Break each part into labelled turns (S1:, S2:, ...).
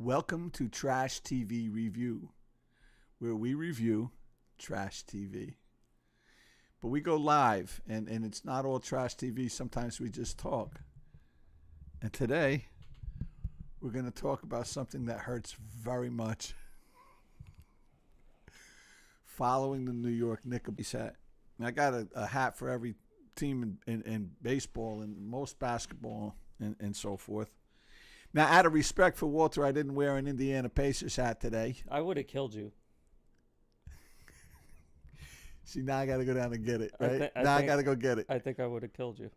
S1: Welcome to Trash TV Review, where we review trash TV. But we go live, and it's not all trash TV. Sometimes we just talk. And today, we're going to talk about something that hurts very much. Following the New York Knicks hat. I got a hat for every team in baseball and most basketball and so forth. Now, out of respect for Walter, I didn't wear an Indiana Pacers hat today.
S2: I would have killed you.
S1: See, now I got to go down and get it, right? I got to go get it.
S2: I think I would have killed you.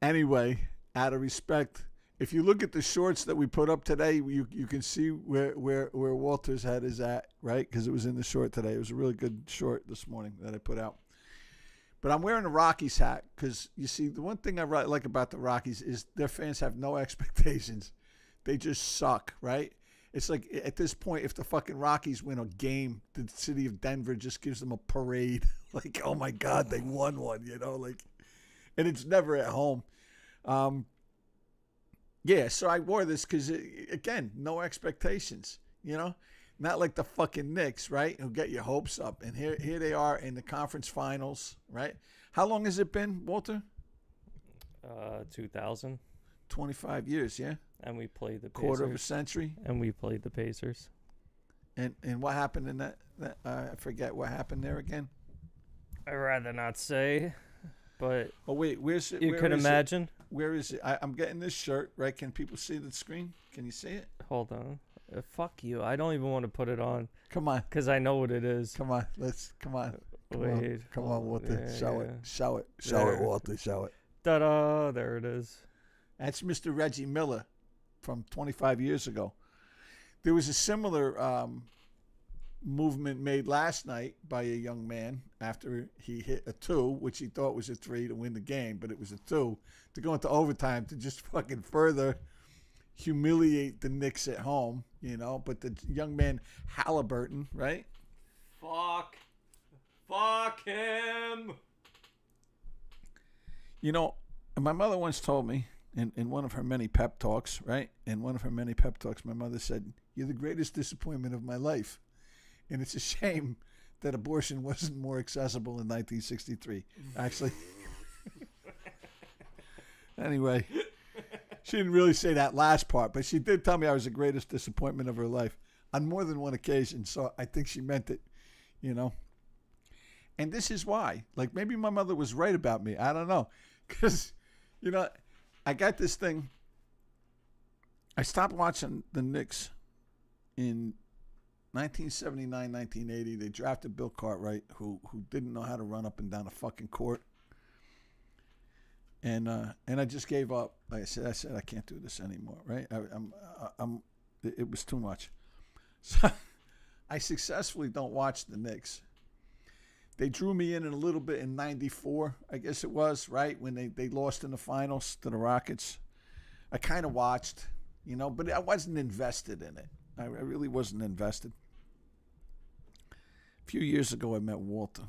S1: Anyway, out of respect, if you look at the shorts that we put up today, you can see where Walter's hat is at, right? Because it was in the short today. It was a really good short this morning that I put out. But I'm wearing a Rockies hat because, you see, the one thing I like about the Rockies is their fans have no expectations. They just suck, right? It's like at this point, if the fucking Rockies win a game, the city of Denver just gives them a parade. Like, oh, my God, they won one, you know? Like, and it's never at home. Yeah, so I wore this because, again, no expectations, you know? Not like the fucking Knicks, right, who get your hopes up. And here they are in the conference finals, right? How long has it been, Walter?
S2: 2000.
S1: 25 years, yeah?
S2: And we played the Pacers.
S1: Quarter of a century.
S2: And we played the Pacers.
S1: And what happened in that I forget what happened there again.
S2: I'd rather not say, but
S1: oh, wait, where's it?
S2: You can imagine.
S1: It? Where is it? I'm getting this shirt, right? Can people see the screen? Can you see it?
S2: Hold on. Fuck you. I don't even want to put it on.
S1: Come on.
S2: Because I know what it is.
S1: Come on. Come on, Walter.
S2: Yeah,
S1: Show it. Show it, Walter. Show it.
S2: Ta-da. There it is.
S1: That's Mr. Reggie Miller from 25 years ago. There was a similar movement made last night by a young man after he hit a 2, which he thought was a 3 to win the game, but it was a 2 to go into overtime to just fucking further humiliate the Knicks at home, you know. But the young man Halliburton, right?
S2: Fuck him.
S1: You know, my mother once told me in one of her many pep talks, right? In one of her many pep talks, my mother said, "You're the greatest disappointment of my life." And it's a shame that abortion wasn't more accessible in 1963. Actually. Anyway. She didn't really say that last part, but she did tell me I was the greatest disappointment of her life on more than one occasion. So I think she meant it, you know. And this is why. Like, maybe my mother was right about me. I don't know. Because, you know, I got this thing. I stopped watching the Knicks in 1979, 1980. They drafted Bill Cartwright, who didn't know how to run up and down a fucking court. And I just gave up. Like I said I can't do this anymore, right? It was too much. So I successfully don't watch the Knicks. They drew me in a little bit in 94, I guess it was, right? When they lost in the finals to the Rockets. I kind of watched, you know, but I wasn't invested in it. I really wasn't invested. A few years ago, I met Walter.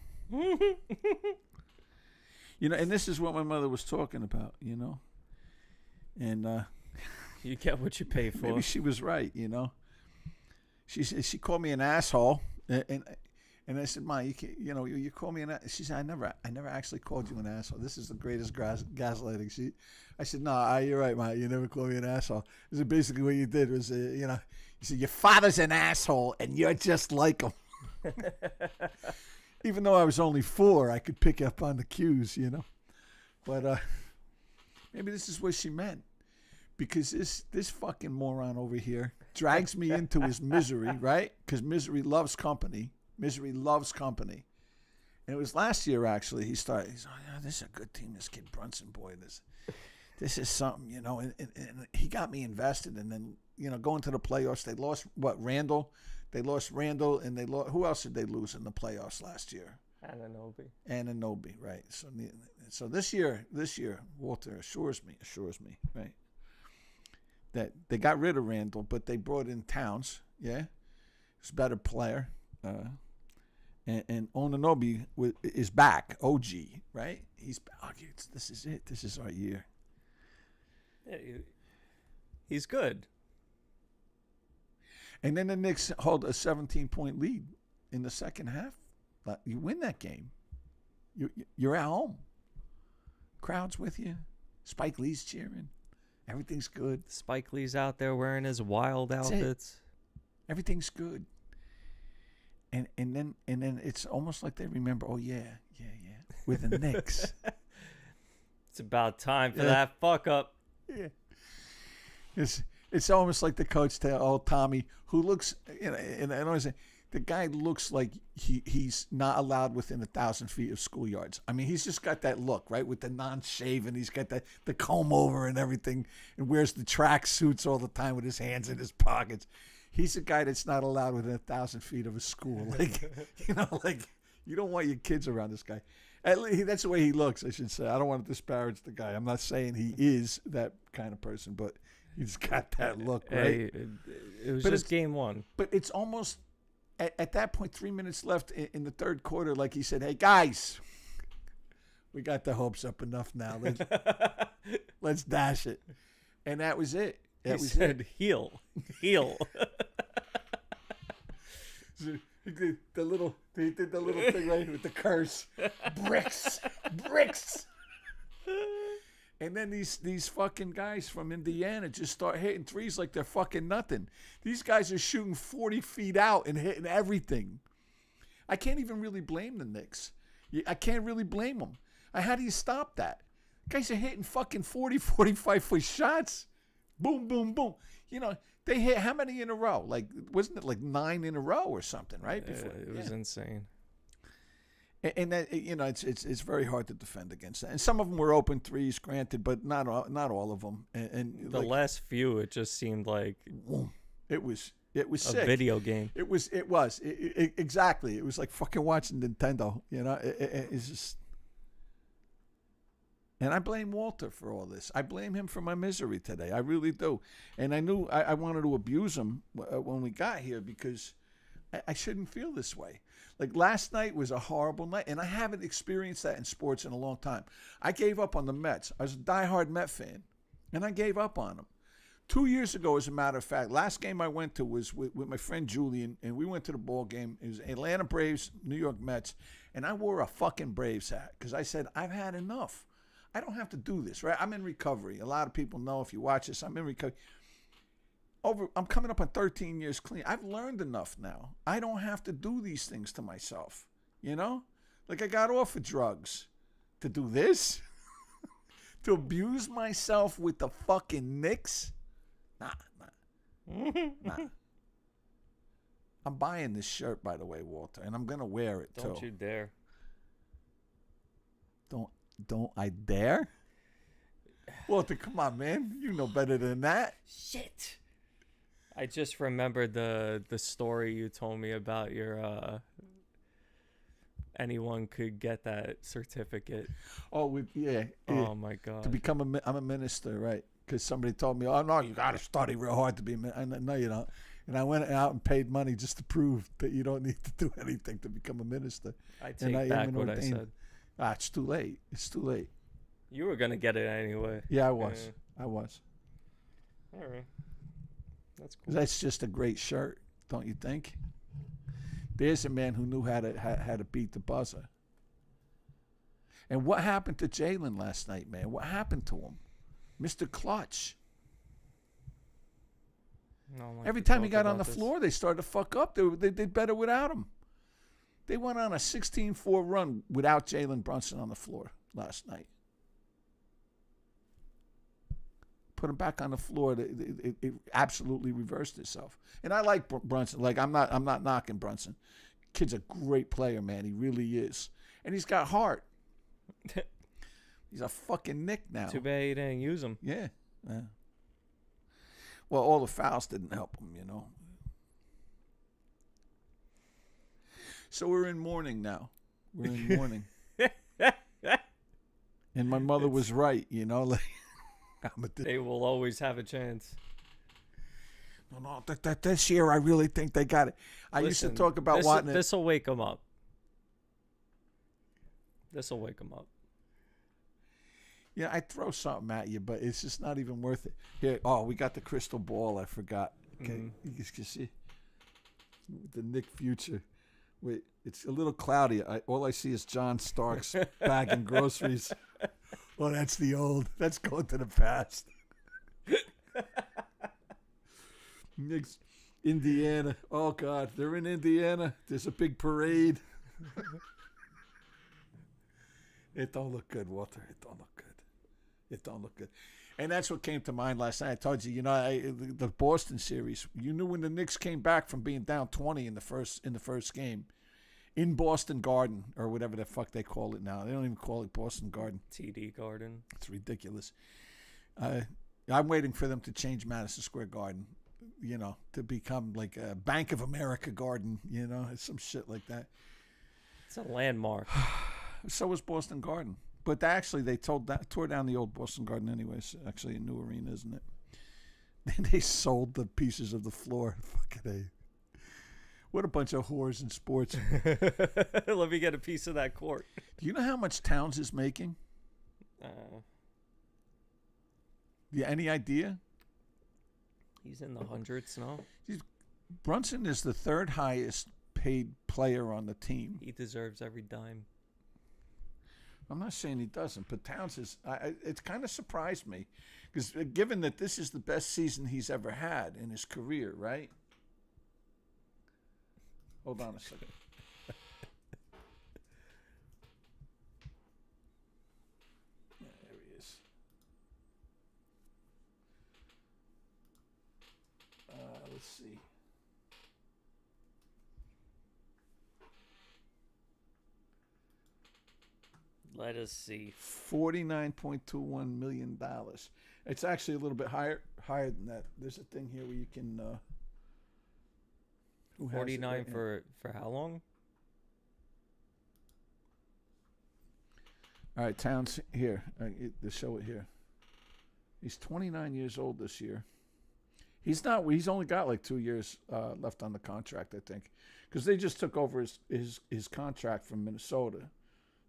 S1: You know, and this is what my mother was talking about, you know. And
S2: you get what you pay for.
S1: Maybe she was right, you know. She called me an asshole, and I said, "Ma, you call me an asshole." She said, "I never actually called you an asshole. This is the greatest gaslighting." I said, "No, you're right, Ma. You never called me an asshole." This is basically what you did was, you know, you said your father's an asshole and you're just like him. Even though I was only 4, I could pick up on the cues, you know. But maybe this is what she meant. Because this fucking moron over here drags me into his misery, right? Because misery loves company. Misery loves company. And it was last year, actually, he's like, "Oh, this is a good team, this kid Brunson, boy. This is something, you know." And he got me invested. And then, you know, going to the playoffs, they lost, Randall? They lost Randall, and they lost. Who else did they lose in the playoffs last year? Anunoby, right? So this year, Walter assures me, right, that they got rid of Randall, but they brought in Towns. Yeah, he's a better player, and Anunoby is back. OG, right? He's back. This is it. This is our year.
S2: Yeah, he's good.
S1: And then the Knicks hold a 17-point lead in the second half. You win that game. You're at home. Crowd's with you. Spike Lee's cheering. Everything's good.
S2: Spike Lee's out there wearing his wild outfits.
S1: Everything's good. And then it's almost like they remember, oh yeah, we're the Knicks.
S2: It's about time for that fuck up.
S1: Yeah. It's almost like the coach tell old Tommy, who looks, and I always say, the guy looks like he's not allowed within 1,000 feet of schoolyards. I mean, he's just got that look, right, with the non-shaven. He's got the comb over and everything, and wears the track suits all the time with his hands in his pockets. He's a guy that's not allowed within 1,000 feet of a school. Like, like you don't want your kids around this guy. At least, that's the way he looks, I should say. I don't want to disparage the guy. I'm not saying he is that kind of person, but he's got that look, right?
S2: Hey, it was just game one.
S1: But it's almost, at that point, 3 minutes left in the third quarter, like he said, hey, guys, we got the hopes up enough now. Let's dash it. And that was it.
S2: He said, heal.
S1: He did the little thing right with the curse. Bricks. And then these fucking guys from Indiana just start hitting threes like they're fucking nothing. These guys are shooting 40 feet out and hitting everything. I can't even really blame the Knicks. I can't really blame them. How do you stop that? Guys are hitting fucking 40, 45-foot shots. Boom, boom, boom. They hit how many in a row? Like, wasn't it like 9 in a row or something, right? Before,
S2: it was insane.
S1: And that, it's very hard to defend against that. And some of them were open threes, granted, but not all of them. And
S2: the last few, it just seemed like
S1: it was
S2: a
S1: sick.
S2: video game.
S1: It was exactly. It was like fucking watching Nintendo. It's just. And I blame Walter for all this. I blame him for my misery today. I really do. And I knew I wanted to abuse him when we got here because I shouldn't feel this way. Like last night was a horrible night, and I haven't experienced that in sports in a long time. I gave up on the Mets. I was a diehard Met fan, and I gave up on them. 2 years ago, as a matter of fact, last game I went to was with my friend Julian, and we went to the ball game. It was Atlanta Braves, New York Mets, and I wore a fucking Braves hat because I said, I've had enough. I don't have to do this, right? I'm in recovery. A lot of people know if you watch this, I'm in recovery. I'm coming up on 13 years clean. I've learned enough now. I don't have to do these things to myself, Like I got off of drugs to do this, to abuse myself with the fucking Knicks. Nah. I'm buying this shirt, by the way, Walter, and I'm gonna wear it too.
S2: Don't you dare.
S1: Don't I dare? Walter, come on, man. You know better than that.
S2: Shit. I just remembered the story you told me about your anyone could get that certificate.
S1: Oh, yeah.
S2: Oh my God.
S1: To become I'm a minister, right? Because somebody told me, oh no, you got to study real hard to be a minister. No, you don't. And I went out and paid money just to prove that you don't need to do anything to become a minister.
S2: I take back what I said.
S1: It's too late. It's too late.
S2: You were going to get it anyway.
S1: Yeah, I was. I was.
S2: All right. That's cool.
S1: That's just a great shirt, don't you think? There's a man who knew how to beat the buzzer. And what happened to Jalen last night, man? What happened to him? Mr. Clutch. Every time he got on the floor, they started to fuck up. They did better without him. They went on a 16-4 run without Jalen Brunson on the floor last night. Put him back on the floor. It absolutely reversed itself. And I like Brunson. Like I'm not knocking Brunson. Kid's a great player, man. He really is. And he's got heart. He's a fucking Knick now.
S2: Too bad he didn't use him.
S1: Yeah. Well, all the fouls didn't help him, So we're in mourning now. We're in mourning. And my mother was right, like
S2: they will always have a chance.
S1: No, this year I really think they got it. I used to talk about wanting it.
S2: This will wake them up. This will wake them up.
S1: Yeah, I throw something at you, but it's just not even worth it. Here, we got the crystal ball. I forgot. Okay, you can see. with the Nick future. Wait, it's a little cloudy. All I see is John Starks bagging groceries. Well, that's the old. That's going to the past. Nick's Indiana. Oh, God. They're in Indiana. There's a big parade. It don't look good, Walter. It don't look good. It don't look good. And that's what came to mind last night. I told you, the Boston series. You knew when the Knicks came back from being down 20 in the first game, in Boston Garden or whatever the fuck they call it now. They don't even call it Boston Garden.
S2: TD Garden.
S1: It's ridiculous. I'm waiting for them to change Madison Square Garden, to become like a Bank of America Garden. Some shit like that.
S2: It's a landmark.
S1: So was Boston Garden. But actually, they tore down the old Boston Garden anyways. Actually, a new arena, isn't it? Then they sold the pieces of the floor. Fucking A. What a bunch of whores in sports.
S2: Let me get a piece of that court.
S1: Do you know how much Towns is making? Yeah, any idea?
S2: He's in the hundreds, no?
S1: Brunson is the third highest paid player on the team.
S2: He deserves every dime.
S1: I'm not saying he doesn't, but Towns is. It's kind of surprised me, because given that this is the best season he's ever had in his career, right? Hold on a second. Yeah, there he is. Let's see.
S2: Let us see.
S1: $49.21 million. It's actually a little bit higher than that. There's a thing here where you can.
S2: 49 right for how long?
S1: All right, Towns here. To show it here. He's 29 years old this year. He's not. He's only got like 2 years left on the contract, I think, because they just took over his contract from Minnesota.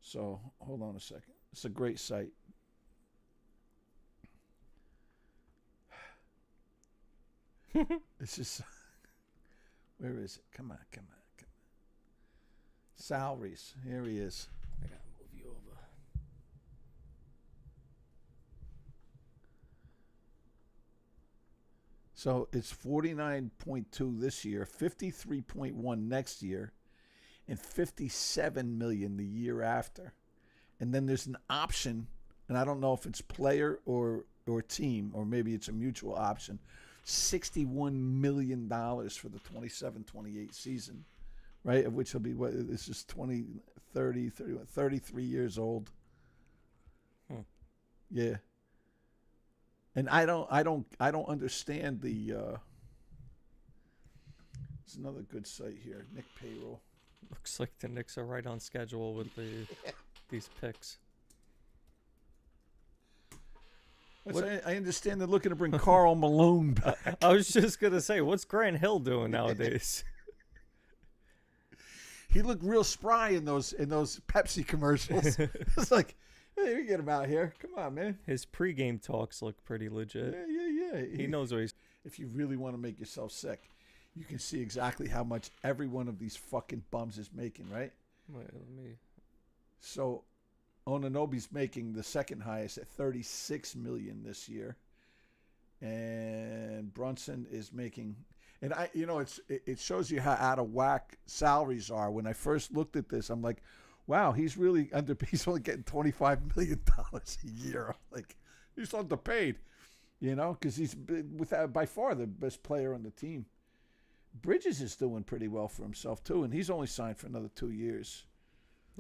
S1: So hold on a second. It's a great site. It's just. Where is it? Come on. Salaries. Here he is.
S2: I gotta move you over.
S1: So it's 49.2 this year, 53.1 next year, and 57 million the year after. And then there's an option, and I don't know if it's player or team, or maybe it's a mutual option, $61 million for the 27-28 season, right? Of which he'll be, this is 33 years old. Yeah. And I don't understand the there's another good site here, Nick Payroll.
S2: Looks like the Knicks are right on schedule with these picks.
S1: I understand they're looking to bring Karl Malone back.
S2: I was just gonna say, what's Grant Hill doing nowadays?
S1: He looked real spry in those Pepsi commercials. It's like, hey, we get him out here. Come on, man.
S2: His pregame talks look pretty legit.
S1: Yeah.
S2: He knows what he's.
S1: If you really want to make yourself sick, you can see exactly how much every one of these fucking bums is making, right?
S2: Wait, let me.
S1: So, Onunobi's making the second highest at $36 million this year, and Brunson is making. And it shows you how out of whack salaries are. When I first looked at this, I'm like, wow, he's only getting $25 million a year. I'm like, he's underpaid, because he's by far the best player on the team. Bridges is doing pretty well for himself too, and he's only signed for another 2 years.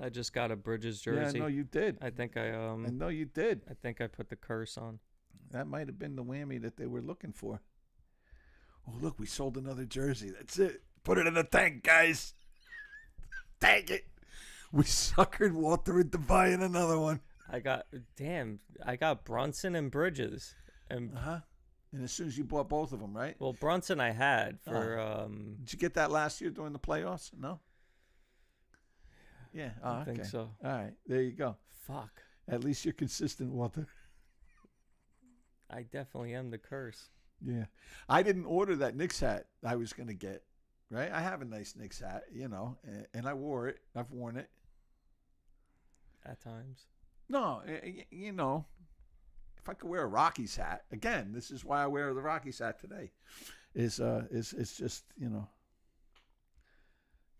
S2: I just got a Bridges jersey.
S1: Yeah, I know you did.
S2: I think I
S1: know you did.
S2: I think I put the curse on.
S1: That might have been the whammy that they were looking for. Oh, look, we sold another jersey. That's it. Put it in the tank, guys. Tank it. We suckered Walter into buying another one.
S2: I got Brunson and Bridges. And
S1: And as soon as you bought both of them, right?
S2: Well, Brunson I had for.
S1: Did you get that last year during the playoffs? No. Yeah,
S2: I think so.
S1: All right, there you go.
S2: Fuck.
S1: At least you're consistent, Walter.
S2: I definitely am the curse.
S1: Yeah, I didn't order that Knicks hat I was gonna get. right? I have a nice Knicks hat, and I wore it. I've worn it.
S2: At times.
S1: No, if I could wear a Rockies hat, again, this is why I wear the Rockies hat today. Is just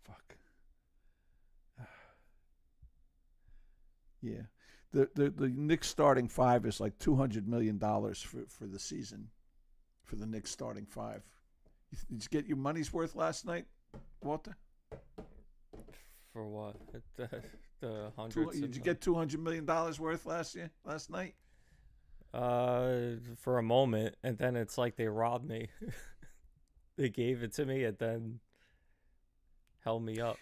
S1: fuck. Yeah, the Knicks starting five is like $200 million for the season, for the Knicks starting five. Did you get your money's worth last night, Walter?
S2: For what? The hundreds.
S1: Did you get $200 million worth last night?
S2: For a moment, and then it's like they robbed me. They gave it to me and then held me up.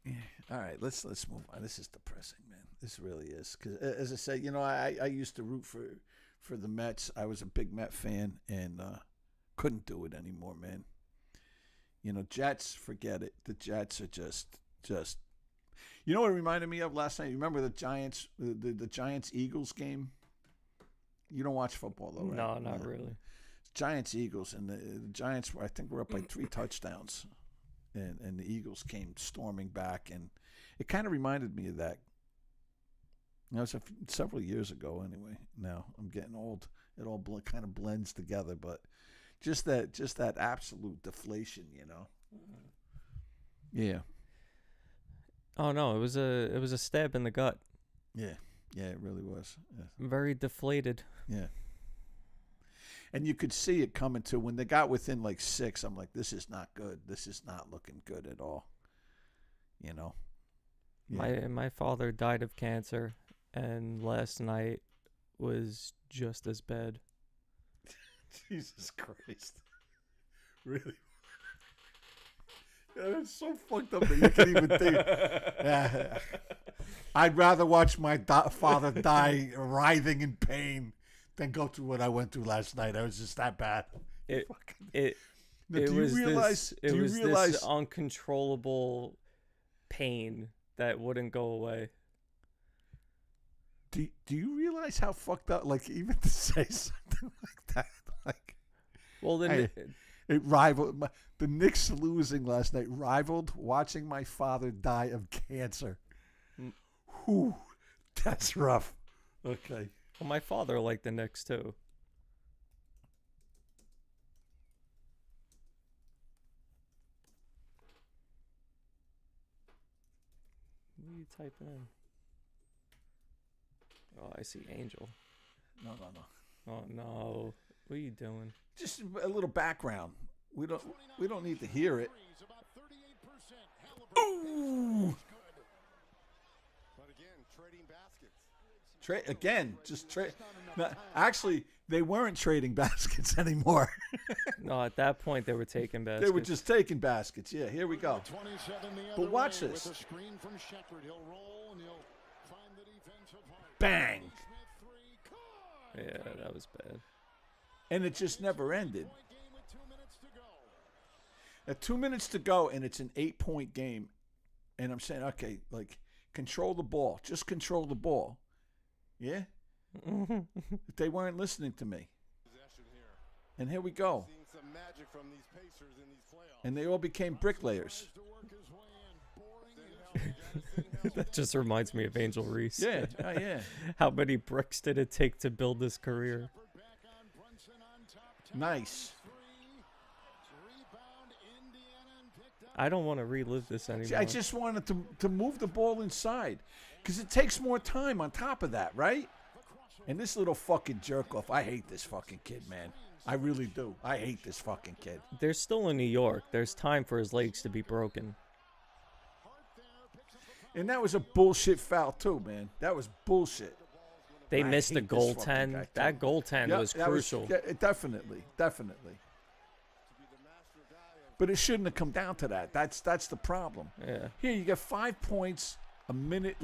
S1: Yeah. All right, let's move on. This is depressing, man. This really is. Because as I say, I used to root for the Mets. I was a big Met fan and couldn't do it anymore, man. Jets, forget it. The Jets are just. You know what it reminded me of last night? You remember the Giants, the Giants Eagles game? You don't watch football though, right?
S2: No, not really.
S1: Giants Eagles, and the Giants were, I think, were up by 3 touchdowns, and the Eagles came storming back, and it kind of reminded me of that. That was several years ago, anyway. Now I'm getting old. It all kind of blends together, but just that absolute deflation, Yeah.
S2: Oh no, it was a stab in the gut.
S1: Yeah, it really was. Yeah.
S2: Very deflated.
S1: Yeah. And you could see it coming too. When they got within like 6, I'm like, this is not good. This is not looking good at all. Yeah.
S2: My father died of cancer, and last night was just as bad.
S1: Jesus Christ. Really? Yeah, it's so fucked up that you can even think. I'd rather watch my father die writhing in pain than go through what I went through last night. I was just that bad.
S2: It
S1: Now, do you realize
S2: this uncontrollable pain that wouldn't go away.
S1: Do you realize how fucked up? Like, even to say something like that, like,
S2: well, then
S1: it rivaled the Knicks losing last night. Rivaled watching my father die of cancer. Whew, that's rough. Okay.
S2: Well, my father liked the Knicks too. What are you typing in? Oh, I see Angel.
S1: No.
S2: Oh no! What are you doing?
S1: Just a little background. We don't need to hear it. Ooh.
S3: But again, trading baskets.
S1: No, actually, they weren't trading baskets anymore.
S2: No, at that point they were taking baskets.
S1: They were just taking baskets. Yeah, here we go. But watch this. Bang.
S2: Yeah, that was bad.
S1: And it just never ended. At 2 minutes to go, and it's an 8-point game. And I'm saying, okay, like, control the ball. Just control the ball. Yeah? They weren't listening to me. And here we go. And they all became bricklayers.
S2: That just reminds me of Angel Reese.
S1: Yeah, yeah.
S2: How many bricks did it take to build this career?
S1: Nice.
S2: I don't want to relive this anymore.
S1: See, I just wanted to move the ball inside because it takes more time on top of that, right? And this little fucking jerk off, I hate this fucking kid, man. I really do. I hate this fucking kid.
S2: They're still in New York. There's time for his legs to be broken.
S1: And that was a bullshit foul too, man. That was bullshit.
S2: They missed the goaltend. That goaltend was crucial.
S1: Definitely. But it shouldn't have come down to that. That's the problem.
S2: Yeah.
S1: Here you get 5 points, a minute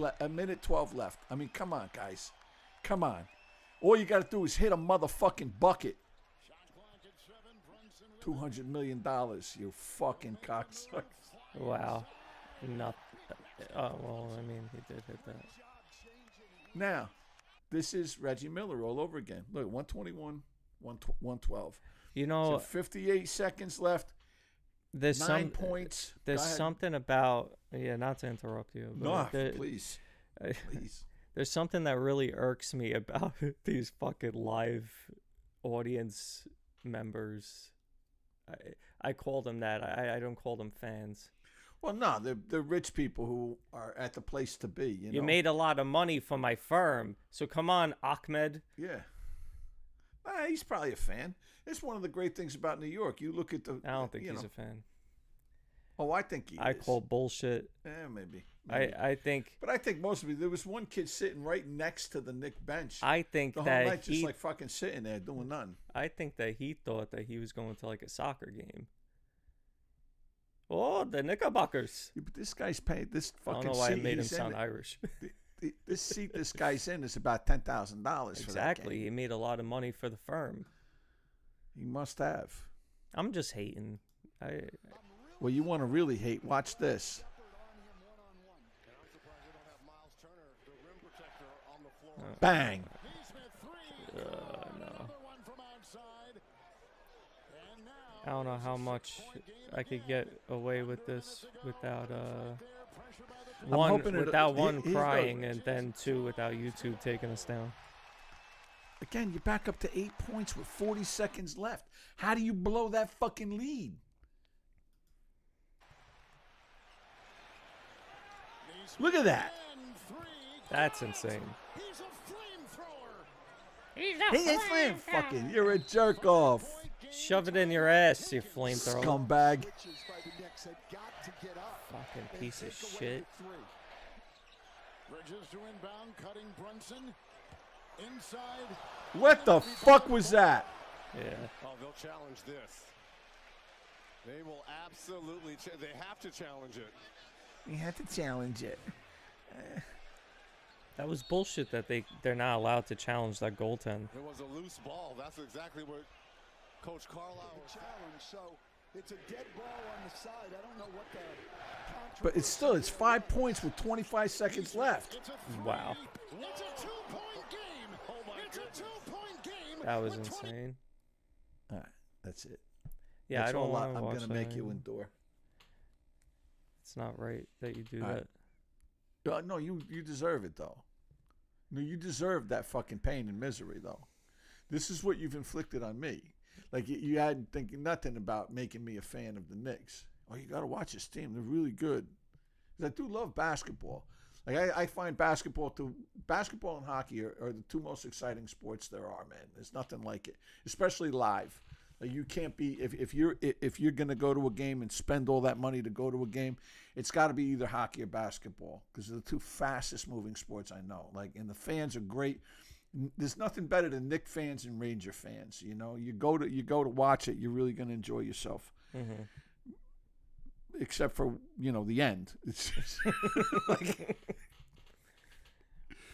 S1: 12 left. I mean, come on, guys. Come on. All you got to do is hit a motherfucking bucket. $200 million, you fucking cocksucker.
S2: Wow. Not. Oh, well, I mean, he did hit that.
S1: Now, this is Reggie Miller all over again. Look, 121, 112.
S2: You know,
S1: So 58 seconds left.
S2: There's
S1: 9 points.
S2: There's
S1: Go ahead.
S2: something about not to interrupt you. But
S1: No, please. Please.
S2: There's something that really irks me about these fucking live audience members. I call them that. I don't call them fans.
S1: Well, no, they're rich people who are at the place to be. You know?
S2: made a lot of money for my firm, so come on, Ahmed.
S1: Yeah. He's probably a fan. It's one of the great things about New York. You look at the.
S2: I don't think he's a fan.
S1: Oh, I think he is.
S2: I call bullshit.
S1: Maybe.
S2: I think.
S1: But I think most of it. There was one kid sitting right next to the Knick bench.
S2: I think
S1: the
S2: that
S1: whole night, just like fucking sitting there doing nothing.
S2: I think that he thought that he was going to like a soccer game. Oh, the Knickerbockers.
S1: Yeah, but this guy's paid. This fucking.
S2: I don't know why I
S1: seat
S2: made him
S1: he's in,
S2: sound Irish.
S1: this seat this guy's in is about $10,000.
S2: Exactly.
S1: For
S2: He made a lot of money for the firm.
S1: He must have.
S2: I'm just hating.
S1: Well, you want to really hate. Watch this. Bang.
S2: No. I don't know how much I could get away with this without one crying and then two without YouTube taking us down.
S1: Again, you're back up to 8 points with 40 seconds left. How do you blow that fucking lead? Look at that.
S2: That's insane.
S1: He's a flame. Fucking, you're a jerk off.
S2: Shove it in your ass, you flamethrower.
S1: Scumbag.
S2: Fucking piece of shit.
S1: What the fuck was that?
S2: Yeah.
S3: Oh, they'll challenge this. They will absolutely. They have to challenge it.
S1: You had to challenge it.
S2: That was bullshit that they're not allowed to challenge that goaltend.
S3: It was a loose ball. That's exactly what Coach Carlisle was
S4: challenge. So it's a dead ball on the side. I don't know what the.
S1: But it's 5 points with 25 seconds left.
S2: Wow.
S4: It's a 2-point game.
S3: Oh my
S4: It's a 2-point game.
S2: That was insane.
S1: All right, that's it.
S2: Yeah,
S1: That's
S2: I don't
S1: all
S2: want to
S1: I'm
S2: watch
S1: gonna
S2: that
S1: make you
S2: anymore.
S1: endure.
S2: It's not right that you do
S1: All right.
S2: that.
S1: No, you deserve it though. No, you deserve that fucking pain and misery though. This is what you've inflicted on me. Like you hadn't thinking nothing about making me a fan of the Knicks. Oh, you got to watch this team. They're really good. 'Cause I do love basketball. Like I find basketball and hockey are the two most exciting sports there are, man. There's nothing like it, especially live. Like you can't be if you're gonna go to a game and spend all that money to go to a game, it's got to be either hockey or basketball because they're the two fastest moving sports I know. Like, and the fans are great. There's nothing better than Knicks fans and Ranger fans. You know, you go to watch it, you're really gonna enjoy yourself.
S2: Mm-hmm.
S1: Except for the end. It's just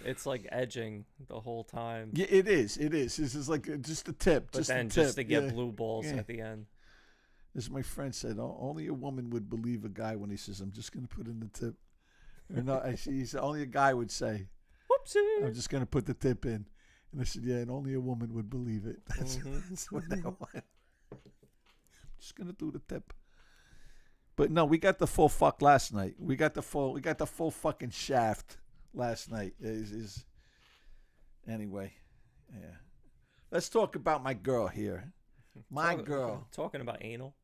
S2: it's like edging the whole time.
S1: Yeah, it is. This is like just a tip.
S2: But
S1: just
S2: then
S1: a tip.
S2: just to get
S1: Yeah.
S2: blue balls
S1: Yeah.
S2: at the end.
S1: As my friend said, only a woman would believe a guy when he says, "I'm just going to put in the tip." Or no, he said, only a guy would say,
S2: Whoopsie.
S1: "I'm just going to put the tip in." And I said, "Yeah, and only a woman would believe it." That's what that was. Just going to do the tip. But no, we got the full fuck last night. We got the full fucking shaft last night. Anyway, yeah. Let's talk about my girl here. My girl.
S2: Talking about anal.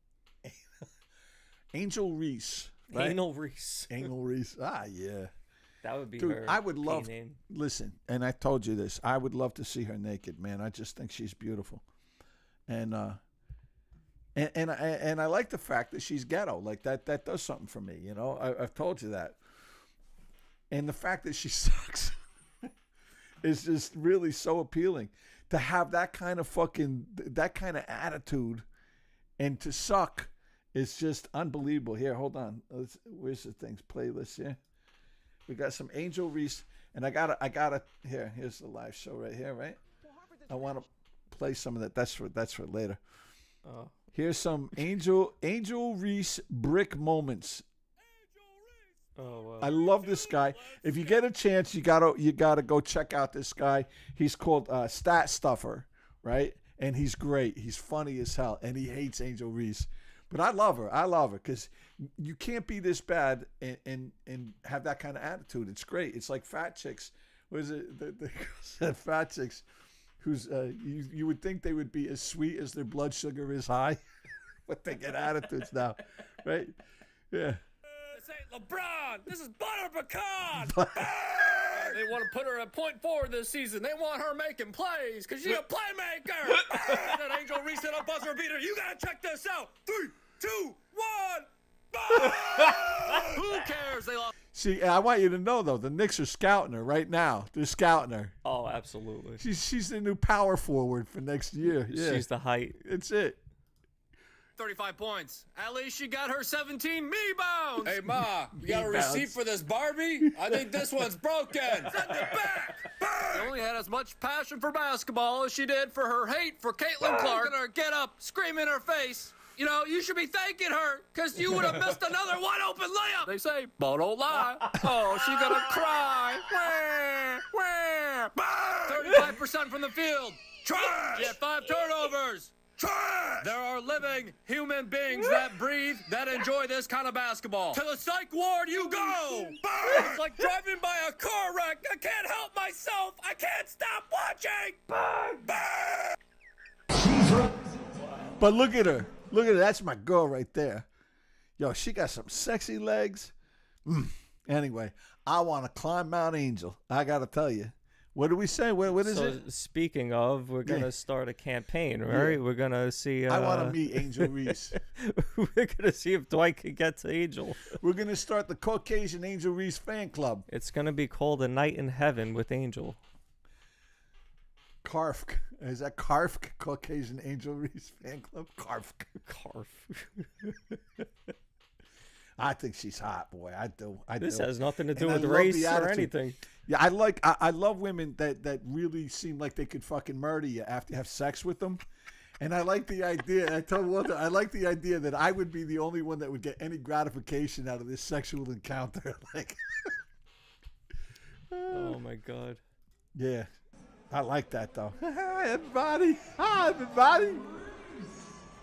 S1: Angel Reese. Right?
S2: Anal Reese.
S1: Anal Reese. Ah, yeah.
S2: That would be
S1: Dude,
S2: her.
S1: I would
S2: pain
S1: love.
S2: name.
S1: Listen, and I told you this. I would love to see her naked, man. I just think she's beautiful, and I like the fact that she's ghetto. Like that does something for me. You know, I've told you that, and the fact that she sucks is just really so appealing. To have that kind of attitude, and to suck is just unbelievable. Here, hold on. Where's the things playlist here? We got some Angel Reese, and I gotta. Here's the live show right here, right? I want to play some of that. That's for later.
S2: Oh.
S1: Here's some Angel Reese brick moments.
S2: Oh, wow.
S1: I love this guy. If you get a chance, you gotta go check out this guy. He's called Stat Stuffer, right? And he's great. He's funny as hell, and he hates Angel Reese. But I love her. I love her because you can't be this bad and have that kind of attitude. It's great. It's like fat chicks. What is it? The girl said fat chicks who's you would think they would be as sweet as their blood sugar is high, but they get attitudes now, right? Yeah.
S5: This ain't LeBron. This is butter pecan. They want to put her at point forward this season. They want her making plays because she's a playmaker. That Angel Reese hit a buzzer beater. You got to check this out. 3, 2, 1. Who cares? They lost.
S1: See, I want you to know, though, the Knicks are scouting her right now. They're scouting her.
S2: Oh, absolutely.
S1: She's the new power forward for next year. Yeah.
S2: She's the height.
S1: It's it.
S5: 35 points. At least she got her 17 rebounds.
S6: Hey, Ma, you got a receipt for this Barbie? I think this one's broken.
S5: Send it back. She only had as much passion for basketball as she did for her hate for Caitlin Clark. Her get up, scream in her face. You know, you should be thanking her because you would have missed another wide open layup. They say, but don't lie. Oh, she's going to cry. 35% from the field. Trash. She had 5 turnovers. Trash! There are living human beings that breathe, that enjoy this kind of basketball. To the psych ward you go! It's like driving by a car wreck. I can't help myself. I can't stop watching.
S1: But look at her. Look at her. That's my girl right there. Yo, she got some sexy legs. Anyway, I want to climb Mount Angel. I got to tell you. What do we say? What is it?
S2: Speaking of, we're going to start a campaign, right? We're going to see...
S1: I want to meet Angel Reese.
S2: We're going to see if Dwight can get to Angel.
S1: We're going to start the Caucasian Angel Reese fan club.
S2: It's going to be called A Night in Heaven with Angel.
S1: CARFC. Is that CARFC? Caucasian Angel Reese fan club? CARFC.
S2: Carf.
S1: I think she's hot, boy. I do.
S2: This has nothing to do
S1: And
S2: with
S1: I love
S2: race
S1: the
S2: or
S1: attitude.
S2: anything.
S1: Yeah, I love women that really seem like they could fucking murder you after you have sex with them. And I like the idea. I told Walter, I like the idea that I would be the only one that would get any gratification out of this sexual encounter. Like,
S2: Oh my God.
S1: yeah, I like that though. Hi everybody. Hi everybody.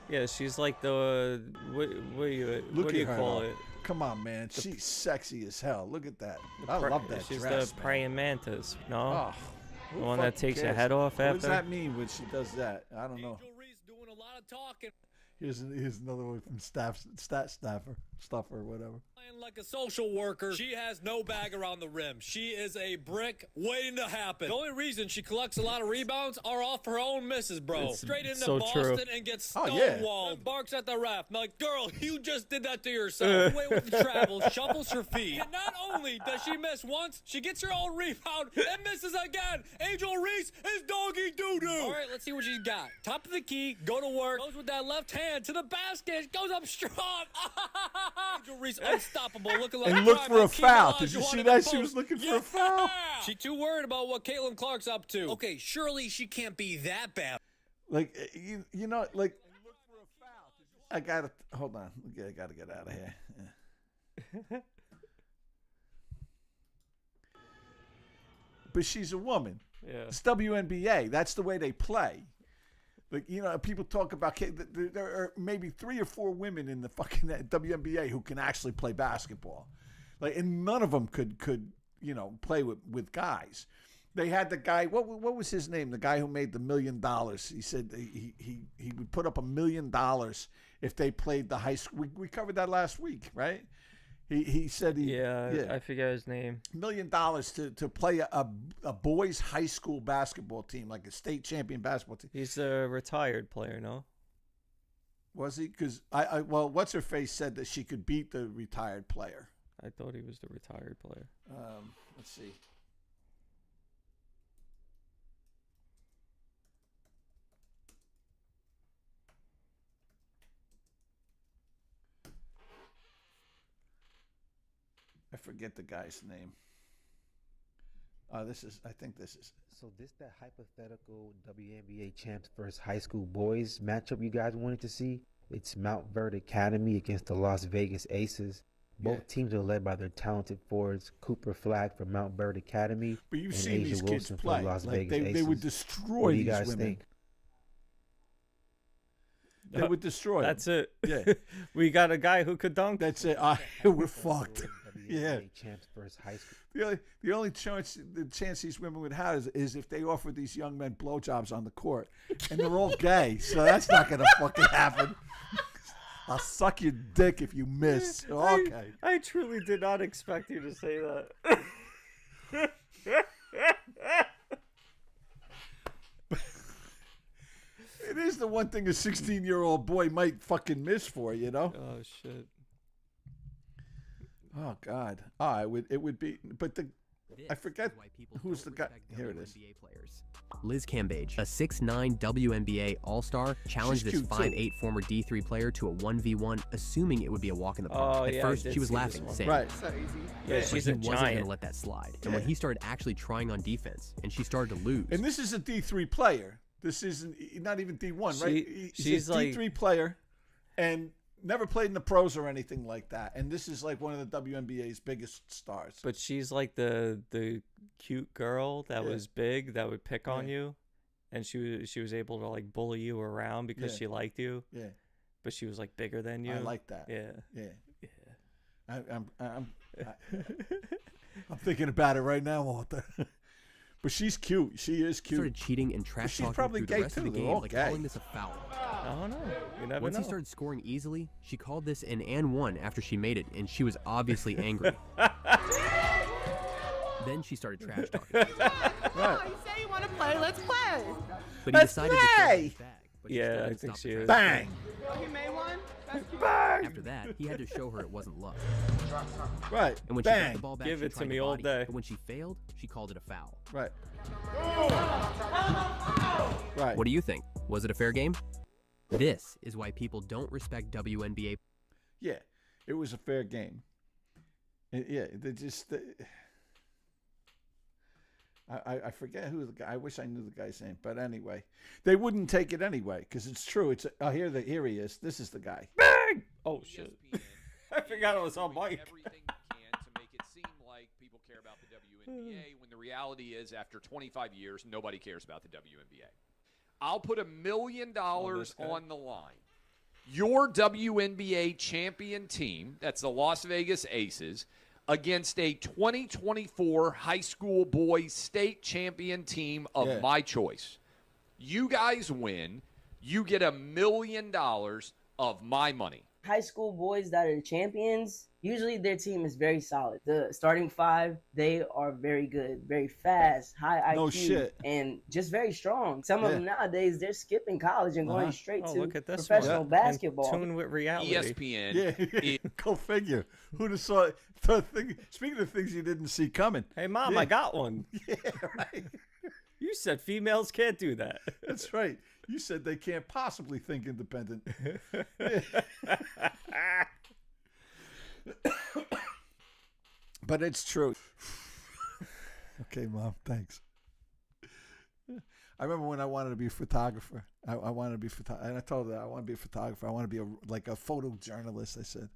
S2: Yeah, she's like the what do you
S1: her,
S2: call
S1: though.
S2: it?
S1: Come on, man. She's sexy as hell. Look at that. I love that
S2: She's
S1: dress,
S2: the
S1: man.
S2: praying mantis. No,
S1: Oh,
S2: the
S1: who
S2: one that
S1: fucking
S2: takes your
S1: cares?
S2: head off
S1: What
S2: after.
S1: does that mean when she does that? I don't know.
S5: Angel Reese doing a lot of talking.
S1: Here's another one from Stuffer, whatever.
S5: Like a social worker, she has no bag around the rim. She is a brick waiting to happen. The only reason she collects a lot of rebounds are off her own misses, bro.
S2: It's
S5: Straight into
S2: so
S5: Boston
S2: true.
S5: and gets
S1: Oh,
S5: stonewalled.
S1: yeah.
S5: Barks at the ref. I'm like, girl, you just did that to yourself. Away with the travels, shuffles her feet. And not only does she miss once, she gets her own rebound and misses again. Angel Reese is doggy doo-doo. All right, let's see what she's got. Top of the key, go to work. Goes with that left hand to the basket. Goes up strong. Angel Reese unstoppable. Looking like
S1: And look for a
S5: Hakeem
S1: foul. Did you
S5: Olajuwon
S1: see
S5: in the
S1: that? She
S5: post.
S1: was looking for
S5: Yeah.
S1: a foul.
S5: She too worried about what Caitlin Clark's up to. Okay, surely she can't be that bad.
S1: Like, you know, like, I gotta, hold on. I gotta get out of here. Yeah. But she's a woman.
S2: Yeah.
S1: It's WNBA. That's the way they play. Like, you know, people talk about, there are maybe 3 or 4 women in the fucking WNBA who can actually play basketball. Like, and none of them could you know, play with guys. They had the guy, what was his name? The guy who made the $1 million. He said he would put up $1 million if they played the high school. We covered that last week, right? He said
S2: I forget his name.
S1: $1 million to play a boys' high school basketball team, like a state champion basketball team.
S2: He's a retired player, no?
S1: Was he? Because well, what's her face said that she could beat the retired player.
S2: I thought he was the retired player.
S1: Let's see. I forget the guy's name. I think this is.
S7: So this that hypothetical WNBA champs versus high school boys matchup you guys wanted to see? It's Mount Verde Academy against the Las Vegas Aces. Both teams are led by their talented forwards, Cooper Flag from Mount Verde Academy
S1: But you've
S7: and
S1: seen
S7: Asia
S1: these kids
S7: Wilson
S1: play.
S7: for the Las
S1: Like
S7: Vegas Aces.
S1: they would destroy
S7: What do you
S1: these
S7: guys
S1: women.
S7: think?
S1: They would destroy him.
S2: That's it.
S1: Yeah.
S2: We got a guy who could dunk.
S1: That's it. We're fucked. Yeah.
S7: WNBA champs versus high school.
S1: The only chance these women would have is if they offered these young men blowjobs on the court, and they're all gay, so that's not gonna fucking happen. I'll suck your dick if you miss. Okay.
S2: I truly did not expect you to say that.
S1: It is the one thing a 16-year-old boy might fucking miss for, you know?
S2: Oh shit.
S1: Oh God. It would be, but I forget who's the guy. Here it is.
S8: Liz Cambage, a 6'9" WNBA All-Star, challenged
S1: She's
S8: this
S1: cute,
S8: 5'8" former D3 player to a 1v1, assuming it would be a walk in the park.
S2: Oh,
S8: At
S2: yeah, I
S8: first,
S2: did
S8: she was
S2: see this
S8: laughing,
S2: one.
S8: saying,
S1: Right.
S2: Yeah,
S8: but
S2: she's
S8: he
S2: a
S8: wasn't going
S2: giant.
S8: to let that slide. And when he started actually trying on defense, and she started to lose.
S1: And this is a D3 player. This isn't not even D1, right?
S2: She's
S1: a D3 player, and never played in the pros or anything like that. And this is like one of the WNBA's biggest stars.
S2: But she's like the cute girl that was big that would pick on you, and she was able to like bully you around because she liked you.
S1: Yeah.
S2: But she was like bigger than you.
S1: I like that.
S2: Yeah.
S1: I'm thinking about it right now, Walter. But she's cute. She is cute.
S8: Started cheating and trash
S1: she's
S8: talking
S1: probably
S8: through
S1: gay
S8: the rest of
S1: too.
S8: the
S1: They're
S8: game,
S1: all
S8: like
S1: gay.
S8: calling this a foul.
S2: I don't know. You never
S8: Once
S2: know.
S8: he started scoring easily, she called this an and one after she made it, and she was obviously angry. Then she started trash talking.
S1: Right.
S9: You say you want to play, let's play.
S8: But he decided to show her his
S1: play!
S8: bag. But she still
S2: Yeah, I
S8: didn't
S2: think
S8: stop
S2: she
S8: the
S2: is.
S8: trash
S1: Bang.
S9: Oh, you made one? That's cute.
S8: After that, he had to show her it wasn't love.
S1: Right.
S8: And when she got
S1: Bang.
S8: the ball back,
S2: Give
S8: she
S2: it to
S8: tried
S2: me
S8: to
S2: all
S8: body,
S2: day.
S8: But when she failed, she called it a foul.
S1: Right. Right.
S8: What do you think? Was it a fair game? This is why people don't respect WNBA.
S1: Yeah, it was a fair game. Yeah, they just. I forget who the guy. I wish I knew the guy's name, but anyway, they wouldn't take it anyway because it's true. It's here he is. This is the guy.
S2: Bang! Oh shit! I forgot it was on mic.
S10: Everything you can to make it seem like people care about the WNBA when the reality is after 25 years nobody cares about the WNBA. I'll put $1 million on the line. Your WNBA champion team, that's the Las Vegas Aces, against a 2024 high school boys state champion team of my choice. You guys win. You get $1 million of my money.
S11: High school boys that are champions, usually their team is very solid. The starting five, they are very good, very fast, high IQ, and just very strong. Some of them nowadays, they're skipping college and going straight to
S2: look at this
S11: professional
S2: one.
S11: basketball.
S2: And tune with reality.
S10: ESPN.
S1: Yeah, go figure. Who'd have saw the thing? Speaking of things you didn't see coming.
S2: Hey, Mom, I got one.
S1: Yeah, right.
S2: You said females can't do that.
S1: That's right. You said they can't possibly think independent. But it's true. Okay, Mom, thanks. I remember when I wanted to be a photographer. I wanted to be and I told her I want to be a photographer. I want to be like a photojournalist. I said.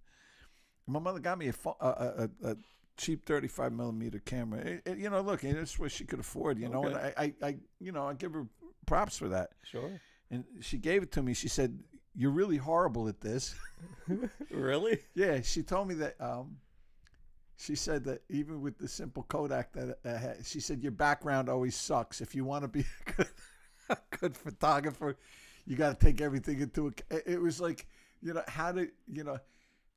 S1: My mother got me a cheap 35 millimeter camera. You know, look, that's what she could afford. You know, and I give her props for that.
S2: Sure.
S1: And she gave it to me. She said, "You're really horrible at this."
S2: Really?
S1: Yeah. She told me that. She said that even with the simple Kodak that I had, she said your background always sucks. If you want to be a good photographer, you got to take everything into account. It was like,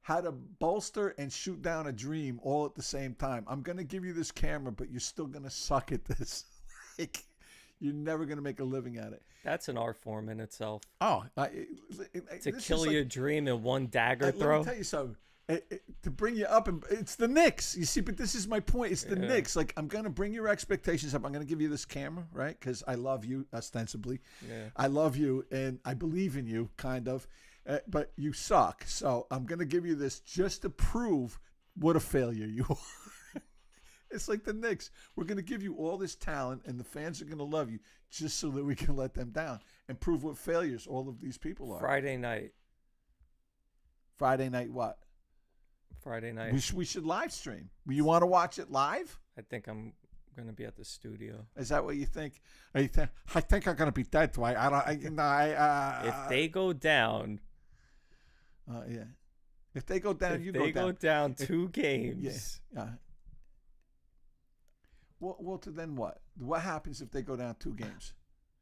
S1: how to bolster and shoot down a dream all at the same time. I'm going to give you this camera, but you're still going to suck at this. Like, you're never going to make a living at it.
S2: That's an art form in itself.
S1: Oh,
S2: to kill your dream in one dagger throw.
S1: Let me tell you something. To bring you up, and it's the Knicks. You see, but this is my point. It's the Knicks. Like, I'm going to bring your expectations up. I'm going to give you this camera, right? Because I love you, ostensibly. Yeah. I love you, and I believe in you, kind of. But you suck. So I'm going to give you this just to prove what a failure you are. It's like the Knicks. We're going to give you all this talent, and the fans are going to love you just so that we can let them down and prove what failures all of these people are.
S2: Friday night
S1: what?
S2: Friday night.
S1: We should live stream. You want to watch it live?
S2: I think I'm gonna be at the studio.
S1: Is that what you think? I think I'm gonna be dead, Dwight.
S2: If they go down,
S1: yeah. If they go down, you go down.
S2: If they go down 2 games.
S1: Yeah. Walter, then what? What happens if they go down 2 games?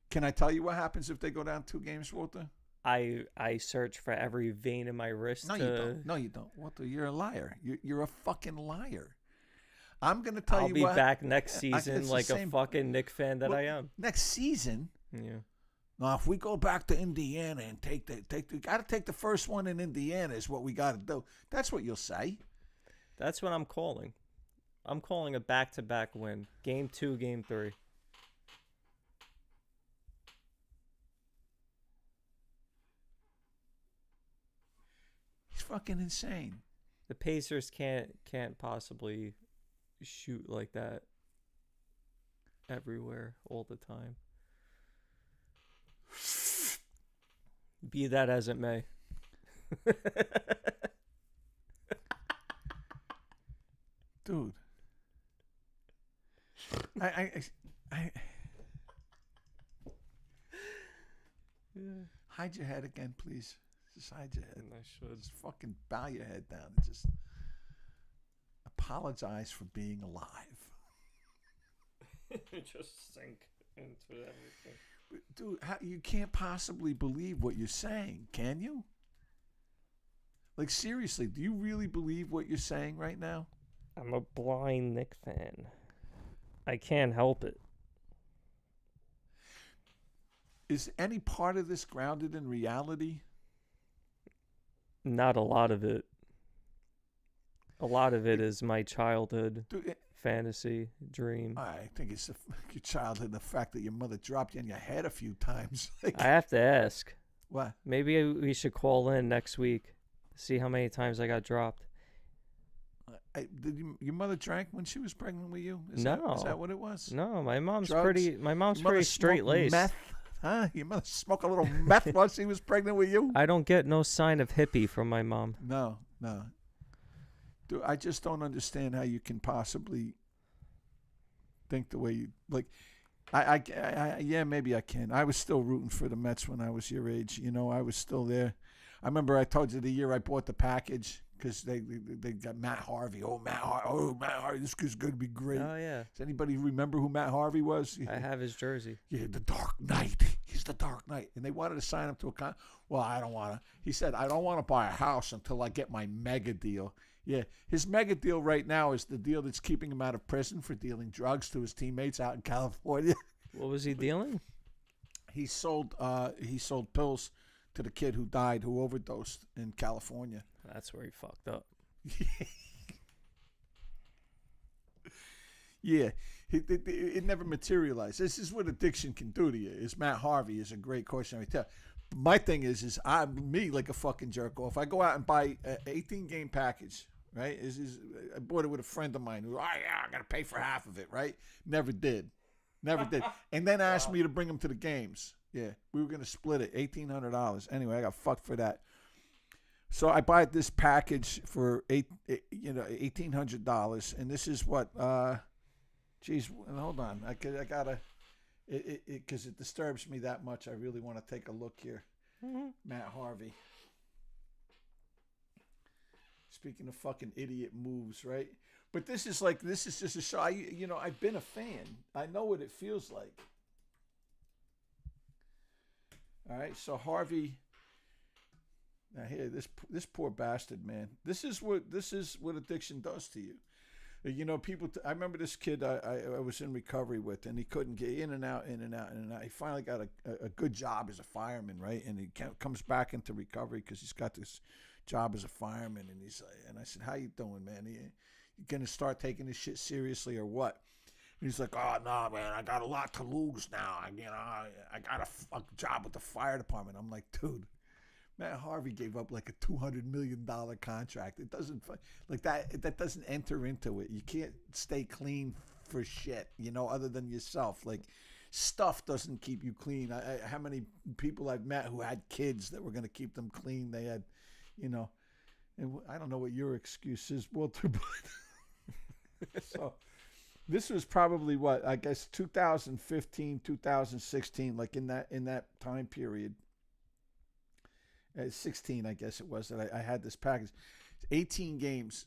S1: Can I tell you what happens if they go down 2 games, Walter?
S2: I search for every vein in my wrist.
S1: No, you don't. No, you don't. Walter, you're a liar. You're a fucking liar. I'm gonna tell
S2: I'll
S1: you.
S2: be
S1: what,
S2: back next season like
S1: a
S2: fucking Knicks fan that I am.
S1: Next season.
S2: Yeah.
S1: Now, if we go back to Indiana and got to take the first one in Indiana is what we got to do. That's what you'll say.
S2: That's what I'm calling. I'm calling a back-to-back win. Game 2, Game 3.
S1: He's fucking insane.
S2: The Pacers can't possibly shoot like that everywhere all the time. Be that as it may.
S1: Dude. I hide your head again, please. Just hide your head.
S2: I should.
S1: Just fucking bow your head down and just apologize for being alive.
S2: Just sink into everything.
S1: Dude, you can't possibly believe what you're saying, can you? Like, seriously, do you really believe what you're saying right now?
S2: I'm a blind Knicks fan. I can't help it.
S1: Is any part of this grounded in reality?
S2: Not a lot of it. A lot of it is my childhood fantasy dream.
S1: I think it's your childhood, the fact that your mother dropped you on your head a few times.
S2: I have to ask.
S1: What?
S2: Maybe we should call in next week, see how many times I got dropped.
S1: Did your mother drank when she was pregnant with you? Is
S2: No.
S1: that what it was?
S2: No, my mom's
S1: Drugs?
S2: pretty straight laced.
S1: Meth? Huh? Your mother smoked a little meth while she was pregnant with you?
S2: I don't get no sign of hippie from my mom.
S1: No. Dude, I just don't understand how you can possibly think the way you like. Yeah, maybe I can. I was still rooting for the Mets when I was your age. You know, I was still there. I remember I told you the year I bought the package because they got Matt Harvey. Matt Harvey, this kid's going to be great.
S2: Oh, yeah.
S1: Does anybody remember who Matt Harvey was?
S2: I have his jersey.
S1: Yeah, the Dark Knight. He's the Dark Knight. And they wanted to sign him to a Well, I don't want to. He said, I don't want to buy a house until I get my mega deal. Yeah, his mega deal right now is the deal that's keeping him out of prison for dealing drugs to his teammates out in California.
S2: What was he dealing?
S1: He sold pills to the kid who died, who overdosed in California.
S2: That's where he fucked up.
S1: Yeah, it never materialized. This is what addiction can do to you. Is Matt Harvey is a great cautionary tale. My thing is I'm me like a fucking jerk off. I go out and buy an 18-game package, right? I bought it with a friend of mine who, I got to pay for half of it, right? Never did. And then asked me to bring him to the games. Yeah, we were going to split it, $1,800. Anyway, I got fucked for that. So I buy this package for $1,800, and this is what, geez, hold on. I gotta, because it disturbs me that much. I really want to take a look here. Mm-hmm. Matt Harvey. Speaking of fucking idiot moves, right? But this is just a show. I've been a fan. I know what it feels like. All right, so Harvey. Now here, this poor bastard, man. This is what addiction does to you. You know, people. I remember this kid I was in recovery with, and he couldn't get in and out. He finally got a good job as a fireman, right? And he comes back into recovery because he's got this job as a fireman. And I said, "How you doing, man? You gonna start taking this shit seriously or what?" And he's like, "Oh no, man, I got a lot to lose now. I got a job with the fire department." I'm like, dude. Matt Harvey gave up like a $200 million contract. It doesn't like that. That doesn't enter into it. You can't stay clean for shit, other than yourself. Like stuff doesn't keep you clean. How many people I've met who had kids that were going to keep them clean? They had, and I don't know what your excuse is, Walter, but so This was probably what, I guess 2015, 2016, like in that time period. 16, I guess it was, that I had this package. 18 games.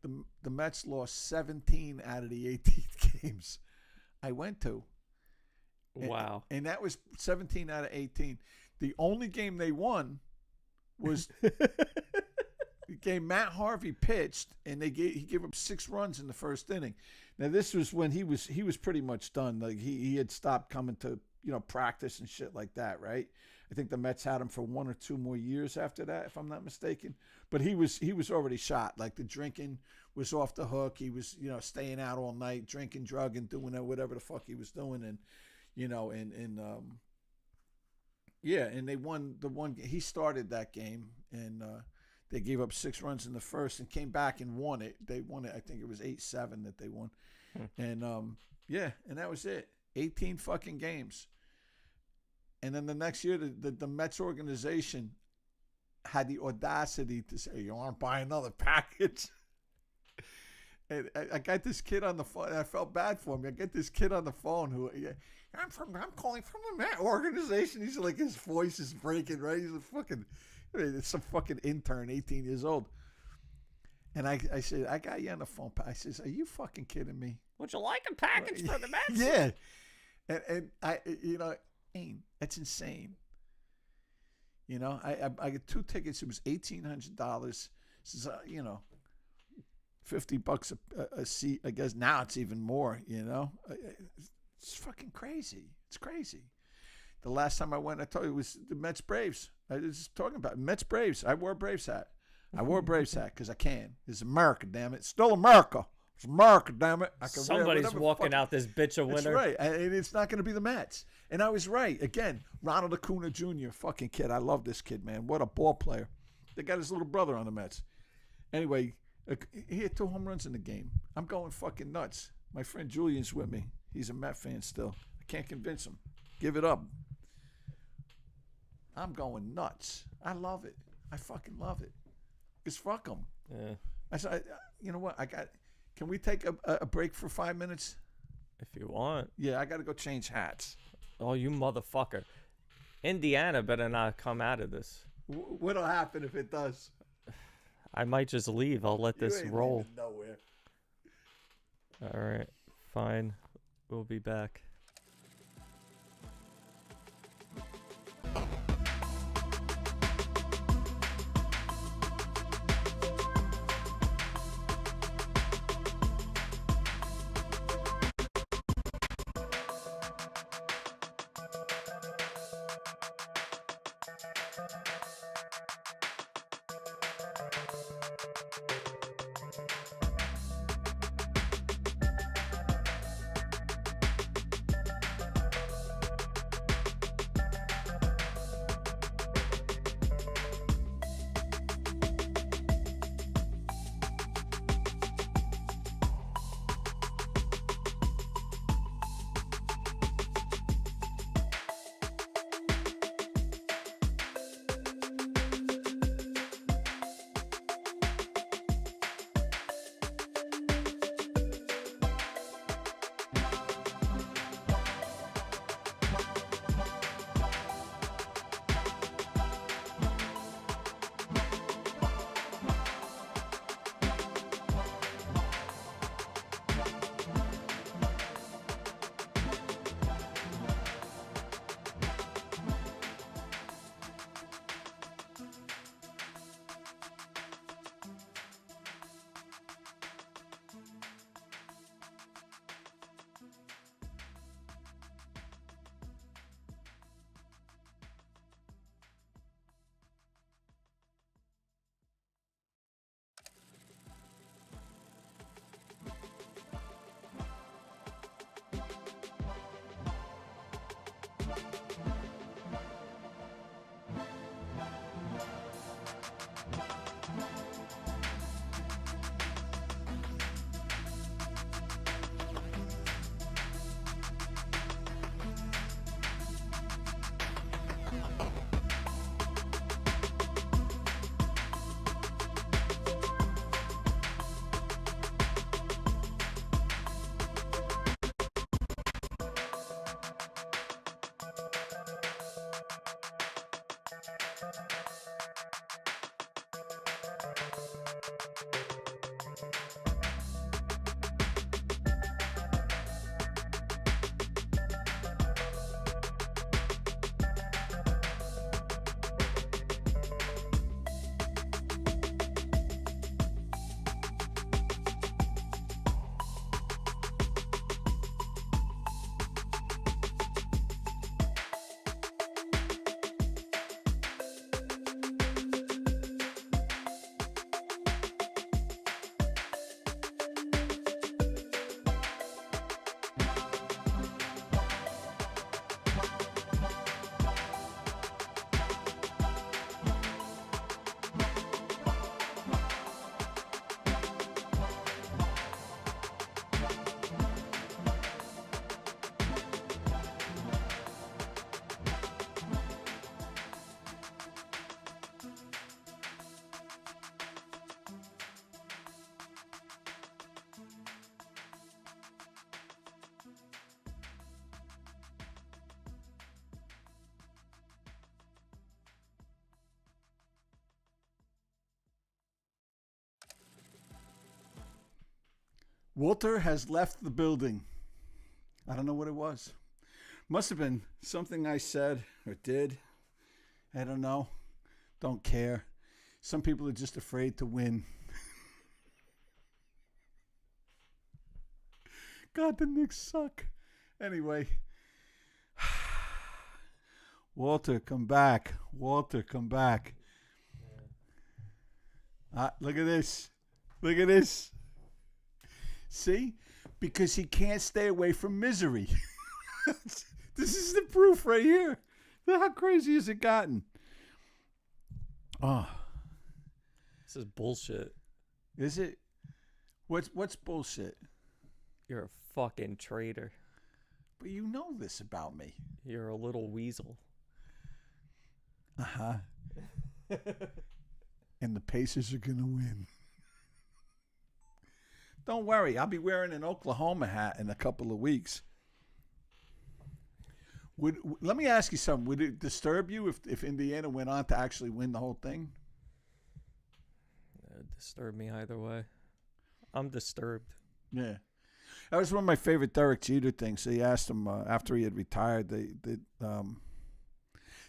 S1: The Mets lost 17 out of the 18 games I went to.
S2: Wow.
S1: And that was 17 out of 18. The only game they won was the game Matt Harvey pitched, and he gave up 6 runs in the first inning. Now this was when he was pretty much done. Like he had stopped coming to practice and shit like that, right? I think the Mets had him for 1 or 2 more years after that, if I'm not mistaken. But he was already shot. Like the drinking was off the hook. He was staying out all night, drinking, drugging, doing whatever the fuck he was doing, and and they won the one. He started that game, and they gave up 6 runs in the first and came back and won it. They won it. I think it was 8-7 that they won, and and that was it. 18 fucking games. And then the next year, the Mets organization had the audacity to say, "You want to buy another package?" And I got this kid on the phone. I felt bad for him. I get this kid on the phone who, I'm calling from the Met organization. He's like, his voice is breaking, right? He's it's some fucking intern, 18 years old. And I said, I got you on the phone. I says, are you fucking kidding me?
S2: Would you like a package for the Mets?
S1: Yeah. And I, that's insane. I got 2 tickets. It was $1,800. This is, $50 a seat. I guess now it's even more, It's fucking crazy. It's crazy. The last time I went, I told you, it was the Mets Braves. I was just talking about Mets Braves. I wore a Braves hat. I wore a Braves hat because I can. It's America, damn it. It's still America. It's America, damn it.
S2: Somebody's walking out this bitch a winner.
S1: That's right. And it's not going to be the Mets. And I was right. Again, Ronald Acuna Jr., fucking kid. I love this kid, man. What a ball player. They got his little brother on the Mets. Anyway, he hit 2 home runs in the game. I'm going fucking nuts. My friend Julian's with me. He's a Met fan still. I can't convince him. Give it up. I'm going nuts. I love it. I fucking love it. Because fuck them.
S2: Yeah.
S1: I said, you know what? Can we take a break for 5 minutes?
S2: If you want.
S1: Yeah, I got to go change hats.
S2: Oh, you motherfucker. Indiana better not come out of this.
S1: What'll happen if it does?
S2: I might just leave. I'll let this roll.
S1: Nowhere.
S2: All right. Fine. We'll be back.
S1: Walter has left the building. I don't know what it was. Must have been something I said or did. I don't know. Don't care. Some people are just afraid to win. God, the Knicks suck. Anyway. Walter, come back. Walter, come back. Look at this. Look at this. See? Because he can't stay away from misery. This is the proof right here. How crazy has it gotten? Oh.
S2: This is bullshit.
S1: Is it? What's bullshit?
S2: You're a fucking traitor.
S1: But you know this about me.
S2: You're a little weasel.
S1: Uh-huh. And the Pacers are going to win. Don't worry. I'll be wearing an Oklahoma hat in a couple of weeks. Let me ask you something. Would it disturb you if Indiana went on to actually win the whole thing?
S2: It disturbed me either way. I'm disturbed.
S1: Yeah. That was one of my favorite Derek Jeter things. They asked him after he had retired,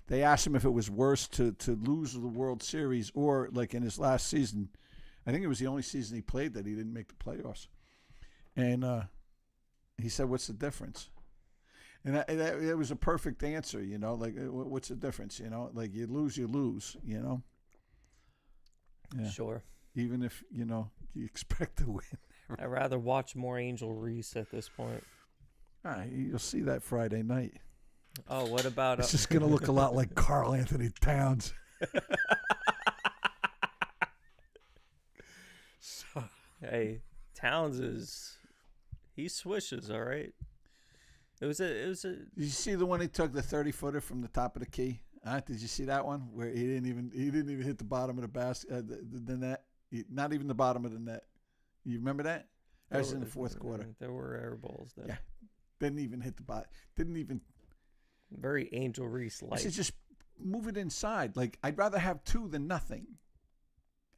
S1: they asked him if it was worse to lose the World Series or, like in his last season, I think it was the only season he played that he didn't make the playoffs. And he said, what's the difference? And it was a perfect answer, you know, like, what's the difference, you know? Like, you lose, you know? Yeah.
S2: Sure.
S1: Even if, you know, you expect to win.
S2: I'd rather watch more Angel Reese at this point.
S1: All right, you'll see that Friday night.
S2: Oh, what about...
S1: It's just going to look a lot like Karl Anthony Towns.
S2: So. Hey, Towns is... He swishes, all right? It was a. Did
S1: you see the one he took, the 30-footer from the top of the key? Did you see that one where he didn't even hit the bottom of the basket, the net, not even the bottom of the net? You remember that? That was in the fourth quarter.
S2: There were air balls there.
S1: Yeah, didn't even hit the bottom. Didn't even.
S2: Very Angel Reese like.
S1: I said, just move it inside. Like, I'd rather have two than nothing.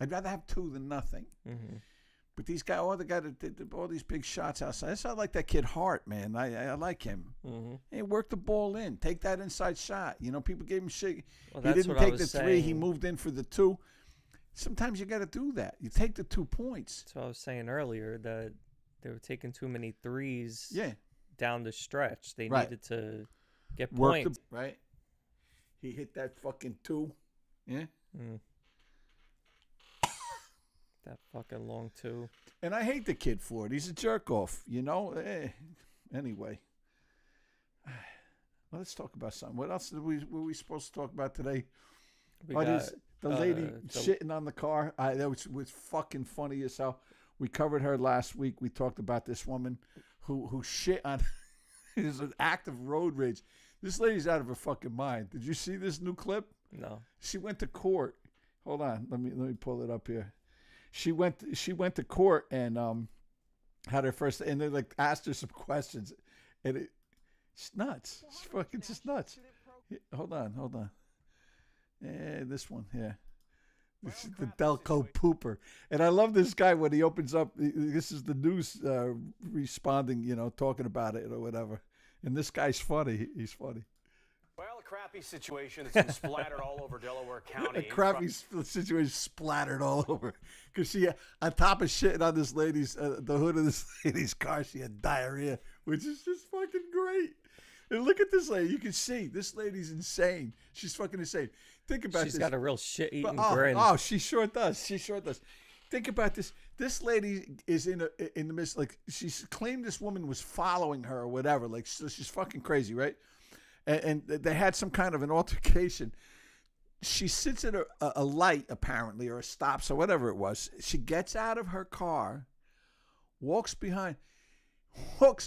S1: Mm-hmm. But these guys, all the guy that did all these big shots outside, that's not like that kid Hart, man. I like him.
S2: Mm-hmm.
S1: Hey, work the ball in. Take that inside shot. You know, people gave him shit.
S2: Well,
S1: he didn't take the three. He moved in for the two. Sometimes you got to do that. You take the 2 points.
S2: That's what I was saying earlier, that they were taking too many threes down the stretch. They needed to get points.
S1: Right. He hit that fucking 2. Yeah.
S2: Mm. That fucking long 2.
S1: And I hate the kid for it. He's a jerk off, you know. Anyway, well, let's talk about something. What else were we supposed to talk about today? The lady shitting on the car. That was fucking funny as hell. We covered her last week. We talked about this woman who shit on. It is an act of road rage. This lady's out of her fucking mind. Did you see this new clip?
S2: No.
S1: She went to court. Hold on. Let me pull it up here. She went to court and had her first, and they like asked her some questions, and it's nuts. It's fucking just nuts. Hold on. This one here. This is the Delco pooper, and I love this guy when he opens up. This is the news responding, you know, talking about it or whatever. And this guy's funny. He's funny.
S12: Well, a crappy situation that's been splattered all over Delaware County.
S1: A crappy situation splattered all over. Because she, on top of shitting on this lady's, the hood of this lady's car, she had diarrhea, which is just fucking great. And look at this lady. You can see this lady's insane. She's fucking insane. Think about this.
S2: She's got a real shit-eating
S1: grin.
S2: grin.
S1: Oh, she sure does. Think about this. This lady is in the midst, like, she's claimed this woman was following her or whatever. Like, so she's fucking crazy, right? And they had some kind of an altercation. She sits at a light, apparently, or a stops or whatever it was. She gets out of her car, walks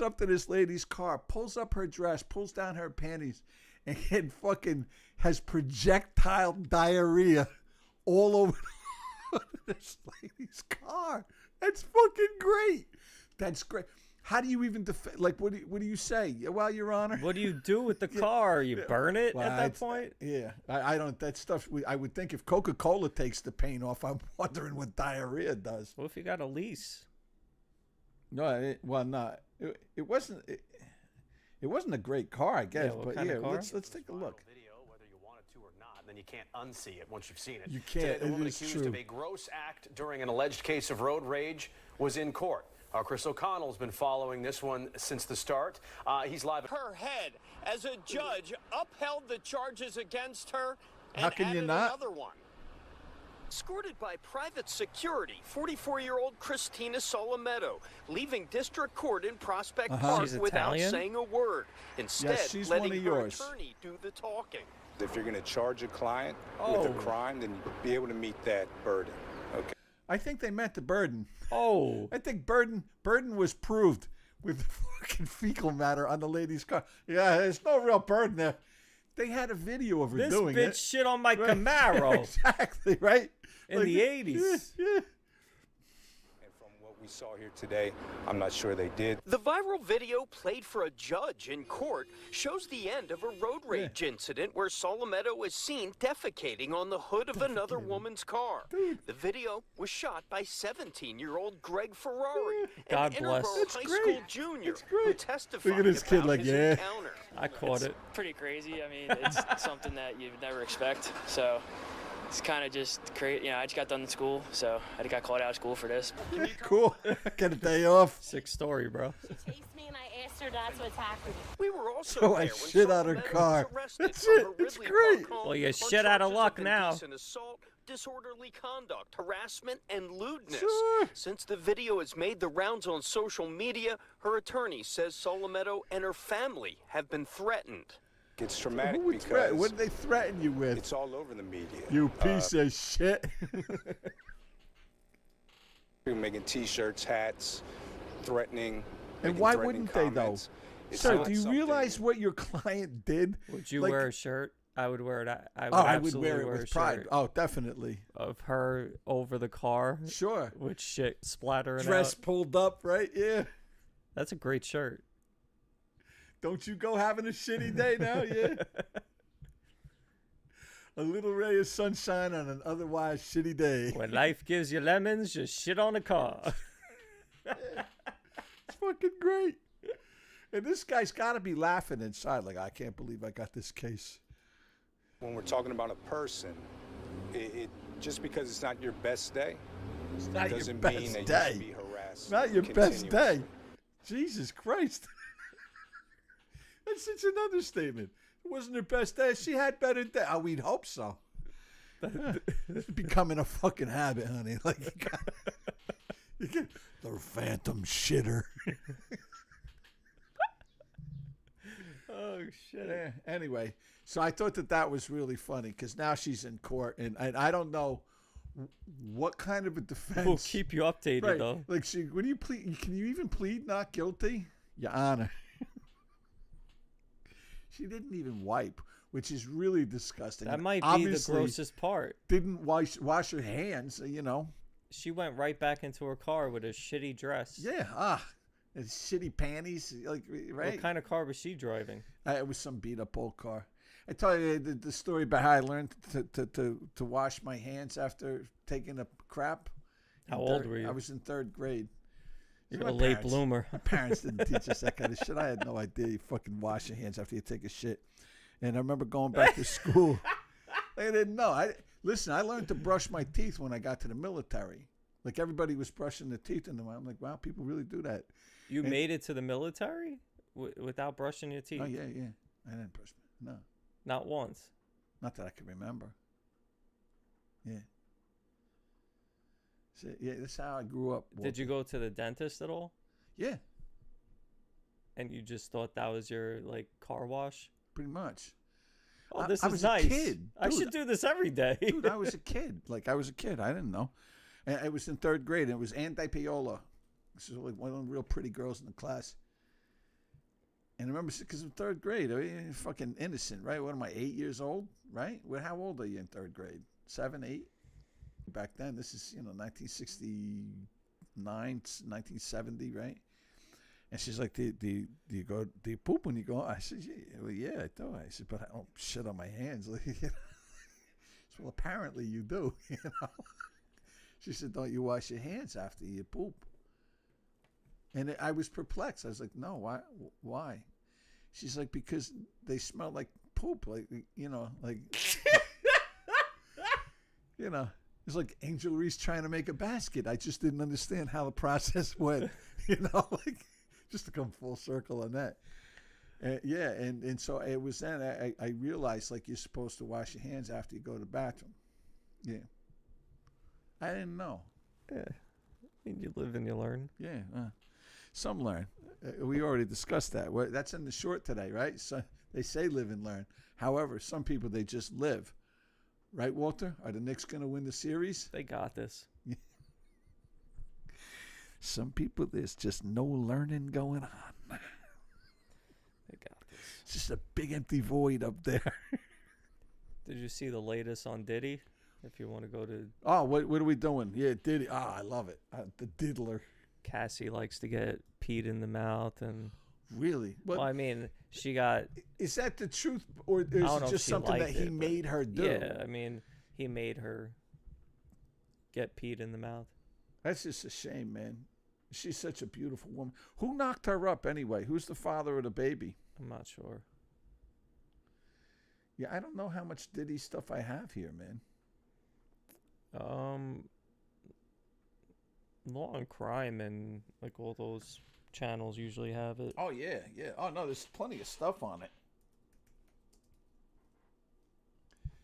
S1: up to this lady's car, pulls up her dress, pulls down her panties, and fucking has projectile diarrhea all over this lady's car. That's fucking great. That's great. How do you even defend? Like, what do you say? Well, Your Honor.
S2: What do you do with the car? You burn it at that point?
S1: Yeah, I don't. That stuff. I would think if Coca-Cola takes the paint off, I'm wondering what diarrhea does.
S2: What if you got a lease?
S1: No, it wasn't. It wasn't a great car, I guess.
S2: what
S1: but
S2: kind of car?
S1: let's take a look.
S12: Video, whether you wanted to or not, then you can't unsee it once you've seen it.
S1: You can't.
S12: Today, the woman
S1: It is
S12: accused
S1: true.
S12: of a gross act during an alleged case of road rage was in court. Our Chris O'Connell's been following this one since the start. He's live.
S13: Her head as a judge upheld the charges against her and
S1: How can you
S13: added
S1: not?
S13: another one. Escorted by private security, 44-year-old Christina Solometto leaving district court in Prospect Park
S2: She's
S13: without
S2: Italian?
S13: saying a word. Instead,
S1: she's one
S13: letting
S1: of
S13: her
S1: yours.
S13: attorney do the talking.
S14: If you're going to charge a client with a crime, then be able to meet that burden. Okay.
S1: I think they meant the burden.
S2: Oh.
S1: I think burden was proved with the fucking fecal matter on the lady's car. Yeah, there's no real burden there. They had a video of her
S2: This
S1: doing
S2: bitch
S1: it.
S2: shit on my
S1: Right.
S2: Camaro
S1: Exactly, right?
S2: in the 80s.
S1: Yeah.
S14: And from what we saw here today, I'm not sure they did.
S13: The viral video played for a judge in court shows the end of a road rage incident where Solometto is seen defecating on the hood of another woman's car. The video was shot by 17-year-old Greg Ferrari,
S2: God
S13: an
S2: bless.
S13: Integral
S2: It's
S13: high
S1: great.
S13: school junior who testified
S1: Look at this kid
S13: about
S1: like,
S13: his
S1: yeah.
S13: encounter.
S2: I caught it.
S15: Pretty crazy. I mean, it's something that you'd never expect. So it's kind of just crazy. You know, I just got done in school, so I got called out of school for this.
S1: Cool. Get a day off.
S2: Sick story, bro.
S16: Chased me and I asked her not to attack me.
S13: We were also
S1: So
S13: there
S1: I
S13: when
S1: shit out her
S13: Solometto
S1: car.
S13: was arrested
S1: That's
S13: from
S1: it.
S13: her
S1: It's
S13: Ridley
S1: great.
S13: Park home
S2: Well, you
S13: on
S2: shit out of
S13: charges
S2: luck now.
S13: indecent assault, disorderly conduct, harassment, and lewdness.
S1: Sure.
S13: Since the video has made the rounds on social media, her attorney says Solometto and her family have been threatened.
S14: It's traumatic
S1: Who would threaten?
S14: because
S1: What did they threaten you with?
S14: it's all over the media.
S1: You piece of shit.
S14: People making T-shirts, hats, threatening.
S1: And
S14: making
S1: why
S14: threatening
S1: wouldn't they, though?
S14: comments. It's
S1: Sir,
S14: not
S1: do you
S14: something-
S1: realize what your client did?
S2: Would you
S1: Like-
S2: wear a shirt? I would wear it. I would
S1: Oh, I would
S2: absolutely
S1: wear it with
S2: a
S1: pride.
S2: shirt
S1: Oh, definitely.
S2: of her over the car
S1: Sure.
S2: with shit splattering
S1: Dress
S2: out.
S1: pulled up, right? Yeah.
S2: That's a great shirt.
S1: Don't you go having a shitty day now, yeah? A little ray of sunshine on an otherwise shitty day.
S2: When life gives you lemons, just shit on a car.
S1: It's fucking great. And this guy's got to be laughing inside like, I can't believe I got this case.
S14: When we're talking about a person, it just because it's not your best day,
S1: It's not your
S14: doesn't
S1: best
S14: mean that
S1: day.
S14: you should be harassed.
S1: Not your best day.
S14: continuously.
S1: Jesus Christ. That's such an understatement. It wasn't her best day. She had better day. Oh, we'd hope so. It's becoming a fucking habit, honey. Like you get the phantom shitter.
S2: Oh shit.
S1: Yeah, anyway, so I thought that was really funny because now she's in court, and I don't know what kind of a defense.
S2: We'll keep you updated
S1: Right.
S2: though.
S1: Like, when do you plead? Can you even plead not guilty? Your Honor. She didn't even wipe, which is really disgusting.
S2: That
S1: And
S2: might be the
S1: obviously
S2: grossest part.
S1: Didn't wash her hands, you know.
S2: She went right back into her car with a shitty dress.
S1: Yeah, and shitty panties, like, right?
S2: What kind of car was she driving?
S1: It was some beat up old car. I tell you the story about how I learned to wash my hands after taking a crap.
S2: How old were you?
S1: I was in 3rd grade.
S2: You're
S1: My
S2: a late
S1: parents-
S2: bloomer.
S1: My parents didn't teach us that kind of shit. I had no idea you fucking wash your hands after you take a shit. And I remember going back to school. I didn't know. I learned to brush my teeth when I got to the military. Like, everybody was brushing their teeth in the I'm like, wow, people really do that.
S2: You
S1: And-
S2: made it to the military without brushing your teeth?
S1: Oh, yeah. I didn't brush my no.
S2: Not once.
S1: Not that I can remember. Yeah. So, yeah, that's how I grew up.
S2: Did you go to the dentist at all?
S1: Yeah,
S2: And you just thought that was your like car wash?
S1: pretty much.
S2: Oh, this
S1: I
S2: is
S1: was
S2: nice.
S1: a kid.
S2: I
S1: Dude,
S2: should do this every day.
S1: Dude, I was a kid. Like, I was a kid. I didn't know. And it was in 3rd grade. And it was Andy Paola. This is like one of the real pretty girls in the class. And I remember, because in 3rd grade, I mean, fucking innocent, right? What am I, 8 years old, right? Well, how old are you in 3rd grade? 7, 8? Back then, this is, 1969, 1970, right? And she's like, do you poop when you go? I said, yeah, I do. I said, but I don't shit on my hands. Like, so, well, apparently you do, She said, don't you wash your hands after you poop? And I was perplexed. I was like, no, why? She's like, because they smell like poop, like, you know, like, you know, it's like Angel Reese trying to make a basket. I just didn't understand how the process went, you know, like, just to come full circle on that. Yeah, and so it was then I realized, like, you're supposed to wash your hands after you go to the bathroom. Yeah. I didn't know.
S2: Yeah. I mean, you live and you learn.
S1: Yeah. Some learn. We already discussed that. That's in the short today, right? So they say live and learn. However, some people, they just live. Right, Walter? Are the Knicks going to win the series?
S2: They got this.
S1: Some people, there's just no learning going on.
S2: They got this.
S1: It's just a big empty void up there.
S2: Did you see the latest on Diddy? If you want to go to...
S1: Oh, what are we doing? Yeah, Diddy. Oh, I love it. The diddler.
S2: Cassie likes to get peed in the mouth and...
S1: Really?
S2: Well, I mean, she got...
S1: Is that the truth, or is it just something that he made her do?
S2: Yeah, I mean, he made her get peed in the mouth.
S1: That's just a shame, man. She's such a beautiful woman. Who knocked her up anyway? Who's the father of the baby?
S2: I'm not sure.
S1: Yeah, I don't know how much Diddy stuff I have here, man.
S2: Law and Crime and like all those channels usually have it.
S1: Oh yeah. Oh no, there's plenty of stuff on it.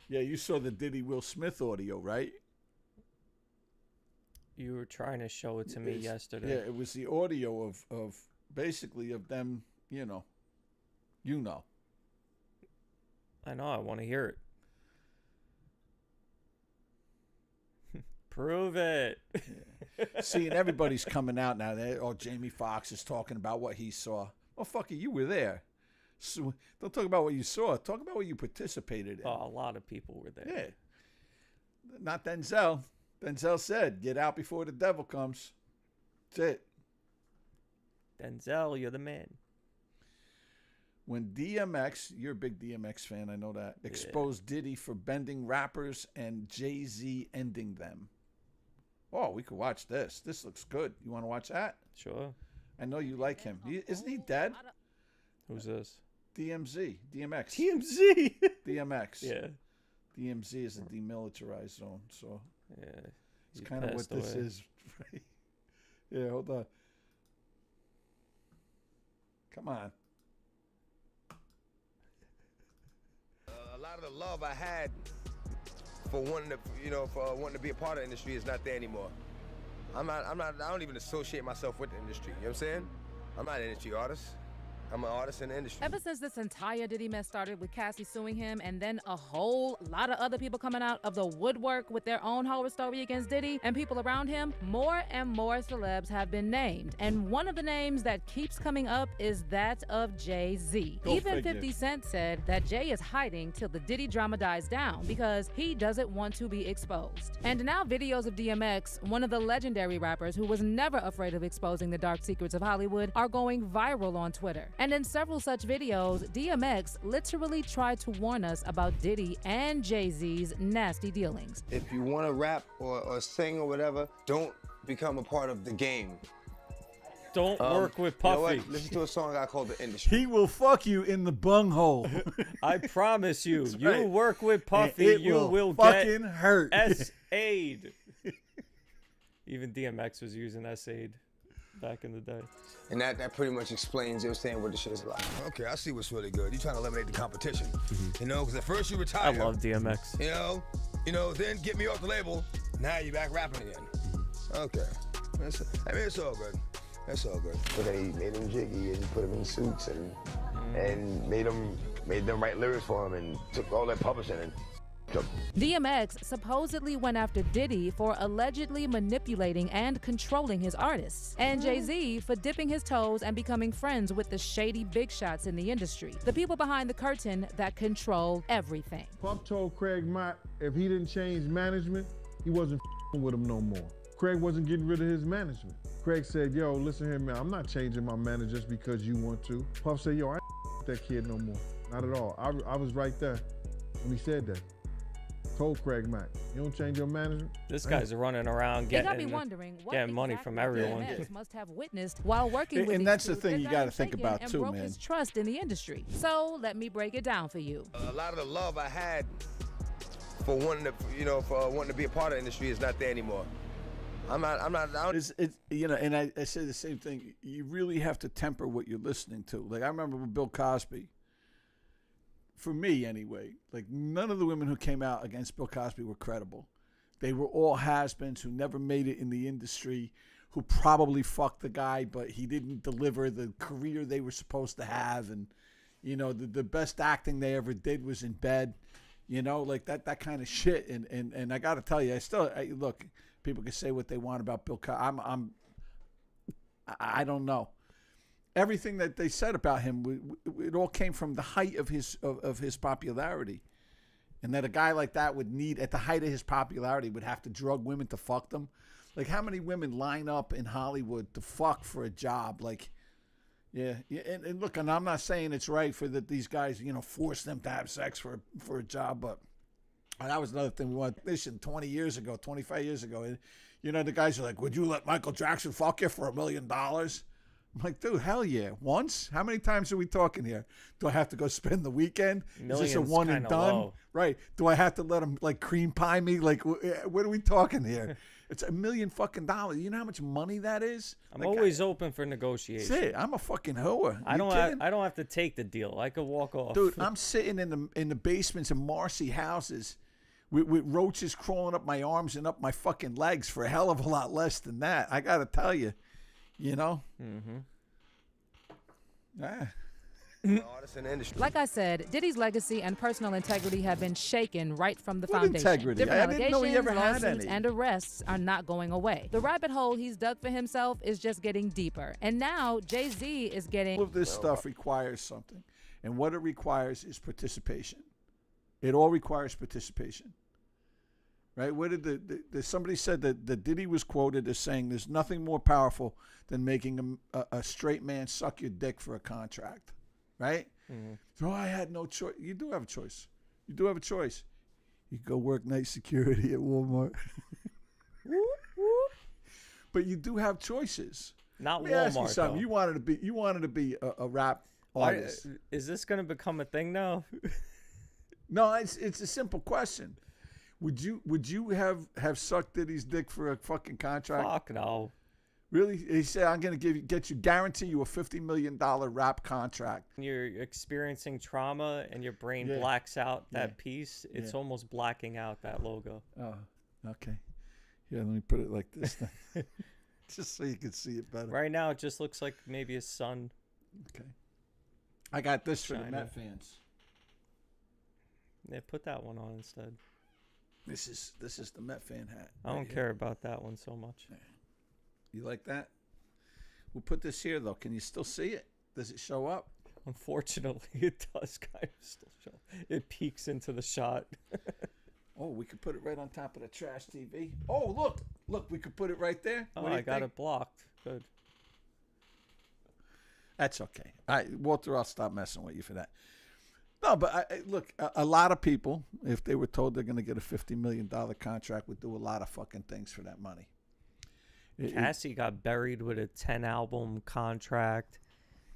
S1: Yeah, you saw the Diddy Will Smith audio, right?
S2: You were trying to show it to me yesterday.
S1: Yeah, it was the audio of basically of them, you know.
S2: I know, I want to hear it. Prove it.
S1: Yeah. See, and everybody's coming out now. Jamie Foxx is talking about what he saw. Oh, fucker, you were there. So don't talk about what you saw. Talk about what you participated in.
S2: Oh, a lot of people were there.
S1: Yeah. Not Denzel. Denzel said, get out before the devil comes. That's it.
S2: Denzel, you're the man.
S1: When DMX, you're a big DMX fan, I know that, exposed Diddy for bending rappers and Jay-Z ending them. Oh, we could watch this. This looks good. You want to watch that?
S2: Sure.
S1: I know you like him. Isn't he dead?
S2: Who's this?
S1: DMX.
S2: DMZ.
S1: DMX.
S2: Yeah.
S1: DMZ is a demilitarized zone, so
S2: yeah,
S1: it's kind of what this is. Right? Yeah, hold on. Come on.
S17: A lot of the love I had for wanting to be a part of the industry is not there anymore. I don't even associate myself with the industry. You know what I'm saying? I'm not an industry artist. I'm an artist in the industry.
S18: Ever since this entire Diddy mess started with Cassie suing him and then a whole lot of other people coming out of the woodwork with their own horror story against Diddy and people around him, more and more celebs have been named. And one of the names that keeps coming up is that of Jay-Z. Even 50 Cent said that Jay is hiding till the Diddy drama dies down because he doesn't want to be exposed. And now videos of DMX, one of the legendary rappers who was never afraid of exposing the dark secrets of Hollywood, are going viral on Twitter. And in several such videos, DMX literally tried to warn us about Diddy and Jay-Z's nasty dealings.
S17: If you want to rap or sing or whatever, don't become a part of the game.
S2: Don't work with Puffy.
S17: You know what? Listen to a song I call The Industry.
S1: He will fuck you in the bunghole.
S2: I promise you.
S1: That's
S2: you
S1: right.
S2: work with Puffy, you will
S1: fucking
S2: get
S1: hurt.
S2: S-aid. Even DMX was using S-aid back in the day.
S17: And that pretty much explains, you know what I'm saying, what the shit is like. Okay, I see what's really good. You're trying to eliminate the competition. You know, because at first you retire.
S2: I love DMX.
S17: You know, then get me off the label. Now you're back rapping again. Okay. It's all good. That's all good.
S19: But they made him jiggy and put him in suits and made them write lyrics for him and took all that publishing and
S18: DMX supposedly went after Diddy for allegedly manipulating and controlling his artists, and Jay-Z for dipping his toes and becoming friends with the shady big shots in the industry, the people behind the curtain that control everything.
S20: Puff told Craig Mott if he didn't change management, he wasn't with him no more. Craig wasn't getting rid of his management. Craig said, yo, listen here, man, I'm not changing my manager just because you want to. Puff said, yo, I ain't that kid no more. Not at all. I was right there when he said that. Cold Craig Mack. You don't change your management.
S2: This guy's running around
S18: It got
S2: getting,
S18: me wondering what
S2: getting money from everyone.
S18: Mets must have witnessed while working with
S1: And
S18: these
S1: that's the
S18: two
S1: thing
S18: that
S1: you
S18: got
S1: got
S18: him
S1: to think
S18: shaken
S1: about
S18: and
S1: too,
S18: broke
S1: man.
S18: his trust in the industry. So let me break it down for you.
S17: A lot of the love I had for wanting to be a part of the industry is not there anymore.
S1: It's you know, and I say the same thing. You really have to temper what you're listening to. Like I remember with Bill Cosby. For me, anyway, like none of the women who came out against Bill Cosby were credible. They were all has-beens who never made it in the industry, who probably fucked the guy, but he didn't deliver the career they were supposed to have. And, you know, the best acting they ever did was in bed, you know, like that kind of shit. And I got to tell you, look, people can say what they want about Bill Cosby. I don't know. Everything that they said about him, it all came from the height of his popularity, and that a guy like that would need, at the height of his popularity, would have to drug women to fuck them. Like, how many women line up in Hollywood to fuck for a job? Like, yeah. And look, and I'm not saying it's right for these guys, you know, force them to have sex for a job, but that was another thing we wanted. Listen, 20 years ago, 25 years ago, and, you know, the guys are like, would you let Michael Jackson fuck you for $1 million? I'm like, dude, hell yeah. Once? How many times are we talking here? Do I have to go spend the weekend? Is this a one and done?
S2: Low.
S1: Right. Do I have to let him, like, cream pie me? Like, what are we talking here? It's $1 million fucking dollars. You know how much money that is?
S2: I'm
S1: like,
S2: always open for negotiation.
S1: That's it. I'm a fucking hoe.
S2: I don't have to take the deal. I could walk off.
S1: Dude, I'm sitting in the basements of Marcy houses with roaches crawling up my arms and up my fucking legs for a hell of a lot less than that. I got to tell you. You know?
S2: Mm-hmm.
S18: Like I said, Diddy's legacy and personal integrity have been shaken right from the foundation.
S1: Integrity?
S18: Different
S1: I didn't know he ever had
S18: lawsuits,
S1: any.
S18: and arrests are not going away. The rabbit hole he's dug for himself is just getting deeper. And now Jay-Z is getting...
S1: All of this stuff requires something. And what it requires is participation. It all requires participation. Right? What did somebody said that Diddy was quoted as saying, "There's nothing more powerful than making a straight man suck your dick for a contract." Right? Mm-hmm. So I had no choice. You do have a choice. You do have a choice. You go work night security at Walmart. But you do have choices.
S2: Not
S1: Let me ask you
S2: Walmart,
S1: something.
S2: though.
S1: You wanted to be a rap artist.
S2: Is this going to become a thing now?
S1: No, it's a simple question. Would you have sucked Diddy's dick for a fucking contract?
S2: Fuck no.
S1: Really? He said, "I'm going to guarantee you a $50 million rap contract."
S2: You're experiencing trauma and your brain blacks out that piece. It's almost blacking out that logo.
S1: Oh, okay. Here, let me put it like this then. Just so you can see it better.
S2: Right now, it just looks like maybe a sun.
S1: Okay. I got this for the
S2: Shining.
S1: Met fans.
S2: Yeah, put that one on instead.
S1: This is the Met fan hat.
S2: I don't care about that one so much.
S1: You like that? We'll put this here, though. Can you still see it? Does it show up?
S2: Unfortunately, it does kind of still show. It peeks into the shot.
S1: Oh, we could put it right on top of the trash TV. Oh, look, we could put it right there.
S2: Oh,
S1: What do you
S2: I got
S1: think?
S2: it blocked. Good.
S1: That's okay. All right, Walter, I'll stop messing with you for that. No, but look, a lot of people, if they were told they're going to get a $50 million contract, would do a lot of fucking things for that money.
S2: Cassie got buried with a 10-album contract,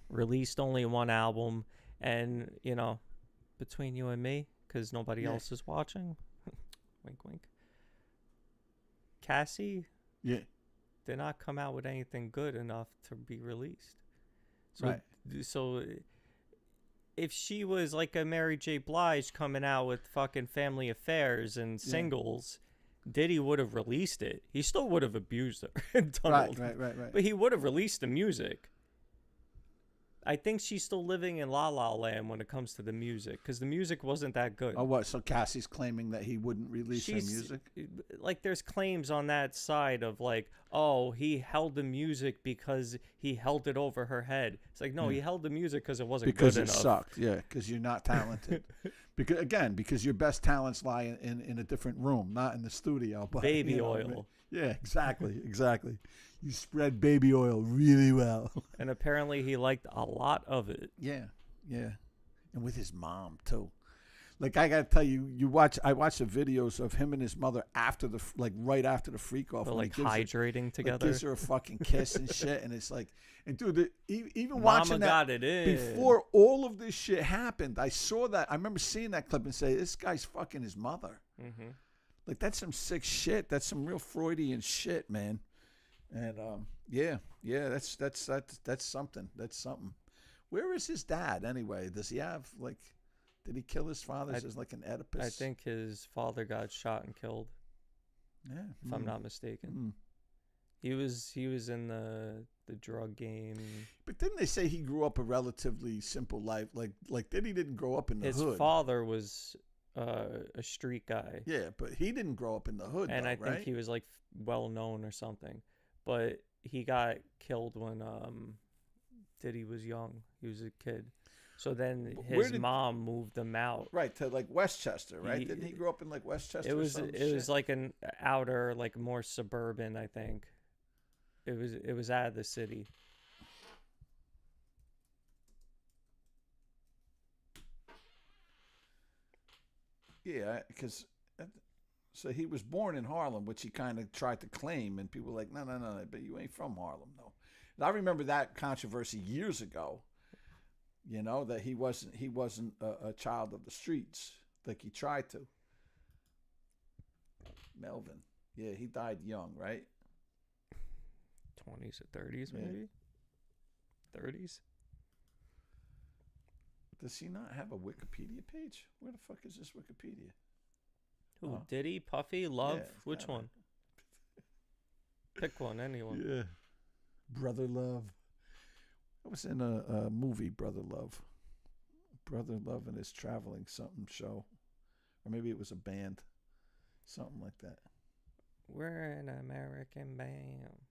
S2: released only one album, and, you know, between you and me, because nobody else is watching, wink, wink, Cassie did not come out with anything good enough to be released. So, so if she was like a Mary J. Blige coming out with fucking Family Affairs and singles, Diddy would have released it. He still would have abused her. And done all that.
S1: Right.
S2: But he would have released the music. I think she's still living in La La Land when it comes to the music, because the music wasn't that good.
S1: Oh, what? So Cassie's claiming that he wouldn't release her music?
S2: Like, there's claims on that side of like, oh, he held the music because he held it over her head. It's like, no, he held the music because it wasn't good enough.
S1: Because it sucked, because you're not talented. because your best talents lie in a different room, not in the studio. But,
S2: Baby oil.
S1: Yeah, exactly. You spread baby oil really well.
S2: And apparently he liked a lot of it.
S1: Yeah. And with his mom, too. Like I gotta tell you, I watched the videos of him and his mother after right after the freak off,
S2: like hydrating together,
S1: gives her a fucking kiss and shit, and it's like, and dude, even
S2: Mama
S1: watching that
S2: got it in.
S1: before all of this shit happened, I saw that. I remember seeing that clip and say, this guy's fucking his mother.
S2: Mm-hmm.
S1: Like that's some sick shit. That's some real Freudian shit, man. And yeah, that's something. That's something. Where is his dad anyway? Does he have like? Did he kill his father as like an Oedipus?
S2: I think his father got shot and killed.
S1: Yeah,
S2: if I'm not mistaken. He was in the drug game.
S1: But didn't they say he grew up a relatively simple life? Like Diddy didn't grow up in the hood.
S2: His father was a street guy.
S1: Yeah, but he didn't grow up in the hood.
S2: And
S1: though,
S2: I think
S1: right?
S2: he was like well known or something. But he got killed when Diddy was young. He was a kid. So then his mom moved him out.
S1: Right, to like Westchester, right? Didn't he grow up in like Westchester?
S2: It was like an outer, like more suburban, I think. It was out of the city.
S1: Yeah, because so he was born in Harlem, which he kind of tried to claim, and people were like, no, but you ain't from Harlem, no. And I remember that controversy years ago. You know, that he wasn't a child of the streets like he tried to. Melvin. Yeah, he died young, right?
S2: 20s or 30s, maybe? 30s?
S1: Does he not have a Wikipedia page? Where the fuck is this Wikipedia?
S2: Who, Diddy, Puffy, Love?
S1: Yeah,
S2: Which one? Pick one, anyone.
S1: Yeah. Brother Love. I was in a movie, Brother Love. Brother Love and his traveling something show. Or maybe it was a band. Something like that.
S2: We're an American band.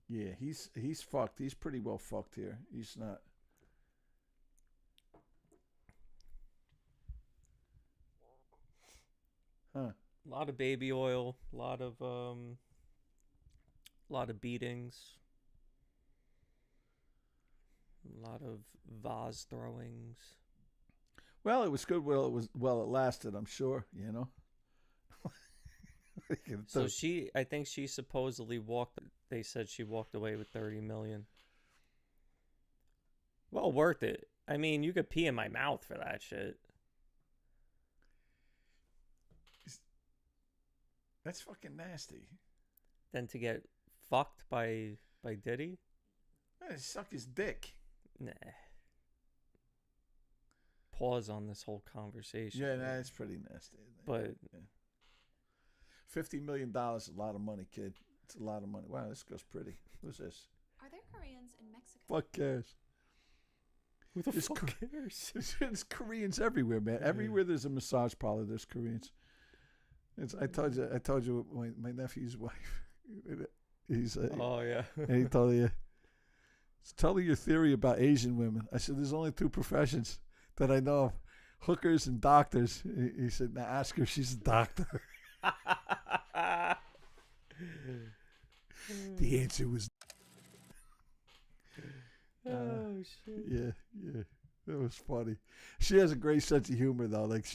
S1: Yeah, he's fucked. He's pretty well fucked here. He's not. Huh.
S2: A lot of baby oil. A lot of beatings. A lot of vase throwings.
S1: Well, it was good while it lasted, I'm sure, you know.
S2: So I think she supposedly they said she walked away with $30 million. Well, worth it. I mean, you could pee in my mouth for that shit.
S1: That's fucking nasty.
S2: Then to get fucked by Diddy?
S1: Suck his dick.
S2: Nah. Pause on this whole conversation.
S1: Yeah, that's pretty nasty.
S2: But
S1: yeah. $50 million is a lot of money, kid. It's a lot of money. Wow, this girl's pretty. Who's this?
S21: Are there Koreans in Mexico?
S1: Fuck cares.
S2: Who the fuck cares?
S1: There's Koreans everywhere, man. Everywhere there's a massage parlor, there's Koreans. I told you my nephew's wife. He's
S2: oh yeah.
S1: And he told you. Tell me your theory about Asian women. I said, there's only two professions that I know of, hookers and doctors. He said, now ask her if she's a doctor. The answer was
S2: oh, shit.
S1: Yeah. That was funny. She has a great sense of humor, though. Like,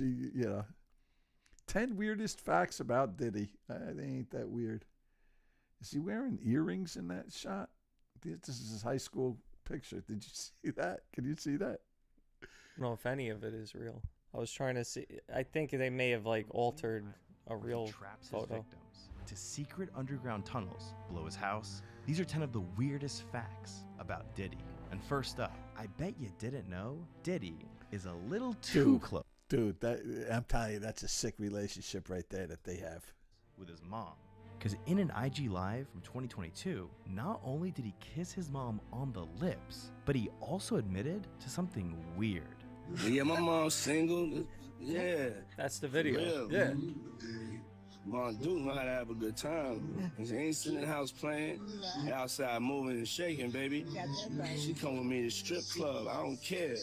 S1: 10 weirdest facts about Diddy. They ain't that weird. Is he wearing earrings in that shot? This is his high school picture. Did you see that? Can you see that?
S2: No, if any of it is real. I was trying to see. I think they may have like altered a real
S22: traps
S2: photo.
S22: His victims to secret underground tunnels below his house. These are 10 of the weirdest facts about Diddy. And first up, I bet you didn't know Diddy is a little too close.
S1: Dude, I'm telling you, that's a sick relationship right there that they have
S22: with his mom. Because in an IG Live from 2022, not only did he kiss his mom on the lips, but he also admitted to something weird.
S23: Yeah, my mom's single. Yeah.
S2: That's the video.
S23: Real. Yeah. Mom do know how to have a good time. She ain't sitting in the house playing. Outside moving and shaking, baby. She come with me to strip club. I don't care.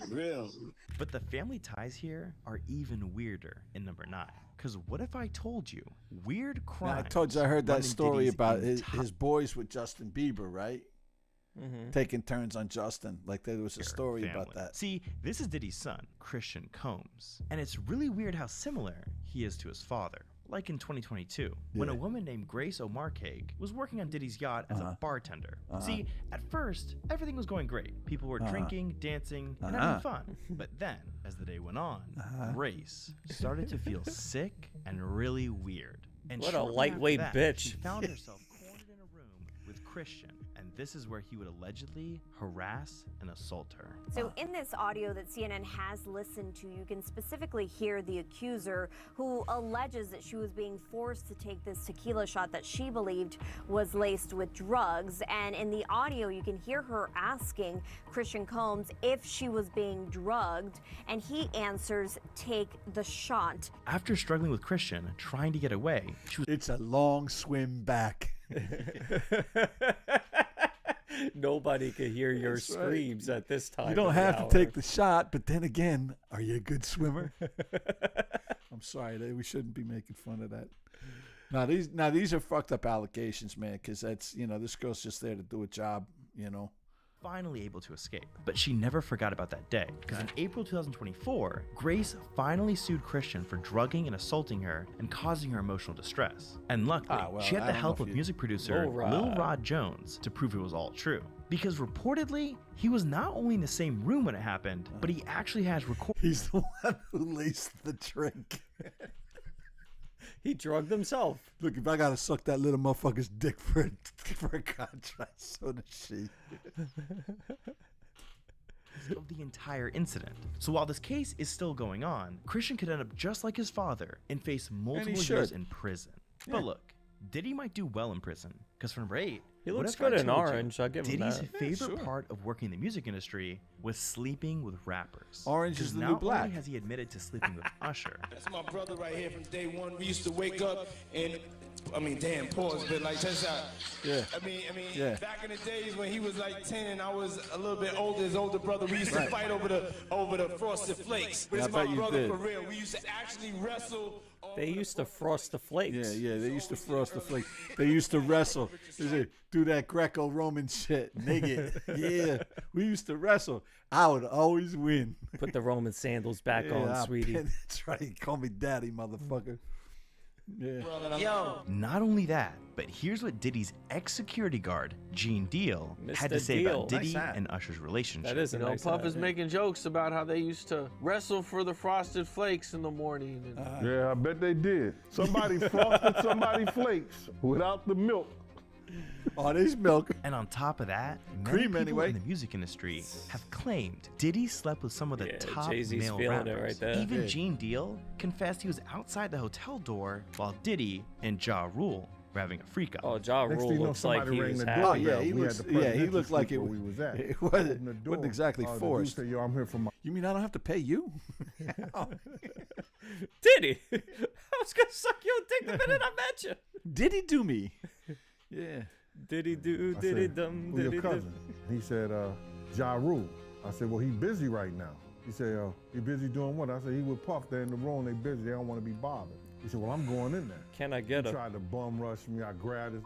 S23: Real.
S22: But the family ties here are even weirder in number 9. Because what if I told you weird crimes?
S1: I told you I heard that story about his boys with Justin Bieber, right? taking turns on Justin. Like there was a story about that.
S22: See, this is Diddy's son, Christian Combs, and it's really weird how similar he is to his father. Like in 2022, when a woman named Grace O'Marcaig was working on Diddy's yacht as a bartender. See, at first, everything was going great. People were drinking, dancing, and having fun. But then, as the day went on, Grace started to feel sick and really weird. And
S2: What a
S22: shortly
S2: lightweight
S22: after that, She
S2: bitch.
S22: found herself cornered in a room with Christian, and this is where he would allegedly harass and assault her.
S3: So in this audio that CNN has listened to, you can specifically hear the accuser who alleges that she was being forced to take this tequila shot that she believed was laced with drugs. And in the audio, you can hear her asking Christian Combs if she was being drugged, and he answers, "Take the shot."
S22: After struggling with Christian, trying to get away, she was
S1: It's a long swim back.
S2: Nobody could hear your
S1: That's right.
S2: screams at this time.
S1: You don't
S2: of the
S1: have
S2: hour.
S1: to take the shot, but then again, are you a good swimmer? I'm sorry, we shouldn't be making fun of that. Now these are fucked up allegations, man, because that's, this girl's just there to do a job,
S22: finally able to escape. But she never forgot about that day, because in April 2024, Grace finally sued Christian for drugging and assaulting her and causing her emotional distress. And luckily, she had the help of music producer Lil Rod Jones to prove it was all true. Because reportedly, he was not only in the same room when it happened, but he actually has recorded.
S1: He's the one who laced the drink.
S2: He drugged himself.
S1: Look, if I gotta suck that little motherfucker's dick for a contract, so does she.
S22: Of the entire incident. So while this case is still going on, Christian could end up just like his father and face multiple years in prison. But look, Diddy might do well in prison, because for number 8,
S2: He
S22: what
S2: looks
S22: if I
S2: good in
S22: told you
S2: Orange, I'll give him
S22: Diddy's
S2: that.
S22: favorite part of working in the music industry was sleeping with rappers.
S1: Orange is the new
S22: Not
S1: black.
S22: only has he admitted to sleeping with Usher,
S23: That's my brother right here from day one. We used to wake up and, damn, pause, but like, check this out.
S1: Yeah. Yeah.
S23: Back in the days when he was like 10 and I was a little bit older, his older brother, we used to
S1: Right.
S23: fight over the Frosted Flakes. But
S1: Yeah,
S23: it's
S1: I
S23: my
S1: bet you
S23: brother
S1: did.
S23: for real. We used to actually wrestle.
S2: They used to frost the flakes.
S1: Yeah, they used to frost the flake. They used to wrestle. They say, do that Greco-Roman shit, nigga. Yeah, we used to wrestle. I would always win.
S2: Put the Roman sandals back on,
S1: I
S2: sweetie.
S1: bet That's right. Call me daddy, motherfucker. Yeah.
S23: Yo.
S22: not only that, but here's what Diddy's ex-security guard, Gene Deal, had to
S2: Mr.
S22: say
S2: Deal.
S22: about Diddy
S2: Nice hat.
S22: and Usher's relationship.
S2: That is a
S4: You know,
S2: nice
S4: Puff
S2: hat,
S4: is
S2: yeah.
S4: making jokes about how they used to wrestle for the Frosted Flakes in the morning. And
S20: Yeah, I bet they did. Somebody frosted somebody flakes without the milk.
S1: Oh, there's milk.
S22: And on top of that, many
S1: Cream
S22: people
S1: anyway.
S22: in the music industry have claimed Diddy slept with some of the top
S2: Jay-Z's
S22: male
S2: feeling it
S22: rappers.
S2: right there.
S22: Even
S1: Yeah.
S22: Gene Deal confessed he was outside the hotel door while Diddy and Ja Rule were having a freak out.
S2: Oh, Ja
S20: Next
S2: Rule
S20: thing you know,
S2: looks like
S20: somebody
S2: he
S20: rang
S2: was
S20: the
S2: happy.
S1: Oh,
S20: doorbell.
S1: yeah, he
S20: We had
S1: looks.
S20: the
S1: Yeah, he
S20: presidential
S1: looked like
S20: suite
S1: it.
S20: where we was at.
S1: It
S20: Opened the
S1: wasn't
S20: door.
S1: exactly
S20: The dude
S1: forced.
S20: said, "Yo, I'm here for my."
S1: You mean I don't have to pay you?
S2: Diddy, I was gonna suck your dick the minute I met you.
S1: Did he do me? Yeah.
S2: Diddy do,
S20: I
S2: diddy
S20: said,
S2: dum,
S20: "Who your
S2: diddy dum.
S20: cousin?" He said, "Ja Rule." I said, "Well, he busy right now." He said, "He busy doing what?" I said, "He with Puff. They're in the room. They busy. They don't want to be bothered." He said, "Well, I'm going in there."
S2: Can I get
S20: He
S2: him?
S20: tried to bum rush me. I grabbed his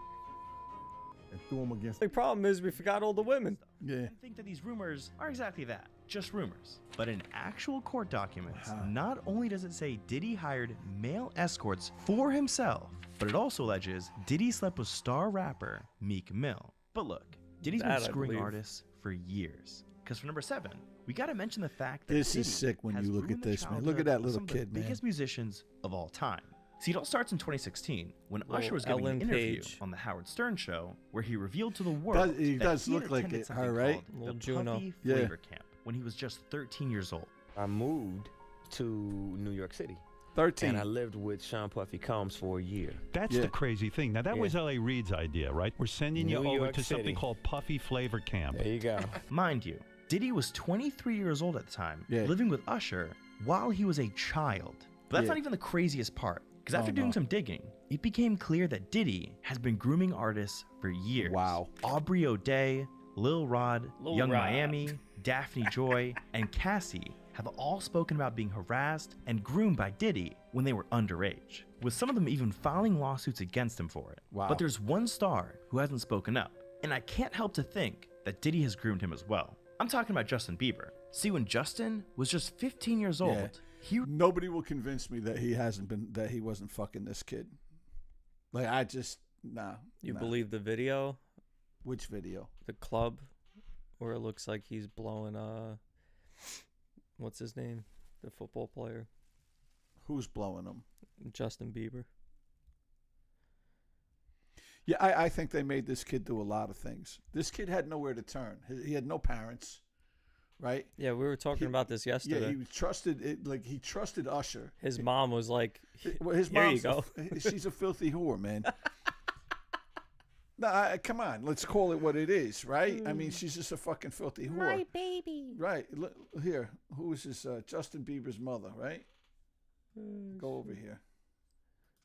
S20: and threw him against.
S2: The problem is we forgot all the women.
S1: Yeah.
S22: And think that these rumors are exactly that, just rumors. But in actual court documents, not only does it say Diddy hired male escorts for himself, but it also alleges Diddy slept with star rapper Meek Mill. But look, Diddy's
S2: That I
S22: been screwing
S2: believe.
S22: artists for years. Because for number 7, we gotta mention the fact that
S1: This is
S22: Diddy
S1: sick when
S22: has
S1: you look at
S22: ruined the
S1: this, man. Look at
S22: childhood
S1: that
S22: of
S1: little
S22: some of
S1: kid,
S22: the
S1: man.
S22: biggest musicians of all time. See, it all starts in 2016 when
S2: Little
S22: Usher was giving
S2: Ellen
S22: an interview
S2: Page.
S22: on the Howard Stern show, where he revealed to the world
S1: He
S22: that
S1: does
S22: he had
S1: look like
S22: attended
S1: it,
S22: something
S1: her, right?
S22: called
S2: Little
S22: the
S2: Juno.
S22: Puffy
S1: Yeah.
S22: Flavor Camp when he was just 13 years old.
S6: I moved to New York City.
S1: 13.
S6: And I lived with Sean Puffy Combs for a year.
S24: That's the crazy thing. Now, that
S6: Yeah.
S24: was L.A. Reid's idea, right? We're sending you
S6: New
S24: over
S6: York
S24: to something
S6: City.
S24: called Puffy Flavor Camp.
S6: There you go.
S22: Mind you, Diddy was 23 years old at the time,
S1: Yeah.
S22: living with Usher while he was a child. But that's
S1: Yeah.
S22: not even the craziest part. Because after
S1: Oh,
S22: doing
S1: no.
S22: some digging, it became clear that Diddy has been grooming artists for years.
S1: Wow.
S22: Aubrey O'Day, Lil Rod,
S2: Lil
S22: Young
S2: Rod.
S22: Miami, Daphne Joy, and Cassie have all spoken about being harassed and groomed by Diddy when they were underage, with some of them even filing lawsuits against him for it.
S1: Wow.
S22: But there's one star who hasn't spoken up, and I can't help to think that Diddy has groomed him as well. I'm talking about Justin Bieber. See, when Justin was just 15 years old,
S1: nobody will convince me that he wasn't fucking this kid. Like, I just, nah.
S2: You believe the video?
S1: Which video?
S2: The club, where it looks like he's blowing, what's his name? The football player.
S1: Who's blowing him?
S2: Justin Bieber.
S1: Yeah, I think they made this kid do a lot of things. This kid had nowhere to turn. He had no parents, right?
S2: Yeah, we were talking about this yesterday.
S1: Yeah, he trusted he trusted Usher.
S2: His mom was like,
S1: his
S2: "Here
S1: mom's
S2: you go."
S1: She's a filthy whore, man. No, come on, let's call it what it is, right? I mean, she's just a fucking filthy whore.
S3: My baby.
S1: Right. Here, who is this? Justin Bieber's mother, right? Go over here.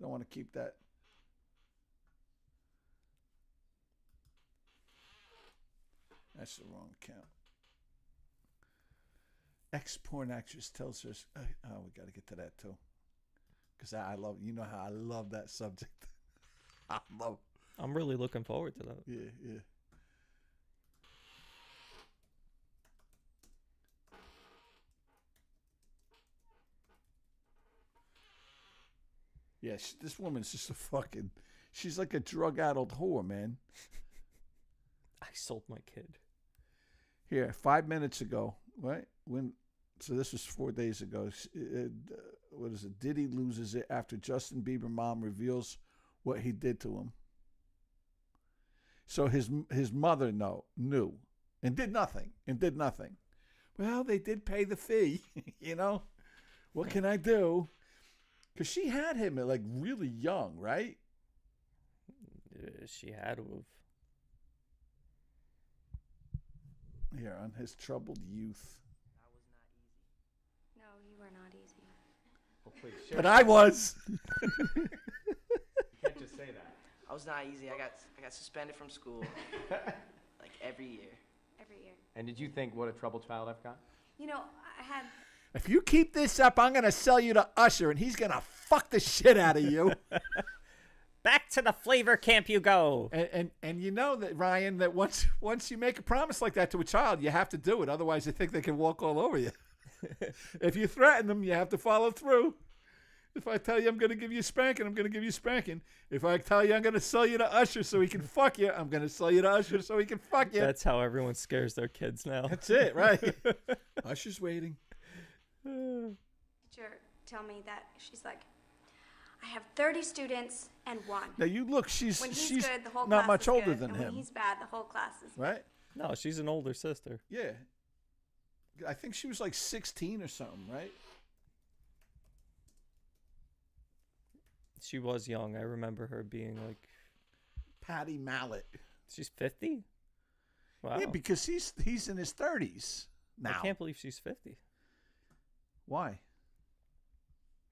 S1: Don't want to keep that. That's the wrong account. Ex-porn actress tells her... we got to get to that, too. Because I love... You know how I love that subject.
S2: I'm really looking forward to that.
S1: Yeah. Yeah, this woman's just a fucking... She's like a drug-addled whore, man.
S2: I sold my kid.
S1: Here, 5 minutes ago, right? So this was 4 days ago. What is it? Diddy loses it after Justin Bieber mom reveals what he did to him. So his mother knew and did nothing. Well, they did pay the fee, you know. What can I do? Because she had him at like really young, right?
S2: She had to have.
S1: Here, on his troubled youth.
S16: No, you were not easy.
S5: Well, please,
S1: But I was.
S5: You can't just say that.
S7: I was not easy. I got suspended from school like every year.
S16: Every year.
S5: And did you think what a troubled child I've got?
S16: You know, I had...
S1: If you keep this up, I'm going to sell you to Usher, and he's going to fuck the shit out of you.
S2: Back to the flavor camp you go.
S1: And you know that, Ryan, that once you make a promise like that to a child, you have to do it. Otherwise, they think they can walk all over you. If you threaten them, you have to follow through. If I tell you I'm going to give you a spanking, I'm going to give you a spanking. If I tell you I'm going to sell you to Usher so he can fuck you, I'm going to sell you to Usher so he can fuck you.
S2: That's how everyone scares their kids now.
S1: That's it, right? Usher's waiting.
S16: Teacher tell me that she's like, I have 30 students and one.
S1: Now you look,
S16: when he's
S1: she's
S16: good, the whole
S1: not
S16: class
S1: much
S16: is
S1: older
S16: good,
S1: than
S16: and
S1: him.
S16: When he's bad, the whole class is
S1: Right?
S2: No, she's an older sister.
S1: Yeah. I think she was like 16 or something, right?
S2: She was young. I remember her being like...
S1: Patty Mallet.
S2: She's 50? Wow.
S1: Yeah, because he's in his 30s now.
S2: I can't believe she's 50.
S1: Why?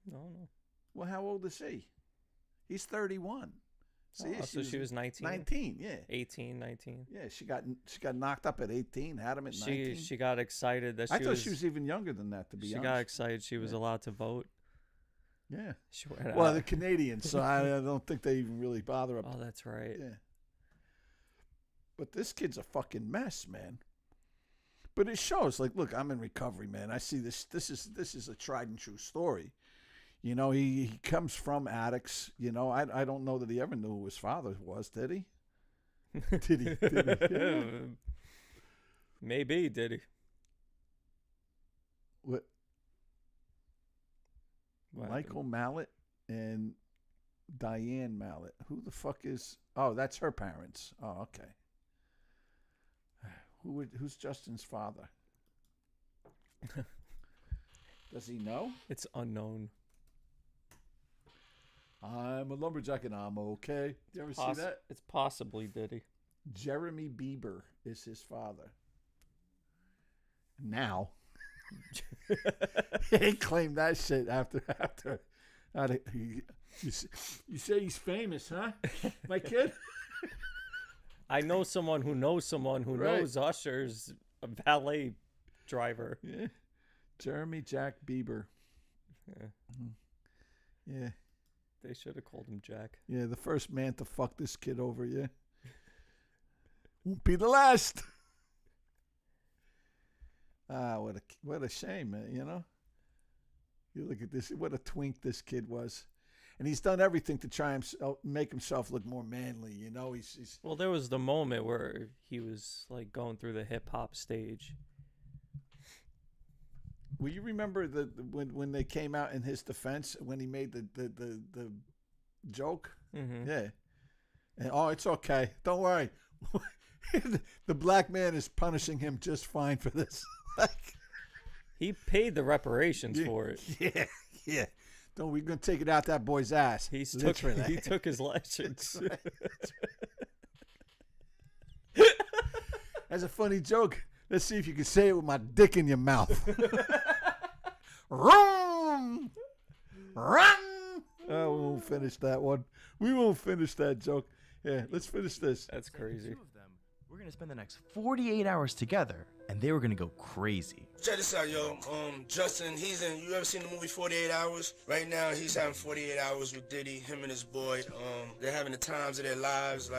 S2: No.
S1: Well, how old is he? He's 31. See,
S2: So she was 19?
S1: 19, yeah.
S2: 18, 19.
S1: Yeah, she got knocked up at 18, had him at 19.
S2: She got excited that
S1: I thought she was even younger than that, to be honest.
S2: She got excited she was allowed to vote.
S1: Yeah.
S2: She went
S1: Well,
S2: out.
S1: the Canadians, so I don't think they even really bother about.
S2: Oh, that's right.
S1: Yeah. But this kid's a fucking mess, man. But it shows, like, look, I'm in recovery, man. I see this. This is a tried and true story. You know, he comes from addicts. You know, I don't know that he ever knew who his father was, did he? Did he? Yeah.
S2: Maybe, did he?
S1: What? Michael Mallet and Diane Mallet. Who the fuck is... Oh, that's her parents. Oh, okay. Who's Justin's father? Does he know?
S2: It's unknown.
S1: I'm a lumberjack and I'm okay. You ever see that?
S2: It's possibly Diddy.
S1: Jeremy Bieber is his father. Now. He claimed that shit after. You say he's famous, huh? My kid?
S2: I know someone who knows someone who knows Usher's a valet driver.
S1: Yeah. Jeremy Jack Bieber.
S2: Yeah.
S1: Yeah.
S2: They should have called him Jack.
S1: Yeah, the first man to fuck this kid over, yeah. Won't be the last. Ah, what a shame, man, you know? You look at this, what a twink this kid was. And he's done everything to try and make himself look more manly, you know? He's
S2: Well, there was the moment where he was like going through the hip hop stage.
S1: Well, you remember when they came out in his defense when he made the joke?
S2: Mm-hmm.
S1: Yeah. And it's okay. Don't worry. The black man is punishing him just fine for this.
S2: He paid the reparations for it.
S1: Yeah, yeah. We're gonna take it out that boy's ass.
S2: He took his license.
S1: That's a funny joke. Let's see if you can say it with my dick in your mouth. Run! Run! Oh, we won't finish that one. We won't finish that joke. Yeah, let's finish this.
S2: That's crazy.
S22: We're going to spend the next 48 hours together, and they were going to go crazy.
S23: Check this out, yo. Justin, you ever seen the movie 48 Hours? Right now, he's having 48 hours with Diddy, him and his boy. They're having the times of their lives,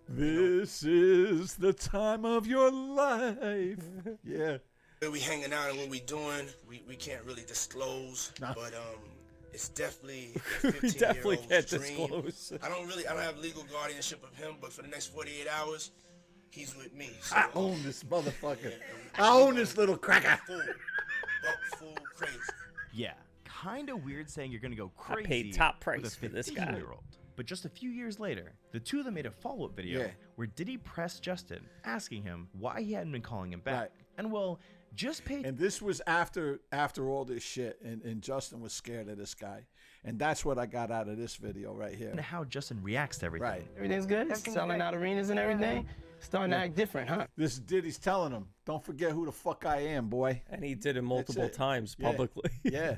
S1: This is the time of your life. Yeah.
S23: Where we hanging out and what we doing, we can't really disclose, but it's definitely a 15-year-old's
S2: can't
S23: dream.
S2: disclose.
S23: I don't have legal guardianship of him, but for the next 48 hours, he's with me. So,
S1: I own this motherfucker. I own this little cracker.
S23: Full crazy.
S22: Yeah, kind of weird saying you're going to go crazy.
S2: I paid top price
S22: with a
S2: for this guy.
S22: 15-year-old. But just a few years later, the two of them made a follow-up video where Diddy pressed Justin, asking him why he hadn't been calling him back.
S1: Right.
S22: And well, just paid.
S1: And this was after all this shit, and Justin was scared of this guy. And that's what I got out of this video right here.
S22: And how Justin reacts to everything.
S1: Right.
S4: Everything's good? Selling out arenas and everything? Starting to act different, huh?
S1: This is Diddy's telling him, don't forget who the fuck I am, boy.
S2: And he did it multiple times
S1: Yeah.
S2: publicly.
S1: Yeah.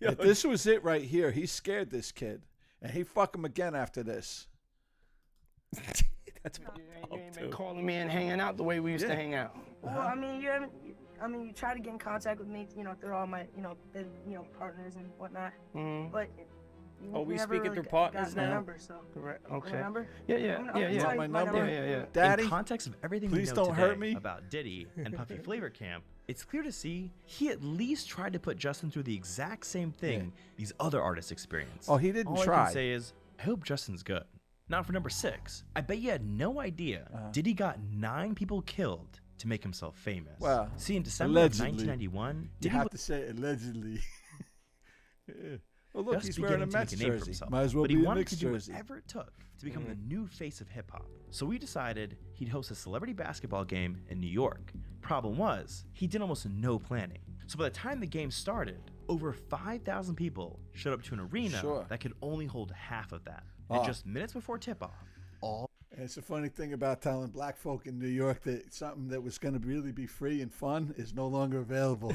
S1: If this was it right here, he scared this kid. And he fuck him again after this.
S2: That's
S4: You ain't been calling me and hanging out the way we used to hang out.
S8: Well, I mean, you haven't. I mean, you try to get in contact with me, through all my, partners and whatnot.
S4: Mm-hmm.
S8: But
S2: we
S8: never
S2: speaking
S8: really
S2: through
S8: got
S2: partners
S8: my
S2: now?
S8: number, so.
S4: Correct.
S8: My
S4: Okay.
S8: number?
S4: Yeah.
S8: I'm gonna tell
S1: Want
S8: you
S1: my number?
S4: Yeah.
S1: Daddy?
S22: In context of everything
S1: Please
S22: we know
S1: don't
S22: today
S1: hurt me.
S22: about Diddy and Puffy Flavor Camp, it's clear to see he at least tried to put Justin through the exact same thing these other artists experienced.
S1: Oh, he didn't
S22: All I
S1: try.
S22: can say is, I hope Justin's good. Now for number 6, I bet you had no idea Diddy got 9 people killed to make himself famous.
S1: Well,
S22: see, in December
S1: allegedly.
S22: of 1991,
S1: You
S22: Diddy
S1: have to say allegedly. Yeah. Oh, look,
S22: just
S1: he's wearing a
S22: beginning to
S1: Mets
S22: make a name for
S1: jersey.
S22: himself.
S1: Might as well
S22: but
S1: be
S22: he
S1: a
S22: wanted
S1: Knicks
S22: to do
S1: jersey.
S22: whatever it took to become the new face of hip-hop. So we decided he'd host a celebrity basketball game in New York. Problem was, he did almost no planning. So by the time the game started, over 5,000 people showed up to an arena that could only hold half of that. And just minutes before tip-off,
S1: And it's a funny thing about telling black folk in New York that something that was going to really be free and fun is no longer available.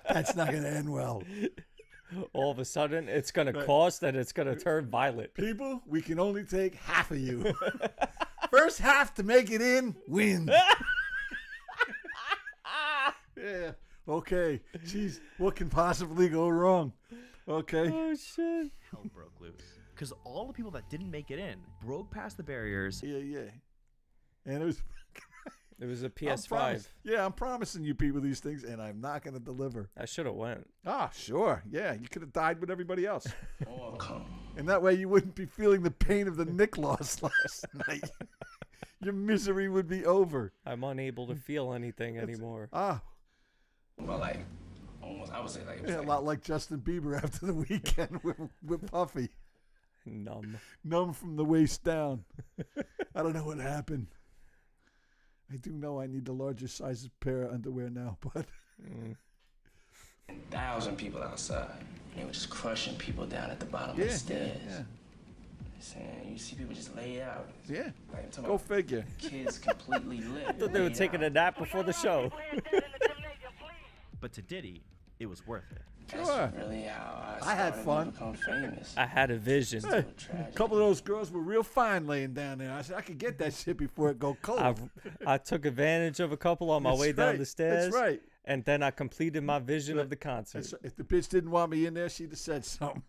S1: That's not going to end well.
S2: All of a sudden, it's going to cost and it's going to turn violent.
S1: People, we can only take half of you. First half to make it in wins. Yeah. Okay. Jeez, what can possibly go wrong? Okay.
S2: Oh, shit.
S22: hell broke loose. Because all the people that didn't make it in broke past the barriers.
S1: Yeah. And
S2: it was a
S1: I'm
S2: PS5.
S1: I'm promising you people these things, and I'm not going to deliver.
S2: I should have went.
S1: Ah, sure. Yeah, you could have died with everybody else. And that way you wouldn't be feeling the pain of the Nick loss last night. Your misery would be over.
S2: I'm unable to feel anything anymore.
S1: Ah.
S7: Well, almost, I would say it was
S1: a lot like Justin Bieber after the weekend with Puffy. Numb from the waist down. I don't know what happened. I do know I need the largest size pair of underwear now, but
S7: 1,000 people outside, and they were just crushing people down at the bottom of the stairs.
S1: Yeah.
S7: Saying, you see people just lay out.
S1: Yeah.
S7: Like, I'm talking
S1: Go
S7: about
S1: figure.
S7: Kids completely lit.
S2: I thought they were taking a nap before the show.
S22: But to Diddy, it was worth it.
S1: Sure.
S7: Really how
S1: I had fun.
S7: Become famous.
S2: I had a vision.
S1: Hey, a couple of those girls were real fine laying down there. I said, I could get that shit before it go cold.
S2: I took advantage of a couple on my way down the stairs.
S1: That's right.
S2: And then I completed my vision of the concert.
S1: If the bitch didn't want me in there, she'd have said something.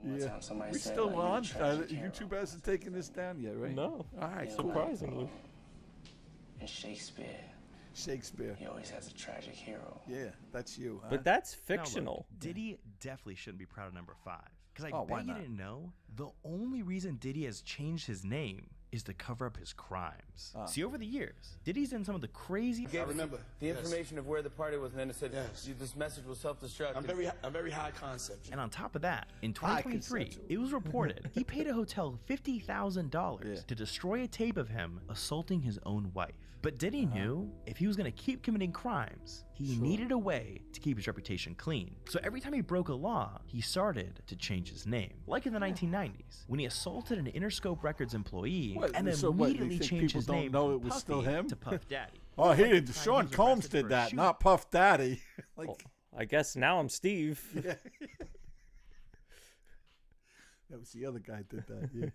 S23: One
S1: Yeah.
S23: time somebody
S1: We
S23: said,
S1: still
S23: like, you're a
S1: on?
S23: tragic hero.
S1: YouTube hasn't taken this down yet, right?
S2: No.
S1: All right,
S23: You know,
S1: cool.
S2: Surprisingly.
S23: And Shakespeare,
S1: Shakespeare.
S23: he always has a tragic hero.
S1: Yeah, that's you. Huh?
S2: But that's
S22: Now, look,
S2: fictional.
S22: Diddy definitely shouldn't be proud of number 5. Because I
S1: Oh, why
S22: bet you
S1: not?
S22: didn't know, the only reason Diddy has changed his name is to cover up his crimes. See, over the years, Diddy's done some of the crazy...
S17: I remember the information of where the party was, and then it said this message was self-destructive. I'm very high concept.
S22: And on top of that, in 2023, it was reported he paid a hotel $50,000 to destroy a tape of him assaulting his own wife. But Diddy knew if he was going to keep committing crimes, he needed a way to keep his reputation clean. So every time he broke a law, he started to change his name. Like in the 1990s, when he assaulted an Interscope Records employee and then immediately changed his name
S1: know
S22: from
S1: it was
S22: Puffy
S1: still him?
S22: to Puff Daddy.
S1: Oh, he
S22: Like
S1: did.
S22: the time
S1: Sean
S22: he was
S1: Combs
S22: arrested
S1: did
S22: for a
S1: that,
S22: shoot.
S1: not Puff Daddy. Like,
S2: I guess now I'm Steve.
S1: yeah. That was the other guy did that. Yeah.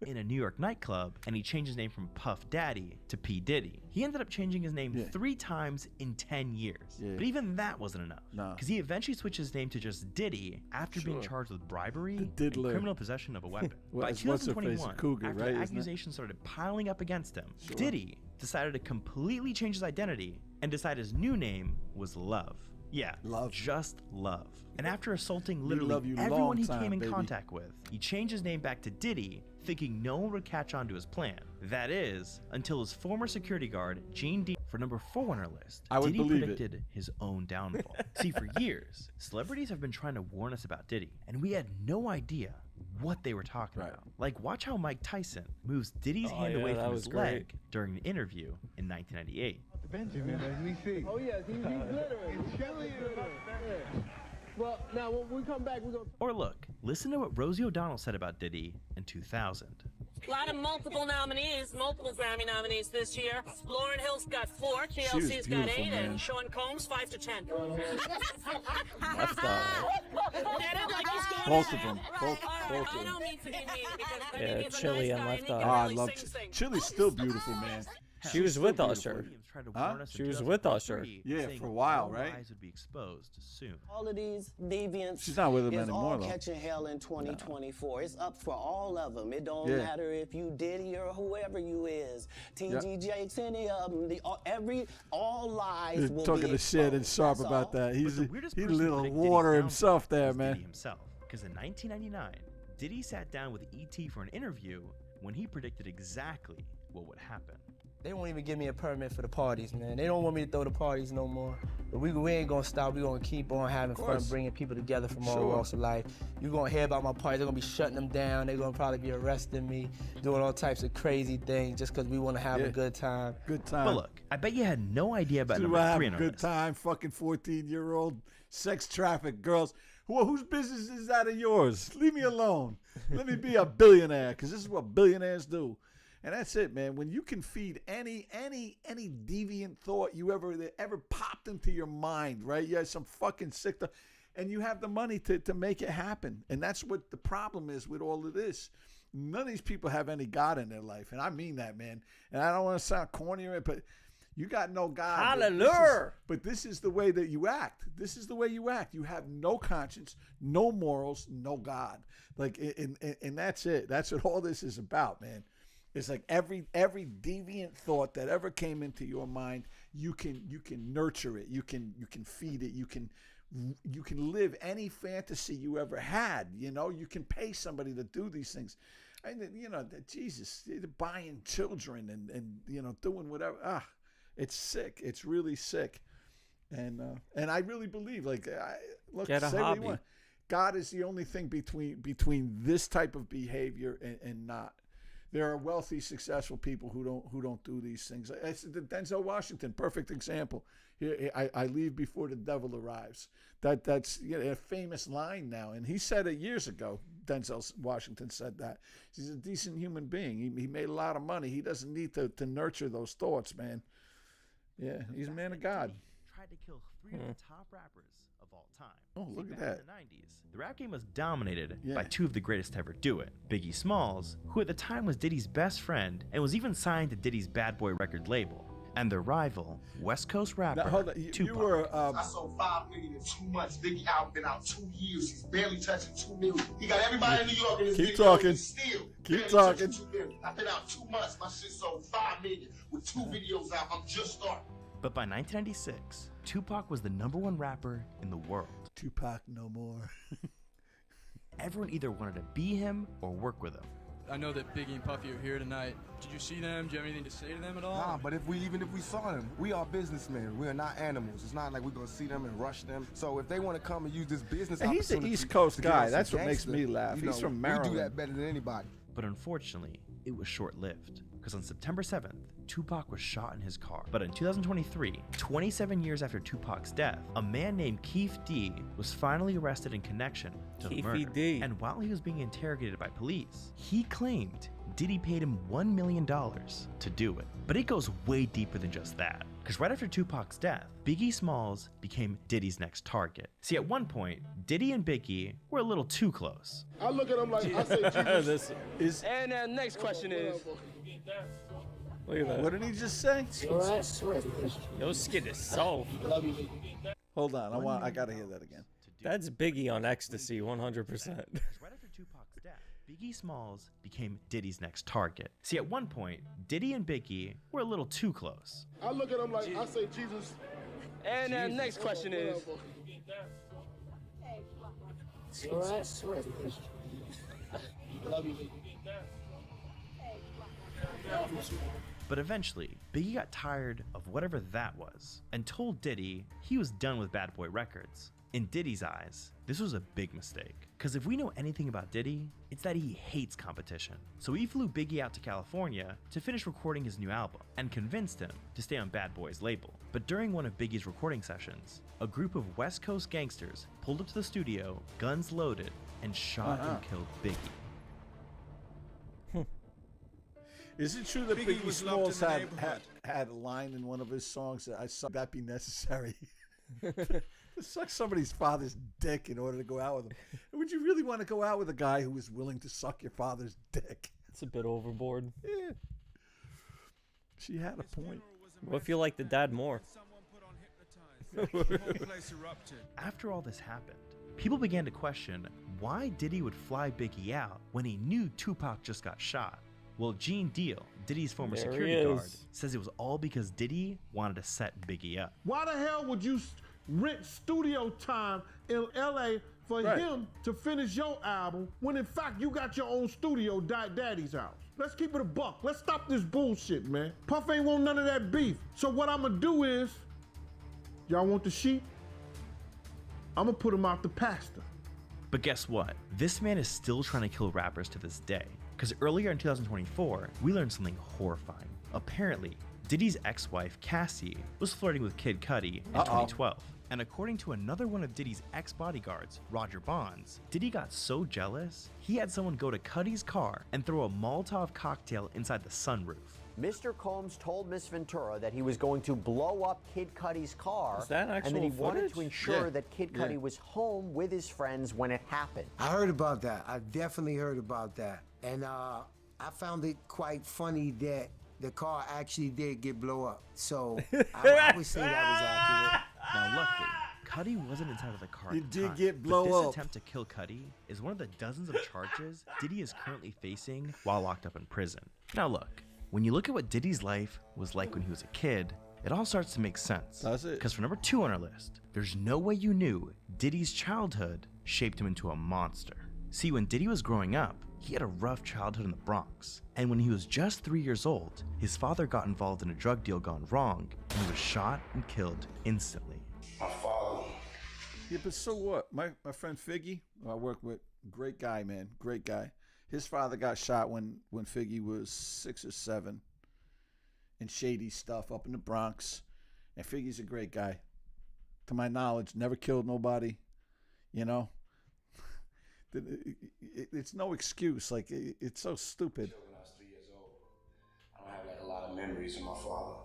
S22: In a New York nightclub, and he changed his name from Puff Daddy to P. Diddy. He ended up changing his name 3 times in 10 years.
S1: Yeah.
S22: But even that wasn't enough.
S1: Nah.
S22: Because he eventually switched his name to just Diddy after being charged with bribery and
S1: Diddler.
S22: criminal possession of a weapon.
S1: Well,
S22: By
S1: it's what's her face,
S22: 2021,
S1: Cougar,
S22: after
S1: right,
S22: the
S1: isn't it?
S22: accusations started piling up against him, Diddy decided to completely change his identity and decide his new name was Love. Yeah,
S1: Love.
S22: Just Love. And after assaulting
S1: love
S22: literally
S1: you
S22: everyone
S1: long
S22: he
S1: time,
S22: came in
S1: baby.
S22: contact with, he changed his name back to Diddy, thinking no one would catch on to his plan. That is, until his former security guard, Gene D, for number 4 on our list,
S1: I would
S22: Diddy
S1: believe it.
S22: predicted his own downfall. See, for years, celebrities have been trying to warn us about Diddy, and we had no idea what they were talking about. Like, watch how Mike Tyson moves Diddy's hand away from his leg during an interview in 1998.
S9: Benjamin, as we see. Oh, yes, he's glittering. He's glittering. Well, now, when we come back, we're going to...
S22: Or look, listen to what Rosie O'Donnell said about Diddy in 2000.
S10: A lot of multiple nominees, multiple Grammy nominees this year. Lauryn Hill's got 4, TLC's got 8, and Sean Combs 5 to 10.
S1: Both of them. Both
S10: I
S1: of
S10: don't
S1: them.
S10: mean to be mean because
S2: Yeah,
S10: he's a
S2: Chili
S10: nice
S2: and
S10: guy
S2: Left
S10: and he
S2: Eye.
S10: can
S1: I
S10: really
S1: love
S10: sing.
S1: Chili's still beautiful, man.
S2: She was with
S1: still
S2: Usher.
S1: beautiful.
S22: Huh?
S2: She was with Usher.
S1: Yeah,
S22: saying
S1: for a while,
S22: all
S1: right?
S22: lies would be exposed soon.
S11: All of these deviants
S1: She's not with him
S11: is
S1: anymore,
S11: all
S1: though.
S11: catching hell in 2024. It's up for all of them. It don't
S1: Yeah.
S11: matter if you Diddy or whoever you is. TG Jakes, any of them. All lies
S1: He's
S11: will
S1: talking
S11: be
S1: to Shit and
S11: exposed.
S1: Sharp
S11: That's
S1: about
S11: all.
S1: that. He's
S22: the weirdest
S1: he's a
S22: person to
S1: little
S22: predict
S1: water
S22: Diddy's
S1: himself there,
S22: was
S1: man.
S22: Diddy himself. Because in 1999, Diddy sat down with E.T. for an interview when he predicted exactly what would happen.
S12: They won't even give me a permit for the parties, man. They don't want me to throw the parties no more. But we ain't gonna stop. We gonna keep on having fun, bringing people together from all walks of life. You gonna hear about my parties. They're gonna be shutting them down. They're gonna probably be arresting me, doing all types of crazy things just because we want to have a good time.
S1: Good time.
S22: But look, I bet you had no idea about
S1: Do
S22: number
S1: I have
S22: 3
S1: a
S22: on our
S1: good
S22: list.
S1: time? Fucking 14-year-old sex trafficked girls. Well, whose business is that of yours? Leave me alone. Let me be a billionaire, because this is what billionaires do. And that's it, man. When you can feed any deviant thought that ever popped into your mind, right? You have some fucking sick stuff, and you have the money to make it happen. And that's what the problem is with all of this. None of these people have any God in their life, and I mean that, man. And I don't want to sound corny, but you got no God.
S2: Hallelujah.
S1: But this is the way that you act. This is the way you act. You have no conscience, no morals, no God. Like, and that's it. That's what all this is about, man. It's like every deviant thought that ever came into your mind, you can nurture it. You can feed it. You can live any fantasy you ever had. You know, you can pay somebody to do these things. And you know, Jesus, buying children and you know, doing whatever. It's sick. It's really sick. And I really believe, like, look,
S2: Get a
S1: say what
S2: hobby.
S1: you want. God is the only thing between this type of behavior and not. There are wealthy, successful people who don't do these things. It's the Denzel Washington, perfect example. Here, I leave before the devil arrives. That's a famous line now, and he said it years ago. Denzel Washington said that. He's a decent human being. He made a lot of money. He doesn't need to nurture those thoughts, man. Yeah, he's a man of God.
S22: Tried to kill 3 of the top rappers of all time.
S1: Oh, look at
S22: Back
S1: that.
S22: In the 90s, the rap game was dominated
S1: Yeah.
S22: by 2 of the greatest to ever do it. Biggie Smalls, who at the time was Diddy's best friend and was even signed to Diddy's Bad Boy record label, and their rival, West Coast rapper
S1: Now, hold on. You were.
S13: I sold 5 million in 2 months. Biggie album been out 2 years. He's barely touching 2 million. He got everybody in New York in his
S1: Keep
S13: video.
S1: talking.
S13: He's still
S1: Keep
S13: barely
S1: talking.
S13: touching 2 million. I've been out 2 months. My shit sold 5 million with 2 videos out. I'm just starting.
S22: But by 1996, Tupac was the #1 rapper in the world.
S1: Tupac no more.
S22: Everyone either wanted to be him or work with him.
S14: I know that Biggie and Puffy are here tonight. Did you see them? Do you have anything to say to them at all?
S15: Nah, but even if we saw them, we are businessmen. We are not animals. It's not like we're gonna see them and rush them. So if they want to come and use this business
S1: And he's an
S15: opportunity
S1: East Coast
S15: to get
S1: guy.
S15: us
S1: That's
S15: some
S1: what makes me laugh.
S15: you
S1: He's
S15: know,
S1: from
S15: We
S1: Maryland.
S15: do that better than anybody.
S22: But unfortunately, it was short-lived, because on September 7th, Tupac was shot in his car. But in 2023, 27 years after Tupac's death, a man named Keith D was finally arrested in connection to the murder.
S2: D.
S22: And while he was being interrogated by police, he claimed Diddy paid him $1 million to do it. But it goes way deeper than just that, because right after Tupac's death, Biggie Smalls became Diddy's next target. See, at one point, Diddy and Biggie were a little too close.
S9: I look at him like, I say, Jesus.
S12: And the next question is.
S2: Look at that.
S1: What did he just say?
S2: Your skin is soft.
S1: Hold on. I gotta hear that again.
S2: That's Biggie on ecstasy, 100%.
S22: Right after Tupac's death, Biggie Smalls became Diddy's next target. See, at one point, Diddy and Biggie were a little too close.
S9: I look at him like, I say, Jesus.
S12: And the next question is.
S22: But eventually, Biggie got tired of whatever that was and told Diddy he was done with Bad Boy Records. In Diddy's eyes, this was a big mistake, because if we know anything about Diddy, it's that he hates competition. So he flew Biggie out to California to finish recording his new album and convinced him to stay on Bad Boy's label. But during one of Biggie's recording sessions, a group of West Coast gangsters pulled up to the studio, guns loaded, and shot and killed Biggie.
S1: Is it true that Biggie Smalls had a line in one of his songs that I saw that be necessary? Suck somebody's father's dick in order to go out with him. Would you really want to go out with a guy who is willing to suck your father's dick?
S2: It's a bit overboard.
S1: Yeah. She had a point.
S2: What if you like the dad more?
S22: After all this happened, people began to question why Diddy would fly Biggie out when he knew Tupac just got shot. Well, Gene Deal, Diddy's former security guard, says it was all because Diddy wanted to set Biggie up.
S20: Why the hell would you rent studio time in LA for him to finish your album when in fact you got your own studio at Daddy's house? Let's keep it a buck. Let's stop this bullshit, man. Puff ain't want none of that beef. So what I'm gonna do is, y'all want the sheep? I'm gonna put him out the pasture.
S22: But guess what? This man is still trying to kill rappers to this day. Because earlier in 2024, we learned something horrifying. Apparently, Diddy's ex-wife, Cassie, was flirting with Kid Cudi in 2012. And according to another one of Diddy's ex-bodyguards, Roger Bonds, Diddy got so jealous, he had someone go to Cudi's car and throw a Molotov cocktail inside the sunroof.
S19: Mr. Combs told Miss Ventura that he was going to blow up Kid Cudi's car,
S2: Is that actual
S19: and that he wanted
S2: footage?
S19: to ensure that Kid Cudi was home with his friends when it happened.
S25: I heard about that. I definitely heard about that. And I found it quite funny that the car actually did get blow up. So I would say that was accurate.
S22: Now luckily, Cudi wasn't inside of the car.
S1: He
S22: at the
S1: did
S22: time,
S1: get
S22: but
S1: blow
S22: this
S1: up.
S22: attempt to kill Cudi is one of the dozens of charges Diddy is currently facing while locked up in prison. Now look, when you look at what Diddy's life was like when he was a kid, it all starts to make sense.
S1: Does it?
S22: Because for number 2 on our list, there's no way you knew Diddy's childhood shaped him into a monster. See, when Diddy was growing up, he had a rough childhood in the Bronx. And when he was just 3 years old, his father got involved in a drug deal gone wrong, and he was shot and killed instantly.
S13: My father.
S1: Yeah, but so what? My friend Figgy, who I work with, great guy, man, great guy. His father got shot when Figgy was 6 or 7 in shady stuff up in the Bronx. And Figgy's a great guy. To my knowledge, never killed nobody, you know. It's no excuse. Like, it's so stupid.
S13: When I was 3 years old, I don't have like a lot of memories of my father.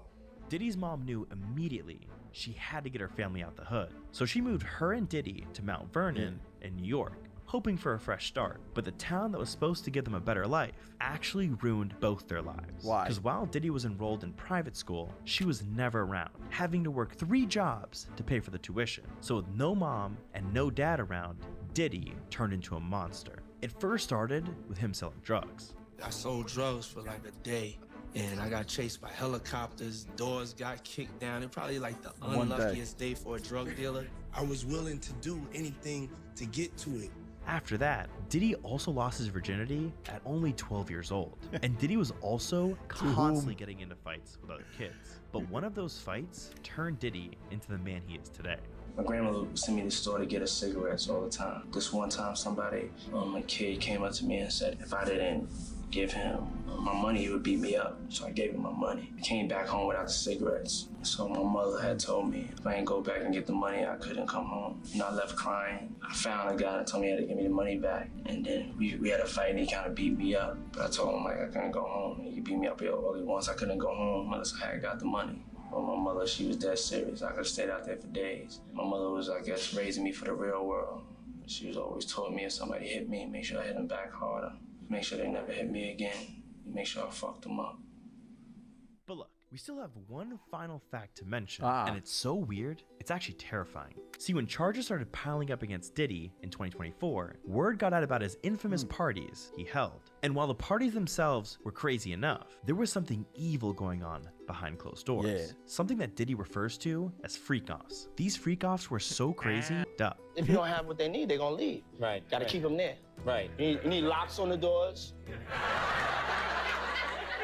S22: Diddy's mom knew immediately she had to get her family out the hood. So she moved her and Diddy to Mount Vernon in New York, hoping for a fresh start. But the town that was supposed to give them a better life actually ruined both their lives.
S1: Why?
S22: Because while Diddy was enrolled in private school, she was never around, having to work 3 jobs to pay for the tuition. So with no mom and no dad around, Diddy turned into a monster. It first started with him selling drugs.
S12: I sold drugs for like a day, and I got chased by helicopters, doors got kicked down. It probably like the unluckiest day for a drug dealer.
S23: I was willing to do anything to get to it.
S22: After that, Diddy also lost his virginity at only 12 years old. And Diddy was also constantly getting into fights with other kids. But one of those fights turned Diddy into the man he is today.
S3: My grandmother would send me to the store to get us cigarettes all the time. This one time somebody, a kid came up to me and said if I didn't give him my money, he would beat me up. So I gave him my money. I came back home without the cigarettes. So my mother had told me if I didn't go back and get the money, I couldn't come home. I left crying. I found a guy that told me he had to give me the money back. And then we had a fight and he kind of beat me up. But I told him I couldn't go home. He beat me up all he wants. I couldn't go home unless I had got the money. But my mother, she was dead serious. I could have stayed out there for days. My mother was, I guess, raising me for the real world. She was always telling me if somebody hit me, make sure I hit them back harder. Make sure they never hit me again. Make sure I fucked them up.
S22: But look, we still have one final fact to mention, and it's so weird, it's actually terrifying. See, when charges started piling up against Diddy in 2024, word got out about his infamous parties he held. And while the parties themselves were crazy enough, there was something evil going on behind closed doors.
S1: Yeah.
S22: Something that Diddy refers to as freak-offs. These freak-offs were so crazy, duh.
S12: If you don't have what they need, they're gonna leave.
S6: Right.
S12: Gotta keep them there.
S6: Right.
S12: You need locks on the doors.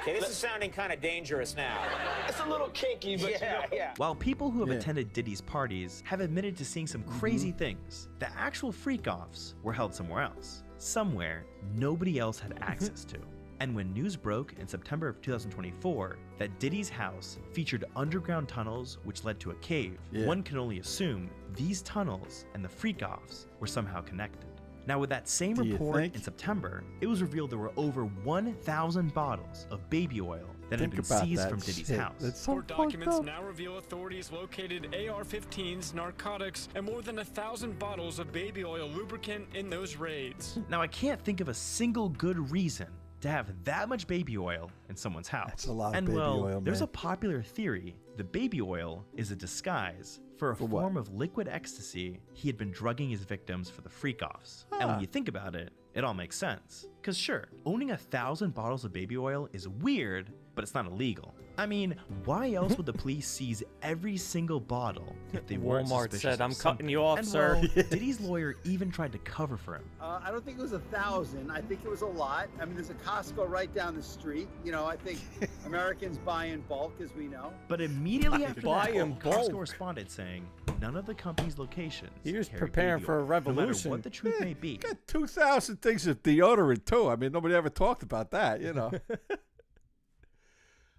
S6: Okay, this is sounding kind of dangerous now.
S12: It's a little kinky, but
S6: yeah.
S22: While people who have attended Diddy's parties have admitted to seeing some crazy things, the actual freak-offs were held somewhere else. Somewhere nobody else had access to. And when news broke in September of 2024 that Diddy's house featured underground tunnels which led to a cave, one can only assume these tunnels and the freak-offs were somehow connected. Now, with that same report in September, it was revealed there were over 1,000 bottles of baby oil that had been seized from Diddy's house.
S14: Court documents now reveal authorities located AR-15s, narcotics, and more than 1,000 bottles of baby oil lubricant in those raids.
S22: Now, I can't think of a single good reason to have that much baby oil in someone's house.
S1: That's a lot of
S22: and
S1: baby
S22: well,
S1: oil,
S22: there's
S1: man.
S22: a popular theory the baby oil is a disguise for a form of liquid ecstasy he had been drugging his victims for the freak-offs. And when you think about it, it all makes sense. Because sure, owning 1,000 bottles of baby oil is weird, but it's not illegal. I mean, why else would the police seize every single bottle if they weren't
S2: Walmart
S22: suspicious
S2: said,
S22: of
S2: "I'm
S22: something?"
S2: cutting you off,
S22: And
S2: sir.
S22: well, Diddy's lawyer even tried to cover for him.
S18: I don't think it was 1,000. I think it was a lot. I mean, there's a Costco right down the street. You know, I think Americans buy in bulk, as we know.
S22: But immediately after
S2: Buy
S22: that,
S2: in bulk.
S22: Costco responded saying none of the company's locations
S2: He was
S22: carried
S2: preparing
S22: baby
S2: for a
S22: oil, no matter
S2: revolution.
S22: what the truth may be.
S1: Got 2,000 things of deodorant too. I mean, nobody ever talked about that, you know.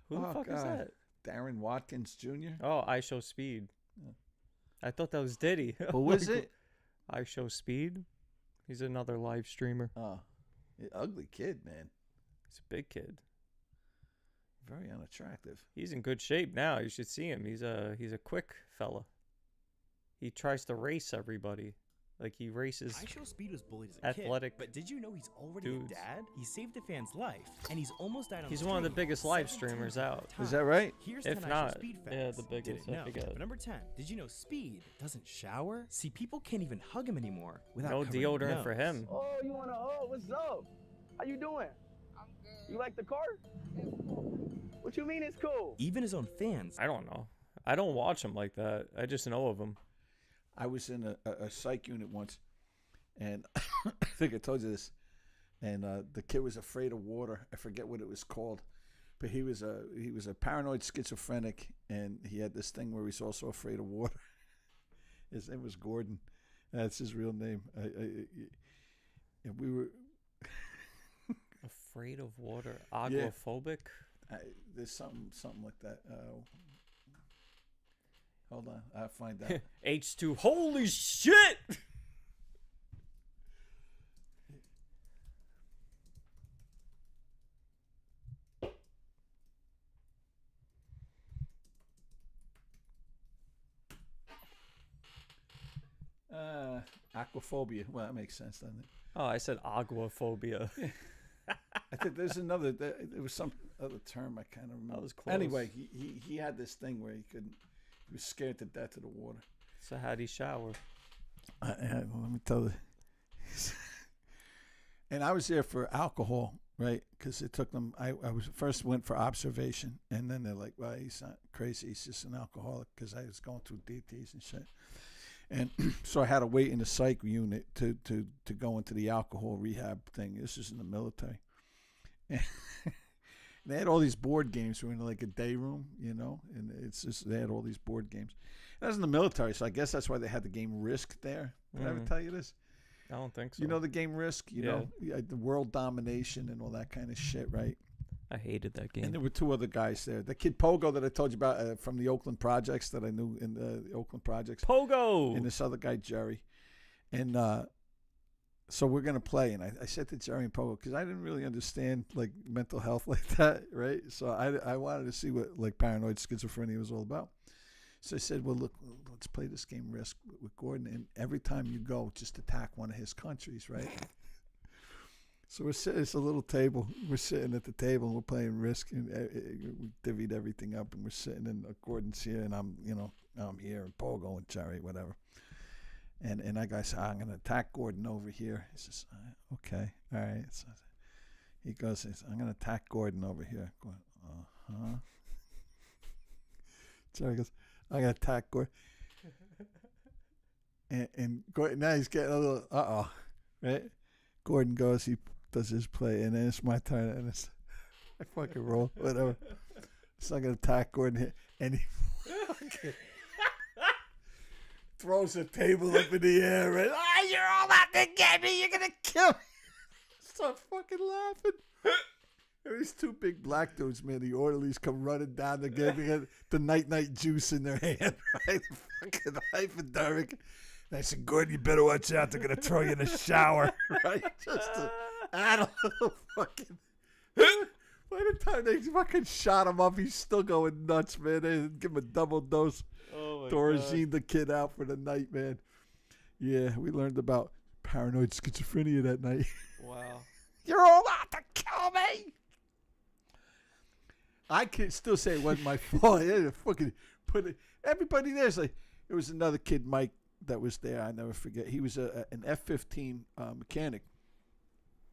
S2: Who the fuck is that?
S1: Darren Watkins Jr.
S2: Oh, I Show Speed. I thought that was Diddy.
S1: Who was it?
S2: I Show Speed. He's another live streamer.
S1: Oh, ugly kid, man.
S2: He's a big kid.
S1: Very unattractive.
S2: He's in good shape now. You should see him. He's a quick fella. He tries to race everybody. Like he races.
S22: I Show Speed was bullied as a
S2: athletic
S22: kid, but did you know he's already
S2: dudes.
S22: a dad? He saved a fan's life, and he's almost died on
S2: He's
S22: the
S2: one of the
S22: street
S2: biggest live
S22: 17
S2: streamers out.
S1: Is that right?
S22: Here's
S2: If
S22: 10
S2: not,
S22: actual Speed
S2: yeah,
S22: facts
S2: the
S22: you
S2: biggest,
S22: didn't
S2: I
S22: know.
S2: forget.
S22: But number 10, did you know Speed doesn't shower? See, people can't even hug him anymore without
S2: No
S22: covering
S2: deodorant
S22: their
S2: for
S22: nose.
S2: him.
S12: Oh, you wanna? Oh, what's up? How you doing? I'm good. You like the car? What you mean it's cool?
S22: Even his own fans.
S2: I don't know. I don't watch him like that. I just know of him.
S1: I was in a psych unit once, and I think I told you this. And the kid was afraid of water. I forget what it was called, but he was a paranoid schizophrenic, and he had this thing where he's also afraid of water. His name was Gordon. That's his real name. And we were
S2: Afraid of water, agoraphobic.
S1: There's something like that. Hold on, I'll find out.
S2: H2. Holy shit!
S1: Aquaphobia. Well, that makes sense, doesn't it?
S2: Oh, I said agoraphobia.
S1: I think there's another. There was some other term I can't remember.
S2: That was close.
S1: Anyway, he had this thing where he was scared to death of the water.
S2: So how'd he shower?
S1: Let me tell you. And I was there for alcohol, right? Because it took them. I was first went for observation, and then they're like, "Well, he's not crazy. He's just an alcoholic." Because I was going through DTs and shit, and so I had to wait in the psych unit to go into the alcohol rehab thing. This is in the military, and they had all these board games. We were in like a day room, you know, and it's just they had all these board games. That was in the military, so I guess that's why they had the game Risk there. Did I ever tell you this?
S2: I don't think so.
S1: You know the game Risk? You know, the world domination and all that kind of shit, right?
S2: I hated that game.
S1: And there were two other guys there. The kid Pogo that I told you about from the Oakland Projects that I knew in the Oakland Projects.
S2: Pogo!
S1: And this other guy, Jerry. And so we're going to play. And I said to Jerry and Pogo, because I didn't really understand, like, mental health like that, right? So I wanted to see what, like, paranoid schizophrenia was all about. So I said, well, look, let's play this game Risk with Gordon. And every time you go, just attack one of his countries, right? So we're sitting, it's a little table. We're sitting at the table and we're playing Risk. And we divvied everything up. And we're sitting and Gordon's here and I'm here and Pogo and Jerry, whatever. And that guy said, I'm going to attack Gordon over here. He says, okay, all right. So he goes, I'm going to attack Gordon over here. Going, uh-huh. Jerry goes, I'm going to attack Gordon. And Gordon, now he's getting a little, right? Gordon goes, he does his play, and then it's my turn, and I fucking roll, whatever. So I'm going to attack Gordon here, and he throws the table up in the air, right? You're all out to get me, you're going to kill me. Start fucking laughing. And these two big black dudes, man, the orderlies come running down. They're giving the night juice in their hand, right? Fucking hypodermic. And I said, Gordon, you better watch out. They're going to throw you in the shower, right? Just to add a little fucking... By the time they fucking shot him up, he's still going nuts, man. They give him a double dose.
S2: Oh,
S1: Thorazine the kid out for the night, man. Yeah, we learned about paranoid schizophrenia that night.
S2: Wow.
S1: You're all out to kill me! I can still say it wasn't my fault. Fucking everybody there's like, there was another kid, Mike, that was there. I never forget. He was an F-15 mechanic.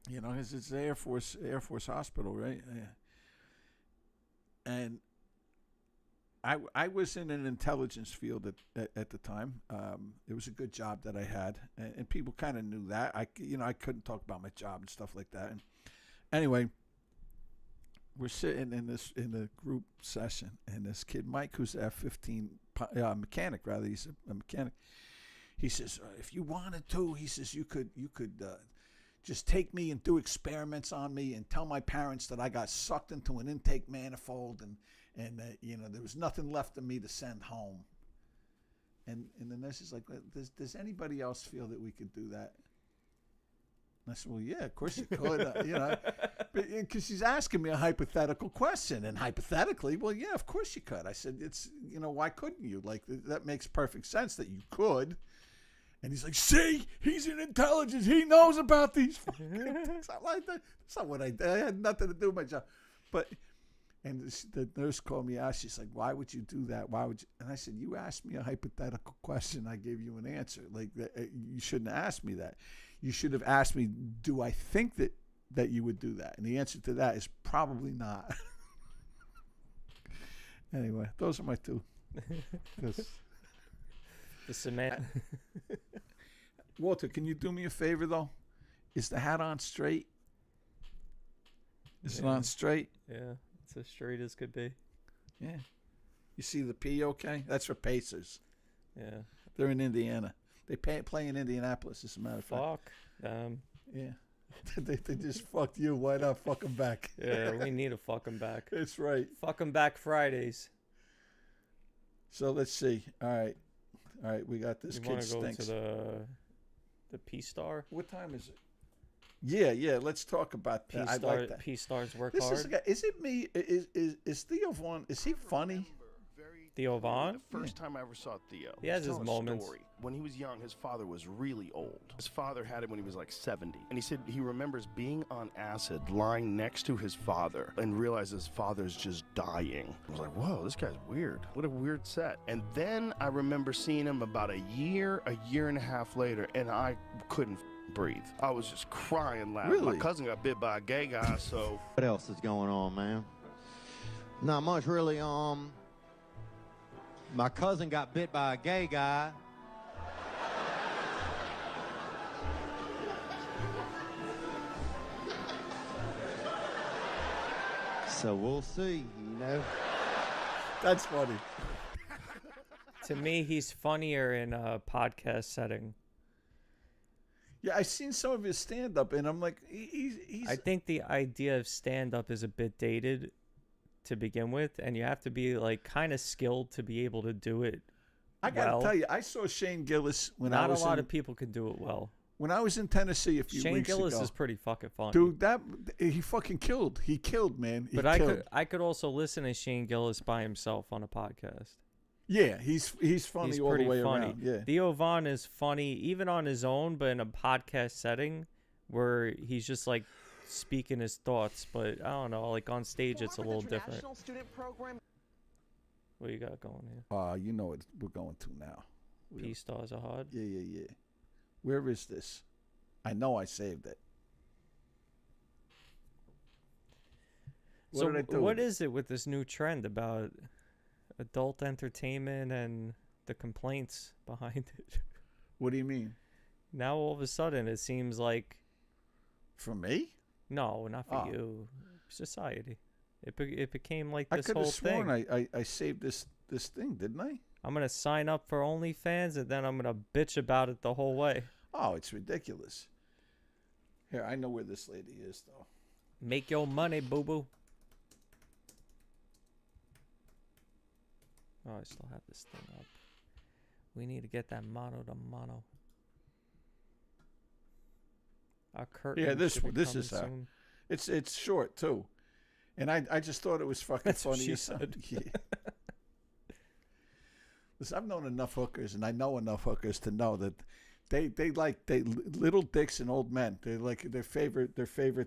S1: You know, it's the Air Force hospital, right? Yeah. And I was in an intelligence field at the time. It was a good job that I had, and people kind of knew that. I couldn't talk about my job and stuff like that. And anyway, we're sitting in the group session, and this kid Mike, who's an F-15 mechanic, rather, he's a mechanic. He says, if you wanted to, he says you could just take me and do experiments on me and tell my parents that I got sucked into an intake manifold and there was nothing left of me to send home. And the nurse is like, does anybody else feel that we could do that? And I said, well, yeah, of course you could, because she's asking me a hypothetical question, and hypothetically, well, yeah, of course you could. I said, it's, why couldn't you? Like, that makes perfect sense that you could. And he's like, see, he's in intelligence. He knows about these fucking things. I'm like, that's not what I did. I had nothing to do with my job. And the nurse called me out. She's like, why would you do that? Why would you? And I said, you asked me a hypothetical question. I gave you an answer. Like, you shouldn't have asked me that. You should have asked me, do I think that you would do that? And the answer to that is probably not. Anyway, those are my two.
S2: The cement.
S1: Walter, can you do me a favor, though? Is the hat on straight? Is it on straight?
S2: Yeah, it's as straight as could be.
S1: Yeah. You see the P okay? That's for Pacers.
S2: Yeah.
S1: They're in Indiana. They play in Indianapolis, as a matter of fact.
S2: Fuck them.
S1: Yeah. they just fucked you. Why not fuck them back?
S2: Yeah, we need to fuck them back.
S1: That's right.
S2: Fuck them back Fridays.
S1: So let's see. All right, we got this kid stinks.
S2: You want to go to the P-Star?
S1: What time is it? Yeah. Let's talk about that. I like that.
S2: P-Stars work
S1: this
S2: hard.
S1: Is it me? Is Theo Vaughn? Is he funny?
S2: Theo Von?
S5: The first time I ever saw Theo,
S2: He has his
S5: telling a
S2: moments.
S5: story. When he was young, his father was really old. His father had him when he was like 70. And he said he remembers being on acid, lying next to his father, and realized his father's just dying. I was like, whoa, this guy's weird. What a weird set. And then I remember seeing him about a year and a half later, and I couldn't breathe. I was just crying laughing.
S8: Really?
S5: My cousin got bit by a gay guy, so...
S8: What else is going on, man? Not much, really. My cousin got bit by a gay guy. So we'll see, you know.
S1: That's funny.
S2: To me, he's funnier in a podcast setting.
S1: Yeah, I've seen some of his stand-up, and I'm like, he's...
S2: I think the idea of stand-up is a bit dated to begin with, and you have to be like kind of skilled to be able to do it.
S1: I gotta tell you, I saw Shane Gillis when I was
S2: Not a lot of people can do it well.
S1: When I was in Tennessee a few
S2: Shane
S1: weeks
S2: Gillis
S1: ago,
S2: is pretty fucking funny.
S1: dude. He fucking killed. He killed, man. He
S2: But
S1: killed.
S2: I could also listen to Shane Gillis by himself on a podcast.
S1: Yeah, he's funny
S2: He's
S1: all the
S2: pretty
S1: way
S2: funny.
S1: around. Yeah,
S2: Theo Von is funny even on his own, but in a podcast setting where he's just like speaking his thoughts. But I don't know, like on stage it's a little different. What you got going here?
S1: you know what we're going to now.
S2: P Stars are hard.
S1: Yeah. Where is this? I know I saved it.
S2: So
S1: What did I do?
S2: what is it with this new trend about adult entertainment and the complaints behind it?
S1: What do you mean?
S2: Now all of a sudden it seems like...
S1: For me?
S2: No, not for
S1: Oh.
S2: you. Society. It became like
S1: I
S2: this
S1: could
S2: whole
S1: have sworn
S2: thing.
S1: I saved this thing, didn't I?
S2: I'm going to sign up for OnlyFans and then I'm going to bitch about it the whole way.
S1: Oh, it's ridiculous. Here, I know where this lady is, though.
S2: Make your money, boo-boo. Oh, I still have this thing up. We need to get that mono to mono. Our curtain.
S1: Yeah, this
S2: should be
S1: one. This
S2: coming
S1: is her.
S2: soon.
S1: It's short too, and I just thought it was fucking
S2: That's what
S1: funny.
S2: she
S1: as
S2: said.
S1: Yeah. Listen, I've known enough hookers, and I know enough hookers to know that they little dicks and old men. They're like their favorite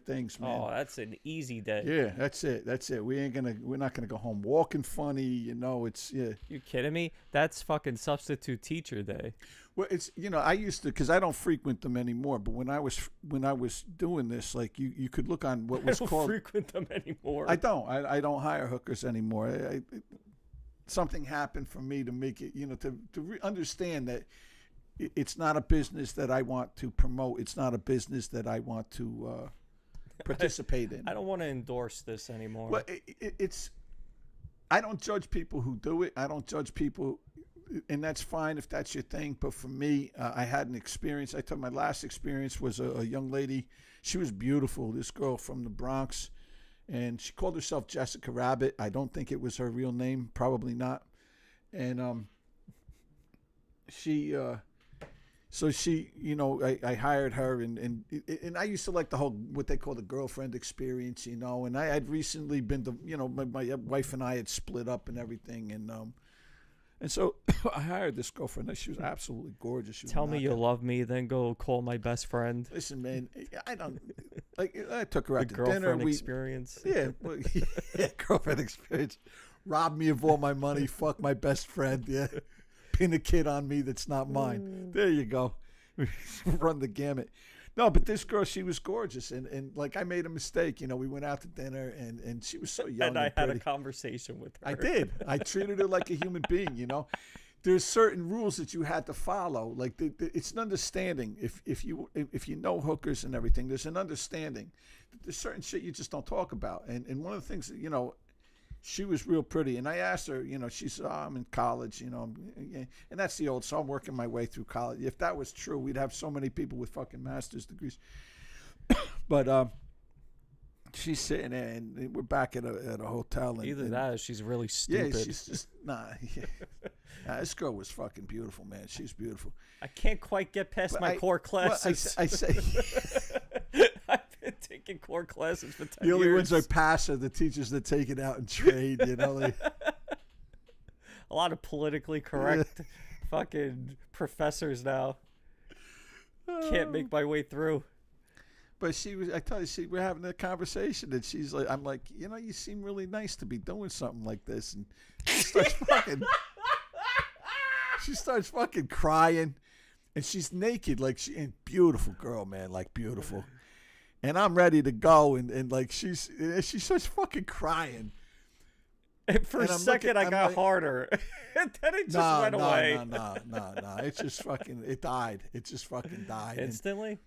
S1: things, man.
S2: Oh, that's an easy day.
S1: Yeah, that's it. We're not gonna go home walking funny, you know. It's yeah.
S2: You kidding me? That's fucking substitute teacher day.
S1: Well, it's I used to, because I don't frequent them anymore. But when I was doing this, like you could look on what was
S2: I don't
S1: called.
S2: frequent them anymore.
S1: I don't. I don't hire hookers anymore. Something happened for me to make it, to understand that it's not a business that I want to promote. It's not a business that I want to participate in.
S2: I don't want to endorse this anymore.
S1: Well, it's. I don't judge people who do it. I don't judge people, and that's fine if that's your thing. But for me, I had an experience. I thought my last experience was a young lady. She was beautiful. This girl from the Bronx. And she called herself Jessica Rabbit. I don't think it was her real name. Probably not. And so she, I hired her, and I used to like the whole what they call the girlfriend experience, And I had recently been to, my wife and I had split up and everything, and so I hired this girlfriend. She was absolutely gorgeous. She was
S2: Tell me you love me, then go call my best friend.
S1: Listen, man, I don't like. I took her out
S2: The
S1: to dinner.
S2: girlfriend experience.
S1: Yeah, well, yeah, girlfriend experience. Robbed me of all my money. Fuck my best friend. Yeah, pin a kid on me that's not mine. There you go. Run the gamut. No, but this girl, she was gorgeous, and like I made a mistake. We went out to dinner, and she was so young.
S2: And I had
S1: pretty.
S2: a conversation with her.
S1: I did. I treated her like a human being. There's certain rules that you had to follow. Like it's an understanding. If you know hookers and everything, there's an understanding. There's certain shit you just don't talk about. And one of the things that, she was real pretty. And I asked her, she said, I'm in college, and that's the old, so I'm working my way through college. If that was true, we'd have so many people with fucking master's degrees. But she's sitting there, and we're back at a hotel.
S2: Either that or she's really stupid.
S1: Yeah, she's just, this girl was fucking beautiful, man. She's beautiful.
S2: I can't quite get past my core classes.
S1: I say...
S2: I've been taking core classes for 10 years.
S1: The only ones I pass are the teachers that take it out and trade,
S2: a lot of politically correct fucking professors now. Can't make my way through.
S1: But I tell you, we're having a conversation, and she's like, I'm like, you know, you seem really nice to be doing something like this. And she starts fucking crying, and she's naked, like and beautiful girl, man, like beautiful. And I'm ready to go, and like she starts fucking crying.
S2: And for a second, I got harder. And then it just went away.
S1: No. It just fucking, it died. It just fucking died.
S2: Instantly?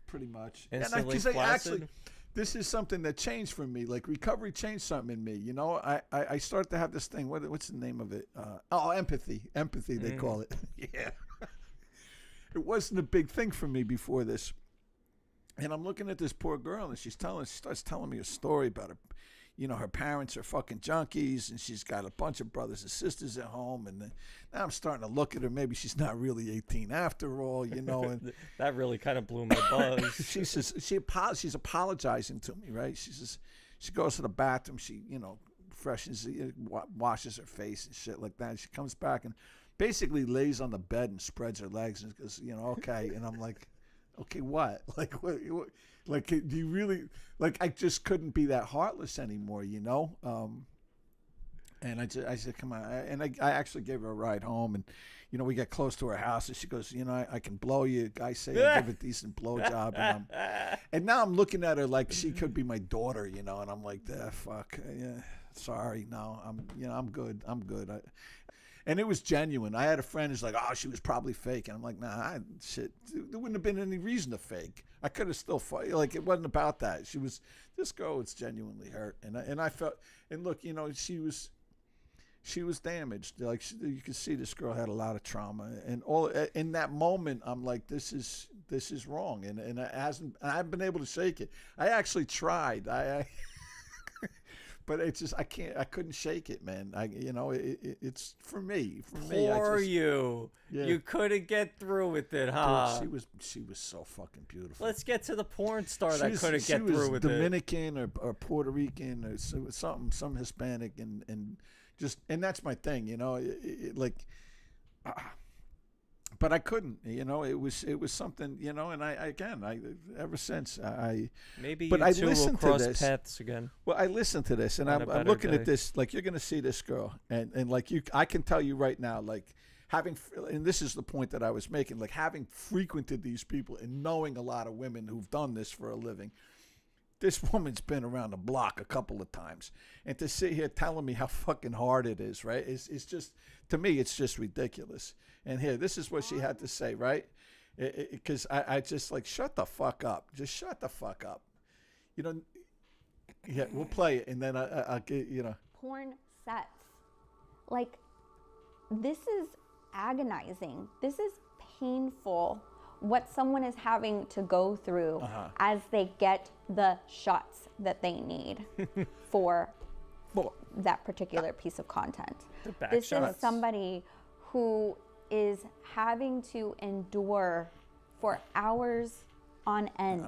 S1: Pretty much.
S2: Instantly
S1: And actually, this is something that changed for me. Like, recovery changed something in me. You know, I started to have this thing. What's the name of it? Empathy. Empathy, they call it. Yeah. It wasn't a big thing for me before this. And I'm looking at this poor girl, and she starts telling me a story about her. You know, her parents are fucking junkies, and she's got a bunch of brothers and sisters at home. And then, now I'm starting to look at her. Maybe she's not really 18 after all, you know. And
S2: that really kind of blew my buzz.
S1: She says she's apologizing to me, right? She says she goes to the bathroom. She, you know, freshens, washes her face and shit like that. And she comes back and basically lays on the bed and spreads her legs and goes, you know, okay. And I'm like, okay, what? Like, what? Like, do you really, like, I just couldn't be that heartless anymore, you know? And I said, come on. And I actually gave her a ride home, and, you know, we got close to her house, and she goes, you know, I can blow you. Guys say I give a decent blowjob. And now I'm looking at her like she could be my daughter, you know, and I'm like, fuck, yeah, sorry, no, I'm good. And it was genuine. I had a friend who's like, oh, she was probably fake. And I'm like, nah, shit. There wouldn't have been any reason to fake. I could have still fought. Like, it wasn't about that. This girl was genuinely hurt. And I felt, and look, you know, she was damaged. Like, you could see this girl had a lot of trauma. And all in that moment, I'm like, this is wrong. And I haven't been able to shake it. I actually tried. But it's just I couldn't shake it, man. It's for me.
S2: You. Yeah. You couldn't get through with it, huh?
S1: Dude, she was so fucking beautiful.
S2: Let's get to the porn star that couldn't get through with
S1: Dominican it. or Puerto Rican or some Hispanic and that's my thing, you know. But I couldn't, you know. It was something, you know. And I ever since
S2: maybe
S1: but
S2: you two will cross paths again.
S1: Well, I listened to this, and I'm looking at this. Like, you're gonna see this girl, and like I can tell you right now, like and this is the point that I was making, like having frequented these people and knowing a lot of women who've done this for a living. This woman's been around the block a couple of times, and to sit here telling me how fucking hard it is, right? It's just, to me, it's just ridiculous. And here, this is what she had to say, right? Because I just like, shut the fuck up. Just shut the fuck up. You know, yeah, we'll play it, and then I'll get, you know.
S4: Porn sets. Like, this is agonizing. This is painful. What someone is having to go through as they get the shots that they need for that particular piece of content. This is somebody who is having to endure for hours on end.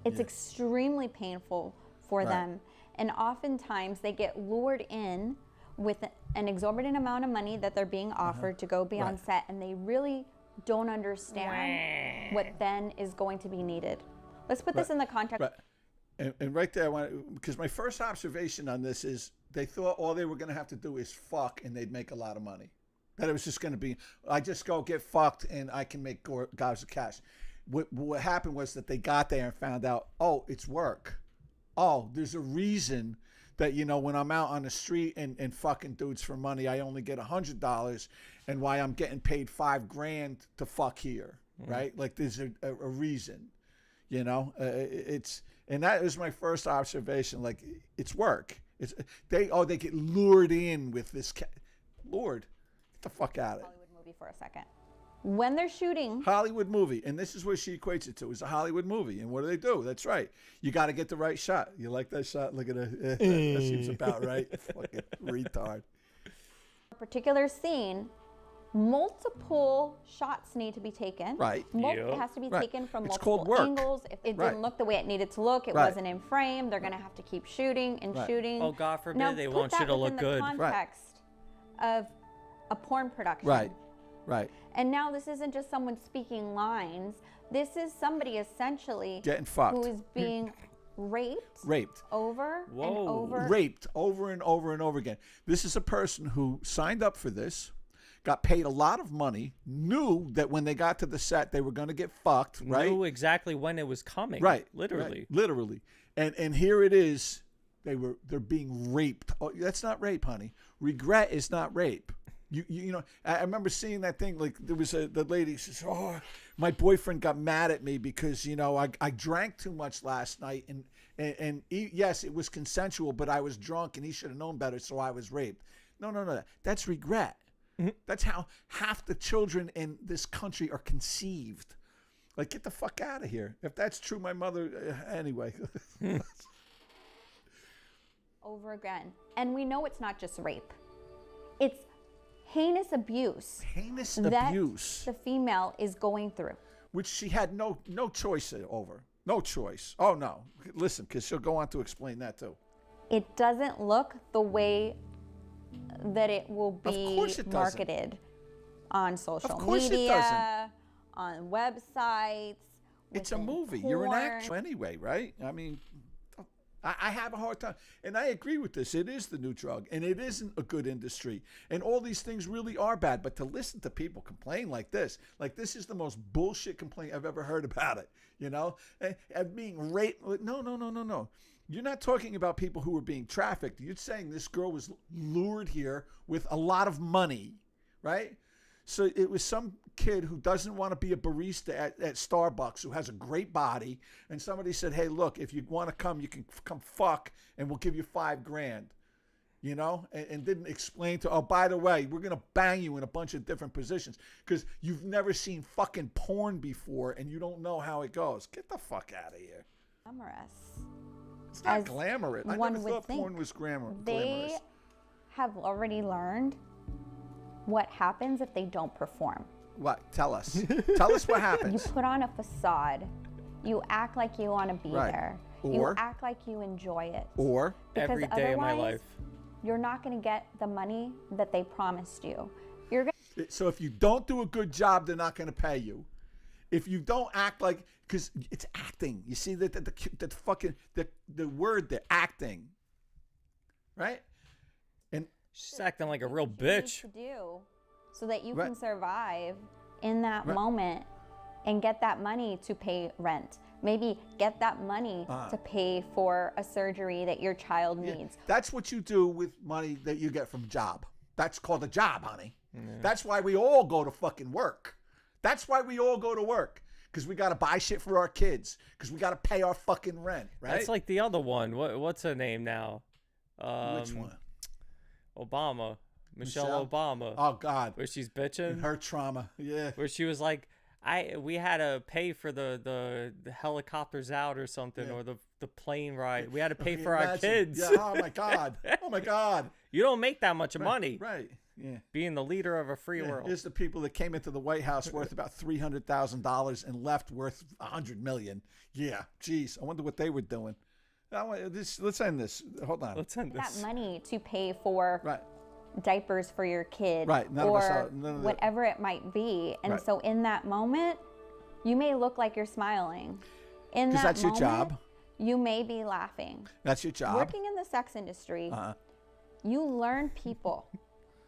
S4: It's extremely painful for them. And oftentimes they get lured in with an exorbitant amount of money that they're being offered to go be on set, and they really don't understand what then is going to be needed. Let's put this in the context.
S1: And right there, because my first observation on this is they thought all they were going to have to do is fuck and they'd make a lot of money. That it was just going to be, I just go get fucked and I can make gobs of cash. What happened was that they got there and found out, oh, it's work. Oh, there's a reason that, you know, when I'm out on the street and fucking dudes for money, I only get $100, and why I'm getting paid $5,000 to fuck here, right? Like, there's a reason, you know. And that was my first observation. Like, it's work. They get lured in with this. Lord, get the fuck out of it.
S4: Hollywood movie for a second. When they're shooting
S1: Hollywood movie, and this is what she equates it to, is a Hollywood movie. And what do? That's right. You got to get the right shot. You like that shot? Look at it. That seems about right. Fucking retard.
S4: A particular scene, multiple shots need to be taken.
S1: Right.
S4: It has to be taken from
S1: It's
S4: multiple
S1: called work.
S4: angles. If it didn't look the way it needed to look, it wasn't in frame. They're going to have to keep shooting and shooting.
S2: Oh, God forbid
S4: now,
S2: they
S4: put
S2: want you
S4: that
S2: to look
S4: within the
S2: good.
S4: context of a porn production.
S1: Right. Right.
S4: And now this isn't just someone speaking lines. This is somebody essentially
S1: Getting fucked.
S4: who is being raped over and over.
S1: Raped over and over and over again. This is a person who signed up for this, got paid a lot of money, knew that when they got to the set they were going to get fucked, right?
S2: Knew exactly when it was coming.
S1: Right.
S2: Literally.
S1: Right, literally. And here it is. They're being raped. Oh, that's not rape, honey. Regret is not rape. You know, I remember seeing that thing, like there was the lady says, oh, my boyfriend got mad at me because, you know, I drank too much last night and yes, it was consensual, but I was drunk and he should have known better, so I was raped. No. That's regret. That's how half the children in this country are conceived. Like, get the fuck out of here. If that's true, my mother, anyway.
S4: Over again. And we know it's not just rape. It's heinous abuse.
S1: Heinous
S4: that
S1: abuse.
S4: The female is going through.
S1: Which she had no choice over. No choice. Oh, no. Listen, because she'll go on to explain that, too.
S4: It doesn't look the way that it will be marketed on social media, on websites.
S1: It's a movie. You're an actor anyway, right? I mean, I have a hard time. And I agree with this. It is the new drug, and it isn't a good industry. And all these things really are bad. But to listen to people complain like this is the most bullshit complaint I've ever heard about it, you know? And being raped. No. You're not talking about people who were being trafficked. You're saying this girl was lured here with a lot of money, right? So it was some kid who doesn't want to be a barista at Starbucks, who has a great body, and somebody said, hey, look, if you want to come, you can come fuck, and we'll give you $5,000, you know? And didn't explain to, oh, by the way, we're going to bang you in a bunch of different positions because you've never seen fucking porn before, and you don't know how it goes. Get the fuck out of here.
S4: Glamorous.
S1: It's not glamorous. I never thought porn was glamorous.
S4: They have already learned what happens if they don't perform.
S1: What? Tell us. Tell us what happens.
S4: You put on a facade. You act like you want to be there. You
S1: Or
S4: act like you enjoy it.
S1: Or
S4: because
S2: every day of my
S4: otherwise,
S2: life.
S4: You're not going to get the money that they promised you. You're gonna
S1: So if you don't do a good job, they're not going to pay you. If you don't act like, because it's acting. You see that fucking the word, the acting, right? And
S2: she's acting like a real
S4: what you
S2: bitch.
S4: need to do so that you
S1: Right.
S4: can survive in that
S1: Right.
S4: moment and get that money to pay rent. Maybe get that money to pay for a surgery that your child needs.
S1: That's what you do with money that you get from job. That's called a job, honey. That's why we all go to fucking work. That's why we all go to work. Because we got to buy shit for our kids. Because we got to pay our fucking rent, right?
S2: That's like the other one. What's her name now?
S1: Which one?
S2: Obama. Michelle Obama.
S1: Oh, God.
S2: Where she's bitching.
S1: And her trauma. Yeah.
S2: Where she was like, we had to pay for the helicopters out or something, or the plane ride. We had to pay for our kids.
S1: Yeah. Oh, my God. Oh, my God.
S2: You don't make that much money.
S1: Right. Yeah.
S2: Being the leader of a free world.
S1: Here's the people that came into the White House worth about $300,000 and left worth $100 million. Yeah. Geez. I wonder what they were doing. Let's end this. Hold on.
S2: Let's end
S4: That money to pay for diapers for your kid,
S1: Right. None
S4: or
S1: of us none of
S4: whatever it might be. And
S1: Right.
S4: so in that moment, you may look like you're smiling. In
S1: 'Cause
S4: that
S1: that's your
S4: moment,
S1: job.
S4: you may be laughing.
S1: That's your job.
S4: Working in the sex industry, you learn people.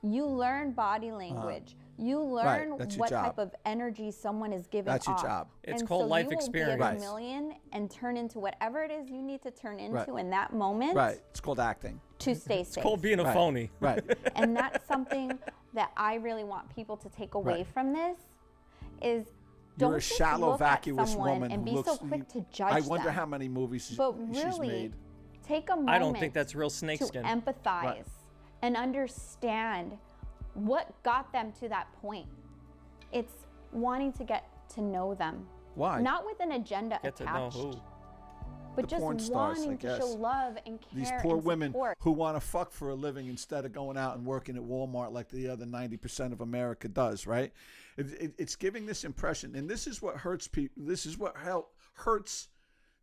S4: You learn body language. You learn
S1: That's your
S4: what
S1: job.
S4: type of energy someone is giving
S1: That's your
S4: off.
S1: job.
S2: It's
S4: And
S2: called
S4: so
S2: life
S4: you will
S2: experience.
S4: be a
S1: Right.
S4: chameleon and turn into whatever it is you need to turn into
S1: Right.
S4: in that moment
S1: Right. It's called acting.
S4: to stay safe.
S2: It's called being a
S1: Right.
S2: phony.
S1: Right.
S4: And that's something that I really want people to take away
S1: Right.
S4: from this is
S1: You're
S4: don't
S1: a
S4: just
S1: shallow,
S4: look at
S1: vacuous
S4: someone
S1: woman
S4: and
S1: who
S4: be
S1: looks.
S4: so quick to judge
S1: I wonder
S4: them.
S1: how many movies
S4: But
S1: she's
S4: really,
S1: made.
S4: take a moment
S2: I don't think that's real
S4: to
S2: snakeskin.
S4: empathize
S1: Right.
S4: and understand what got them to that point. It's wanting to get to know them.
S1: Why?
S4: Not with an agenda
S2: Get to know
S4: attached,
S2: who.
S4: but
S1: The porn
S4: just
S1: stars, I
S4: wanting to show
S1: guess.
S4: love and care
S1: These poor
S4: and
S1: women
S4: support.
S1: who want to fuck for a living instead of going out and working at Walmart like the other 90% of America does, right? It's giving this impression, and this is what hurts people. This is what hurts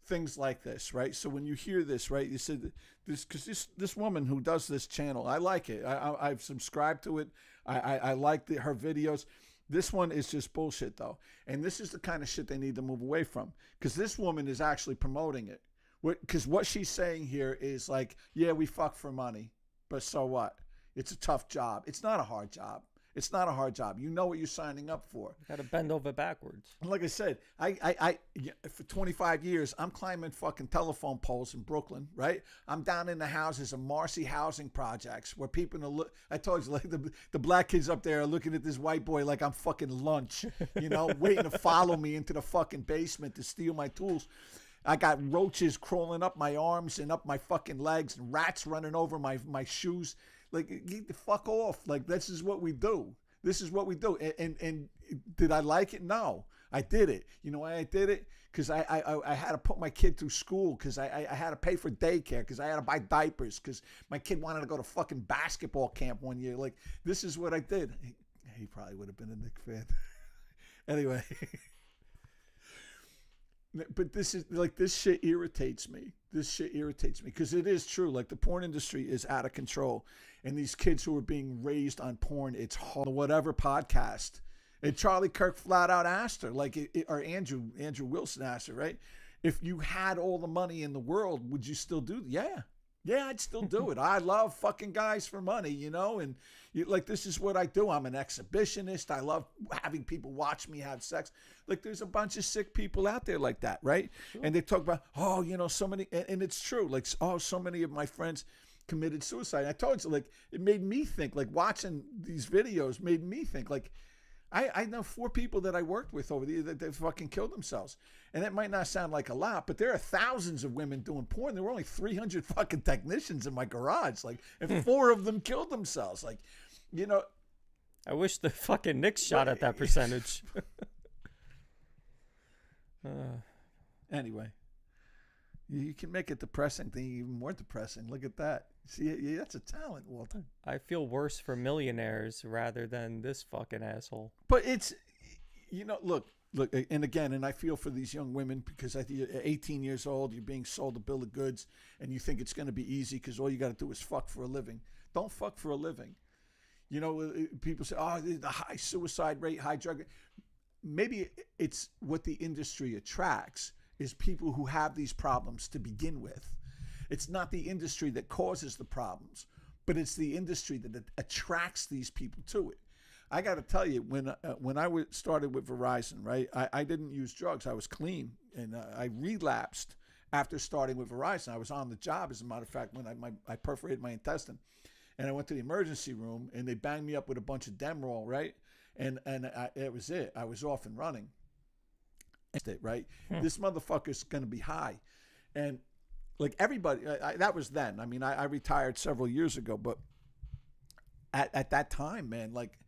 S1: things like this, right? So when you hear this, right, you said this because this woman who does this channel, I like it. I've subscribed to it. I like her videos. This one is just bullshit though, and this is the kind of shit they need to move away from because this woman is actually promoting it. Because what she's saying here is like, yeah, we fuck for money, but so what? It's a tough job. It's not a hard job. It's not a hard job. You know what you're signing up for.
S2: You gotta bend over backwards.
S1: And like I said, I for 25 years, I'm climbing fucking telephone poles in Brooklyn, right? I'm down in the houses of Marcy housing projects where people are I told you, like the black kids up there are looking at this white boy like I'm fucking lunch, you know, waiting to follow me into the fucking basement to steal my tools. I got roaches crawling up my arms and up my fucking legs and rats running over my shoes. Like, get the fuck off. Like, this is what we do. This is what we do. And did I like it? No. I did it. You know why I did it? Because I had to put my kid through school, because I had to pay for daycare, because I had to buy diapers, because my kid wanted to go to fucking basketball camp one year. Like, this is what I did. He probably would have been a Knicks fan. Anyway. But this is like, this shit irritates me. This shit irritates me because it is true. Like, the porn industry is out of control, and these kids who are being raised on porn, it's hard. Whatever podcast, and Charlie Kirk flat out asked her, like, or Andrew Wilson asked her, right? If you had all the money in the world, would you still do? Yeah, I'd still do it. I love fucking guys for money, you know, and like, this is what I do. I'm an exhibitionist. I love having people watch me have sex. Like, there's a bunch of sick people out there like that, right? Sure. And they talk about, oh, you know, so many, and it's true. Like, oh, so many of my friends committed suicide. I told you, like, it made me think, like, watching these videos made me think, like, I know 4 people that I worked with over the years that fucking killed themselves. And that might not sound like a lot, but there are thousands of women doing porn. There were only 300 fucking technicians in my garage. Like, and 4 of them killed themselves. Like, you know.
S2: I wish the fucking Knicks shot at that percentage.
S1: Anyway. You can make a depressing thing even more depressing. Look at that. See, that's a talent, Walter.
S2: I feel worse for millionaires rather than this fucking asshole.
S1: But it's, you know, look, and again, and I feel for these young women, because I think you're 18 years old, you're being sold a bill of goods, and you think it's going to be easy because all you got to do is fuck for a living. Don't fuck for a living. You know, people say, oh, the high suicide rate, high drug rate. Maybe it's what the industry attracts is people who have these problems to begin with. It's not the industry that causes the problems, but it's the industry that attracts these people to it. I got to tell you, when I started with Verizon, right, I didn't use drugs. I was clean, and I relapsed after starting with Verizon. I was on the job, as a matter of fact, when I perforated my intestine, and I went to the emergency room, and they banged me up with a bunch of Demerol, right, and it was it. I was off and running. Right, this motherfucker's gonna be high, and like everybody, that was then. I mean, I retired several years ago, but at that time, man, like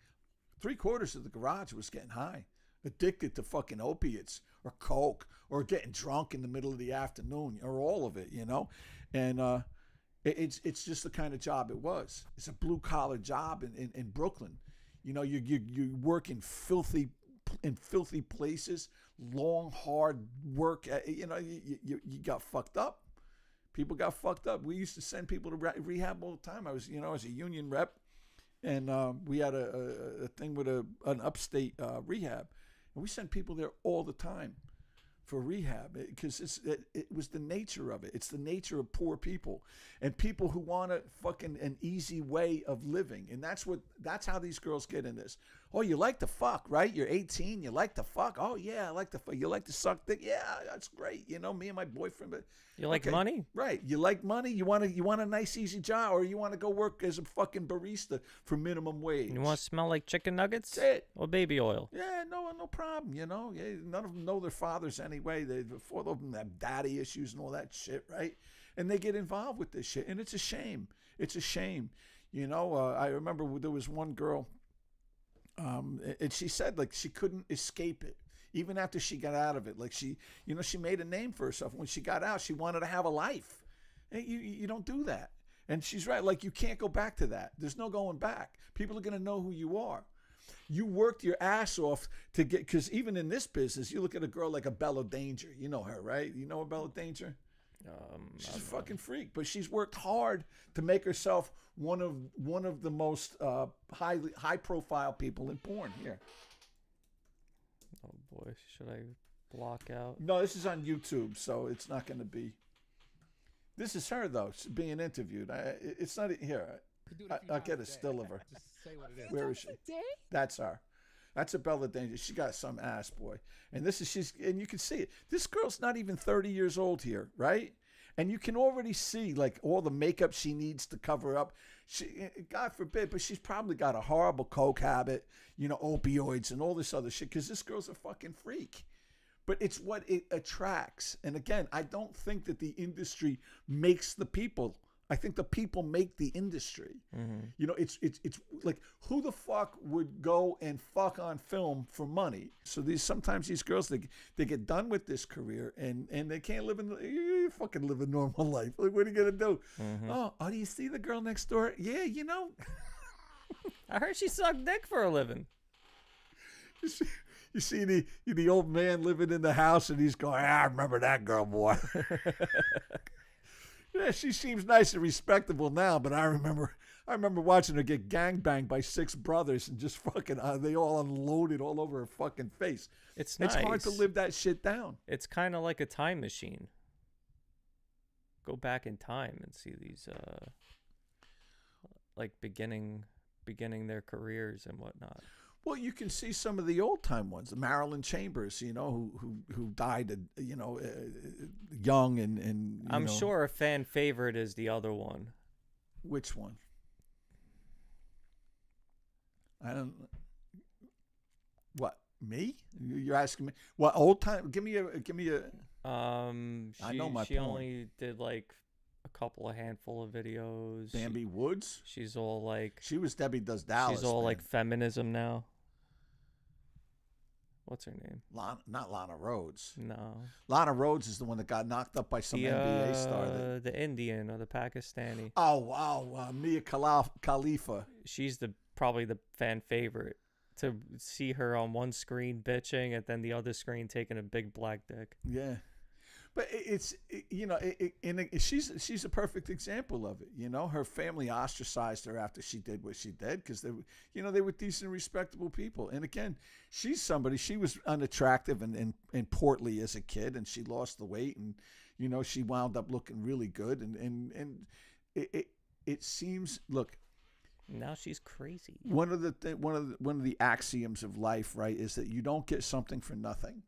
S1: 3/4 of the garage was getting high, addicted to fucking opiates or coke or getting drunk in the middle of the afternoon or all of it, you know, and it's just the kind of job it was. It's a blue collar job in Brooklyn, you know. You work in filthy places, long, hard work. You know, you got fucked up. People got fucked up. We used to send people to rehab all the time. I was a union rep, and we had a thing with an upstate rehab, and we sent people there all the time for rehab, because it was the nature of it. It's the nature of poor people and people who want an easy way of living, and that's how these girls get in this. Oh, you like to fuck, right? You're 18, you like to fuck. Oh yeah, I like to fuck. You like to suck dick? Yeah, that's great. You know, me and my boyfriend. But
S2: you like money,
S1: right? You like money. You want a nice easy job, or you want to go work as a fucking barista for minimum wage.
S2: You want to smell like chicken nuggets?
S1: That's it.
S2: Or baby oil?
S1: Yeah, no problem. You know, none of them know their fathers anyway. Four of them have daddy issues and all that shit, right? And they get involved with this shit, and it's a shame. It's a shame. You know, I remember there was one girl. And she said, like, she couldn't escape it even after she got out of it. Like, she made a name for herself. When she got out, she wanted to have a life. And you don't do that. And she's right. Like, you can't go back to that. There's no going back. People are going to know who you are. You worked your ass off to get, because even in this business, you look at a girl like a Bella Danger. You know her, right? You know a Bella Danger? She's a fucking freak, but she's worked hard to make herself one of the most high profile people in porn. Here.
S2: Oh boy, should I block out?
S1: No, this is on YouTube, so it's not going to be. This is her though, she's being interviewed. It's not here. I'll get a still of her.
S9: Just say what it is.
S1: Where is she? That's her. That's a Bella Danger. She got some ass, boy. And and you can see it. This girl's not even 30 years old here, right? And you can already see like all the makeup she needs to cover up. God forbid, but she's probably got a horrible coke habit, opioids and all this other shit, because this girl's a fucking freak. But it's what it attracts. And again, I don't think that the industry makes the people. I think the people make the industry.
S2: Mm-hmm.
S1: It's like, who the fuck would go and fuck on film for money? So sometimes these girls, they get done with this career and they can't you fucking live a normal life. Like, what are you gonna do?
S2: Mm-hmm.
S1: Oh, do you see the girl next door? Yeah,
S2: I heard she sucked dick for a living.
S1: You see the old man living in the house and he's going, I remember that girl, boy. Yeah, she seems nice and respectable now, but I remember watching her get gangbanged by 6 brothers and just fucking they all unloaded all over her fucking face.
S2: It's
S1: hard to live that shit down.
S2: It's kind of like a time machine. Go back in time and see these like beginning their careers and whatnot.
S1: Well, you can see some of the old time ones, the Marilyn Chambers, who died, young and.
S2: I'm sure a fan favorite is the other one.
S1: Which one? I don't. What, me? You're asking me what old time? Give me a. I know my
S2: She
S1: porn.
S2: only did like a handful of videos.
S1: Bambi Woods.
S2: She's all like.
S1: She was Debbie Does Dallas.
S2: She's all
S1: man.
S2: like feminism now. What's her name?
S1: Not Lana Rhodes.
S2: No.
S1: Lana Rhodes is the one that got knocked up by some NBA star.
S2: The Indian or the Pakistani.
S1: Oh wow, Mia Khalifa.
S2: She's probably the fan favorite. To see her on one screen bitching and then the other screen taking a big black dick.
S1: Yeah. But she's a perfect example of it. Her family ostracized her after she did what she did because they were decent, respectable people. And again, she's somebody. She was unattractive and portly as a kid, and she lost the weight, and she wound up looking really good. And it seems, look.
S2: Now she's crazy.
S1: One of the axioms of life, right, is that you don't get something for nothing.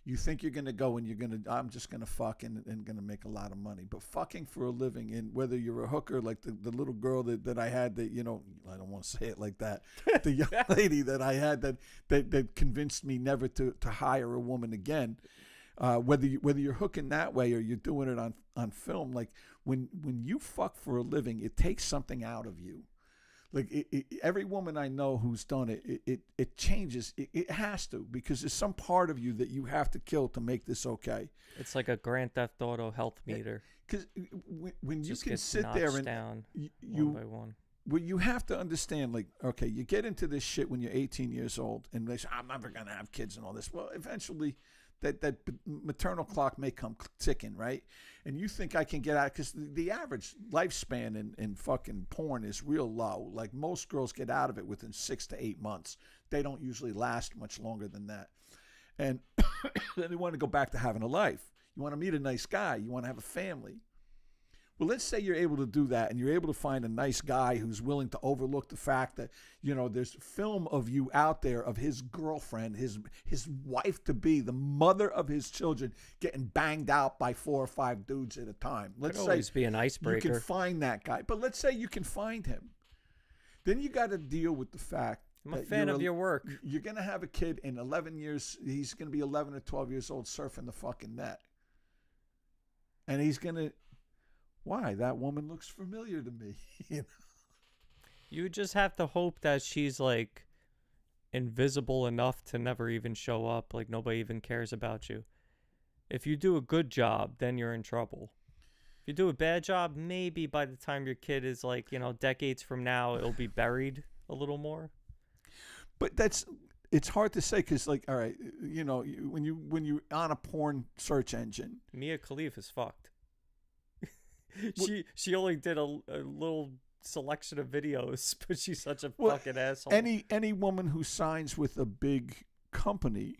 S1: You think you're going to go and I'm just going to fuck and going to make a lot of money. But fucking for a living, and whether you're a hooker, like the little girl that I had that, I don't want to say it like that, the young lady that I had that convinced me never to hire a woman again, whether you're hooking that way or you're doing it on film, like when you fuck for a living, it takes something out of you. Like every woman I know who's done it changes. It has to, because there's some part of you that you have to kill to make this okay.
S2: It's like a Grand Theft Auto health meter.
S1: Because when you
S2: Just
S1: can
S2: gets
S1: sit
S2: notched
S1: there and
S2: down
S1: you
S2: one by one.
S1: Well, you have to understand, like, okay, you get into this shit when you're 18 years old, and they say, I'm never gonna have kids and all this. Well, eventually, that maternal clock may come ticking, right? And you think I can get out, because the average lifespan in fucking porn is real low. Like, most girls get out of it within 6 to 8 months. They don't usually last much longer than that. And then they want to go back to having a life. You want to meet a nice guy. You want to have a family. Well, let's say you're able to do that, and you're able to find a nice guy who's willing to overlook the fact that, there's film of you out there of his girlfriend, his wife-to-be, the mother of his children, getting banged out by 4 or 5 dudes at a time. Let's say
S2: always be an icebreaker.
S1: You can find that guy, but let's say you can find him. Then you got to deal with the fact
S2: I'm a fan of your work.
S1: You're going to have a kid in 11 years. He's going to be 11 or 12 years old surfing the fucking net. And he's going to... Why? That woman looks familiar to me.
S2: You just have to hope that she's like invisible enough to never even show up. Like nobody even cares about you. If you do a good job, then you're in trouble. If you do a bad job, maybe by the time your kid is like, decades from now, it'll be buried a little more.
S1: But it's hard to say because, like, all right, you know, when you on a porn search engine,
S2: Mia Khalifa is fucked. she only did a little selection of videos, but she's such a fucking asshole.
S1: Any woman who signs with a big company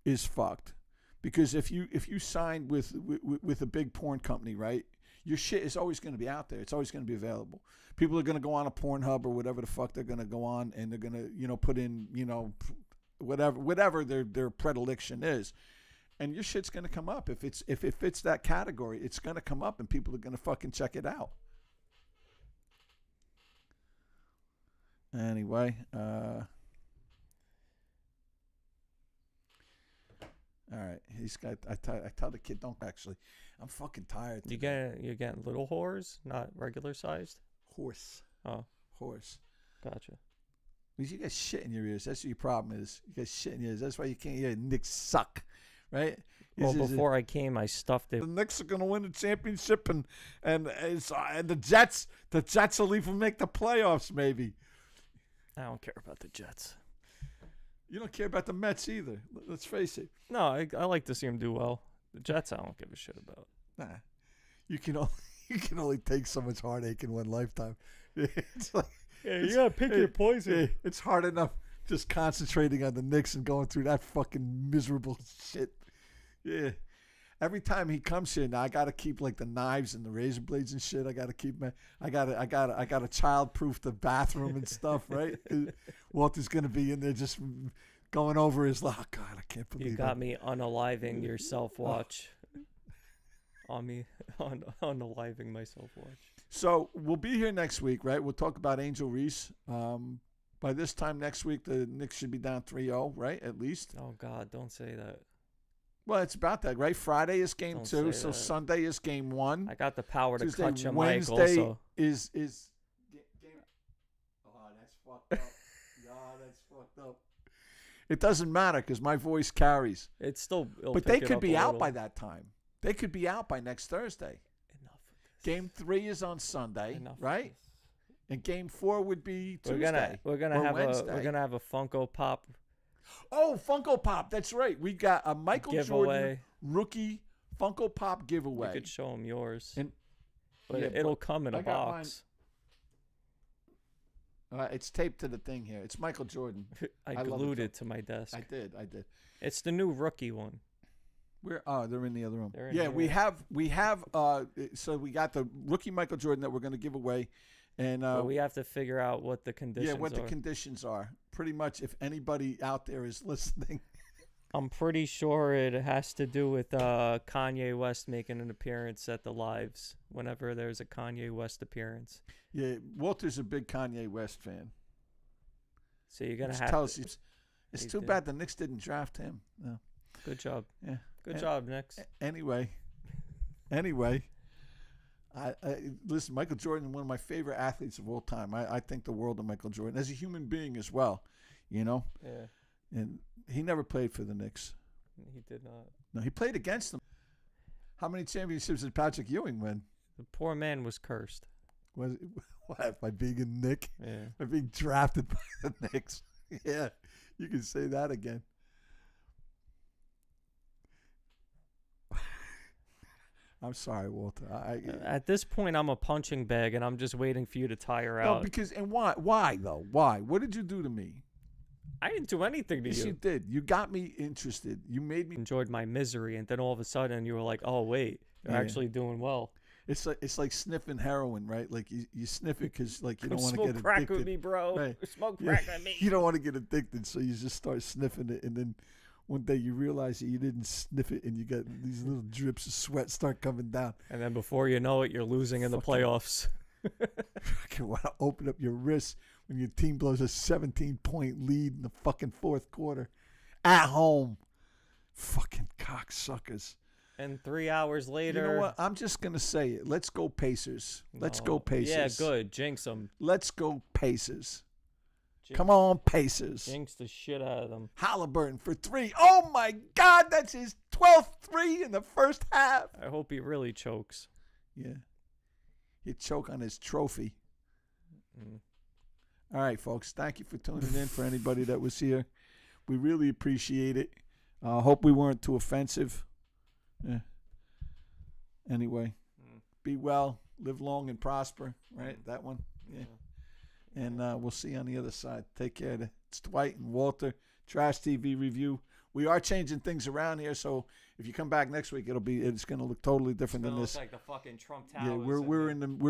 S1: is fucked, because if you sign with a big porn company, right, your shit is always going to be out there. It's always going to be available. People are going to go on a Pornhub or whatever the fuck they're going to go on, and they're going to, you know, put in, you know, whatever their predilection is, and your shit's going to come up. If it fits that category, it's going to come up, and people are going to fucking check it out. Anyway, all right. He's got. I tell the kid, don't actually. I'm fucking tired.
S2: You're getting little whores, not regular sized.
S1: Horse.
S2: Oh,
S1: horse.
S2: Gotcha.
S1: Because you got shit in your ears. That's what your problem is. You got shit in your ears. That's why you can't hear Knicks suck, right?
S2: Well, before I came, I stuffed it.
S1: The Knicks are gonna win the championship, and the Jets will even make the playoffs, maybe.
S2: I don't care about the Jets.
S1: You don't care about the Mets either. Let's face it.
S2: No, I like to see them do well. The Jets, I don't give a shit about.
S1: Nah, you can only take so much heartache in one lifetime. It's like,
S2: you gotta pick your poison.
S1: It's hard enough just concentrating on the Knicks and going through that fucking miserable shit. Yeah. Every time he comes here now, I gotta keep like the knives and the razor blades and shit. I gotta keep I gotta child-proof the bathroom and stuff, right? Walter's gonna be in there just going over his God, I can't believe
S2: you got me unaliving your self-watch. On me, unaliving my self-watch.
S1: So we'll be here next week, right? We'll talk about Angel Reese. By this time next week, the Knicks should be down 3-0, right? At least.
S2: Oh God, don't say that.
S1: Well, it's about that, right? Friday is game 2, so Sunday is game 1.
S2: I got the power to
S1: Tuesday,
S2: cut your
S1: Wednesday
S2: mic also.
S1: is game. Oh, that's fucked up. That's fucked up. It doesn't matter because my voice carries.
S2: It's still.
S1: But they could be out by that time. They could be out by next Thursday.
S2: Enough of this.
S1: Game 3 is on Sunday, right? And game 4 would be
S2: Tuesday. We're gonna have a Funko Pop.
S1: Oh, Funko Pop. That's right. We got a Michael
S2: giveaway.
S1: Jordan rookie Funko Pop giveaway.
S2: You could show him yours.
S1: But
S2: it'll come in a box.
S1: It's taped to the thing here. It's Michael Jordan.
S2: I glued it to my desk.
S1: I did.
S2: It's the new rookie one.
S1: They're in the other room. We have so we got the rookie Michael Jordan that we're going to give away. And
S2: but we have to figure out what the conditions are.
S1: Yeah, what the conditions are. Pretty much, if anybody out there is listening.
S2: I'm pretty sure it has to do with Kanye West making an appearance at the lives whenever there's a Kanye West appearance.
S1: Yeah, Walter's a big Kanye West fan.
S2: So you're going to have to.
S1: It's too bad the Knicks didn't draft him. No.
S2: Good job.
S1: Yeah.
S2: Good job, Knicks.
S1: Anyway. Listen, Michael Jordan, one of my favorite athletes of all time. I think the world of Michael Jordan as a human being as well, you know.
S2: Yeah.
S1: And he never played for the Knicks.
S2: He did not.
S1: No, he played against them. How many championships did Patrick Ewing win?
S2: The poor man was cursed.
S1: Was it, what, by being a Knick?
S2: Yeah.
S1: By being drafted by the Knicks? Yeah, you can say that again. I'm sorry, Walter.
S2: At this point, I'm a punching bag, and I'm just waiting for you to tire out.
S1: No, because why though? Why? What did you do to me?
S2: I didn't do anything to you.
S1: Yes, you did. You got me interested. You made me
S2: enjoyed my misery, and then all of a sudden, you were like, "Oh wait, they're actually doing well."
S1: It's like sniffing heroin, right? Like you sniff it because like you don't want to get addicted.
S2: Smoke crack with me, bro.
S1: Right.
S2: Smoke crack with me.
S1: You don't want to get addicted, so you just start sniffing it, and then one day you realize that you didn't sniff it, and you got these little drips of sweat start coming down.
S2: And then before you know it, you're losing in the playoffs.
S1: You want to open up your wrists when your team blows a 17-point lead in the fucking fourth quarter at home. Fucking cocksuckers.
S2: And 3 hours later.
S1: You know what? I'm just going to say it. Let's go Pacers. Let's go Pacers.
S2: Yeah, good. Jinx them.
S1: Let's go Pacers. Come on, Pacers.
S2: Jinx the shit out of them.
S1: Halliburton for 3. Oh, my God. That's his 12th 3 in the first half.
S2: I hope he really chokes.
S1: Yeah. He'd choke on his trophy. All right, folks. Thank you for tuning in. For anybody that was here, we really appreciate it. Hope we weren't too offensive. Anyway, be well, live long and prosper. Right, that one. Yeah. And we'll see you on the other side. Take care. It's Dwight and Walter. Trash TV review. We are changing things around here, so if you come back next week, it's going to look totally different than this.
S2: It's like the fucking Trump Towers.
S1: Yeah, we're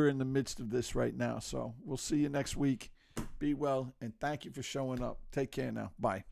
S1: in the midst of this right now. So we'll see you next week. Be well, and thank you for showing up. Take care now. Bye.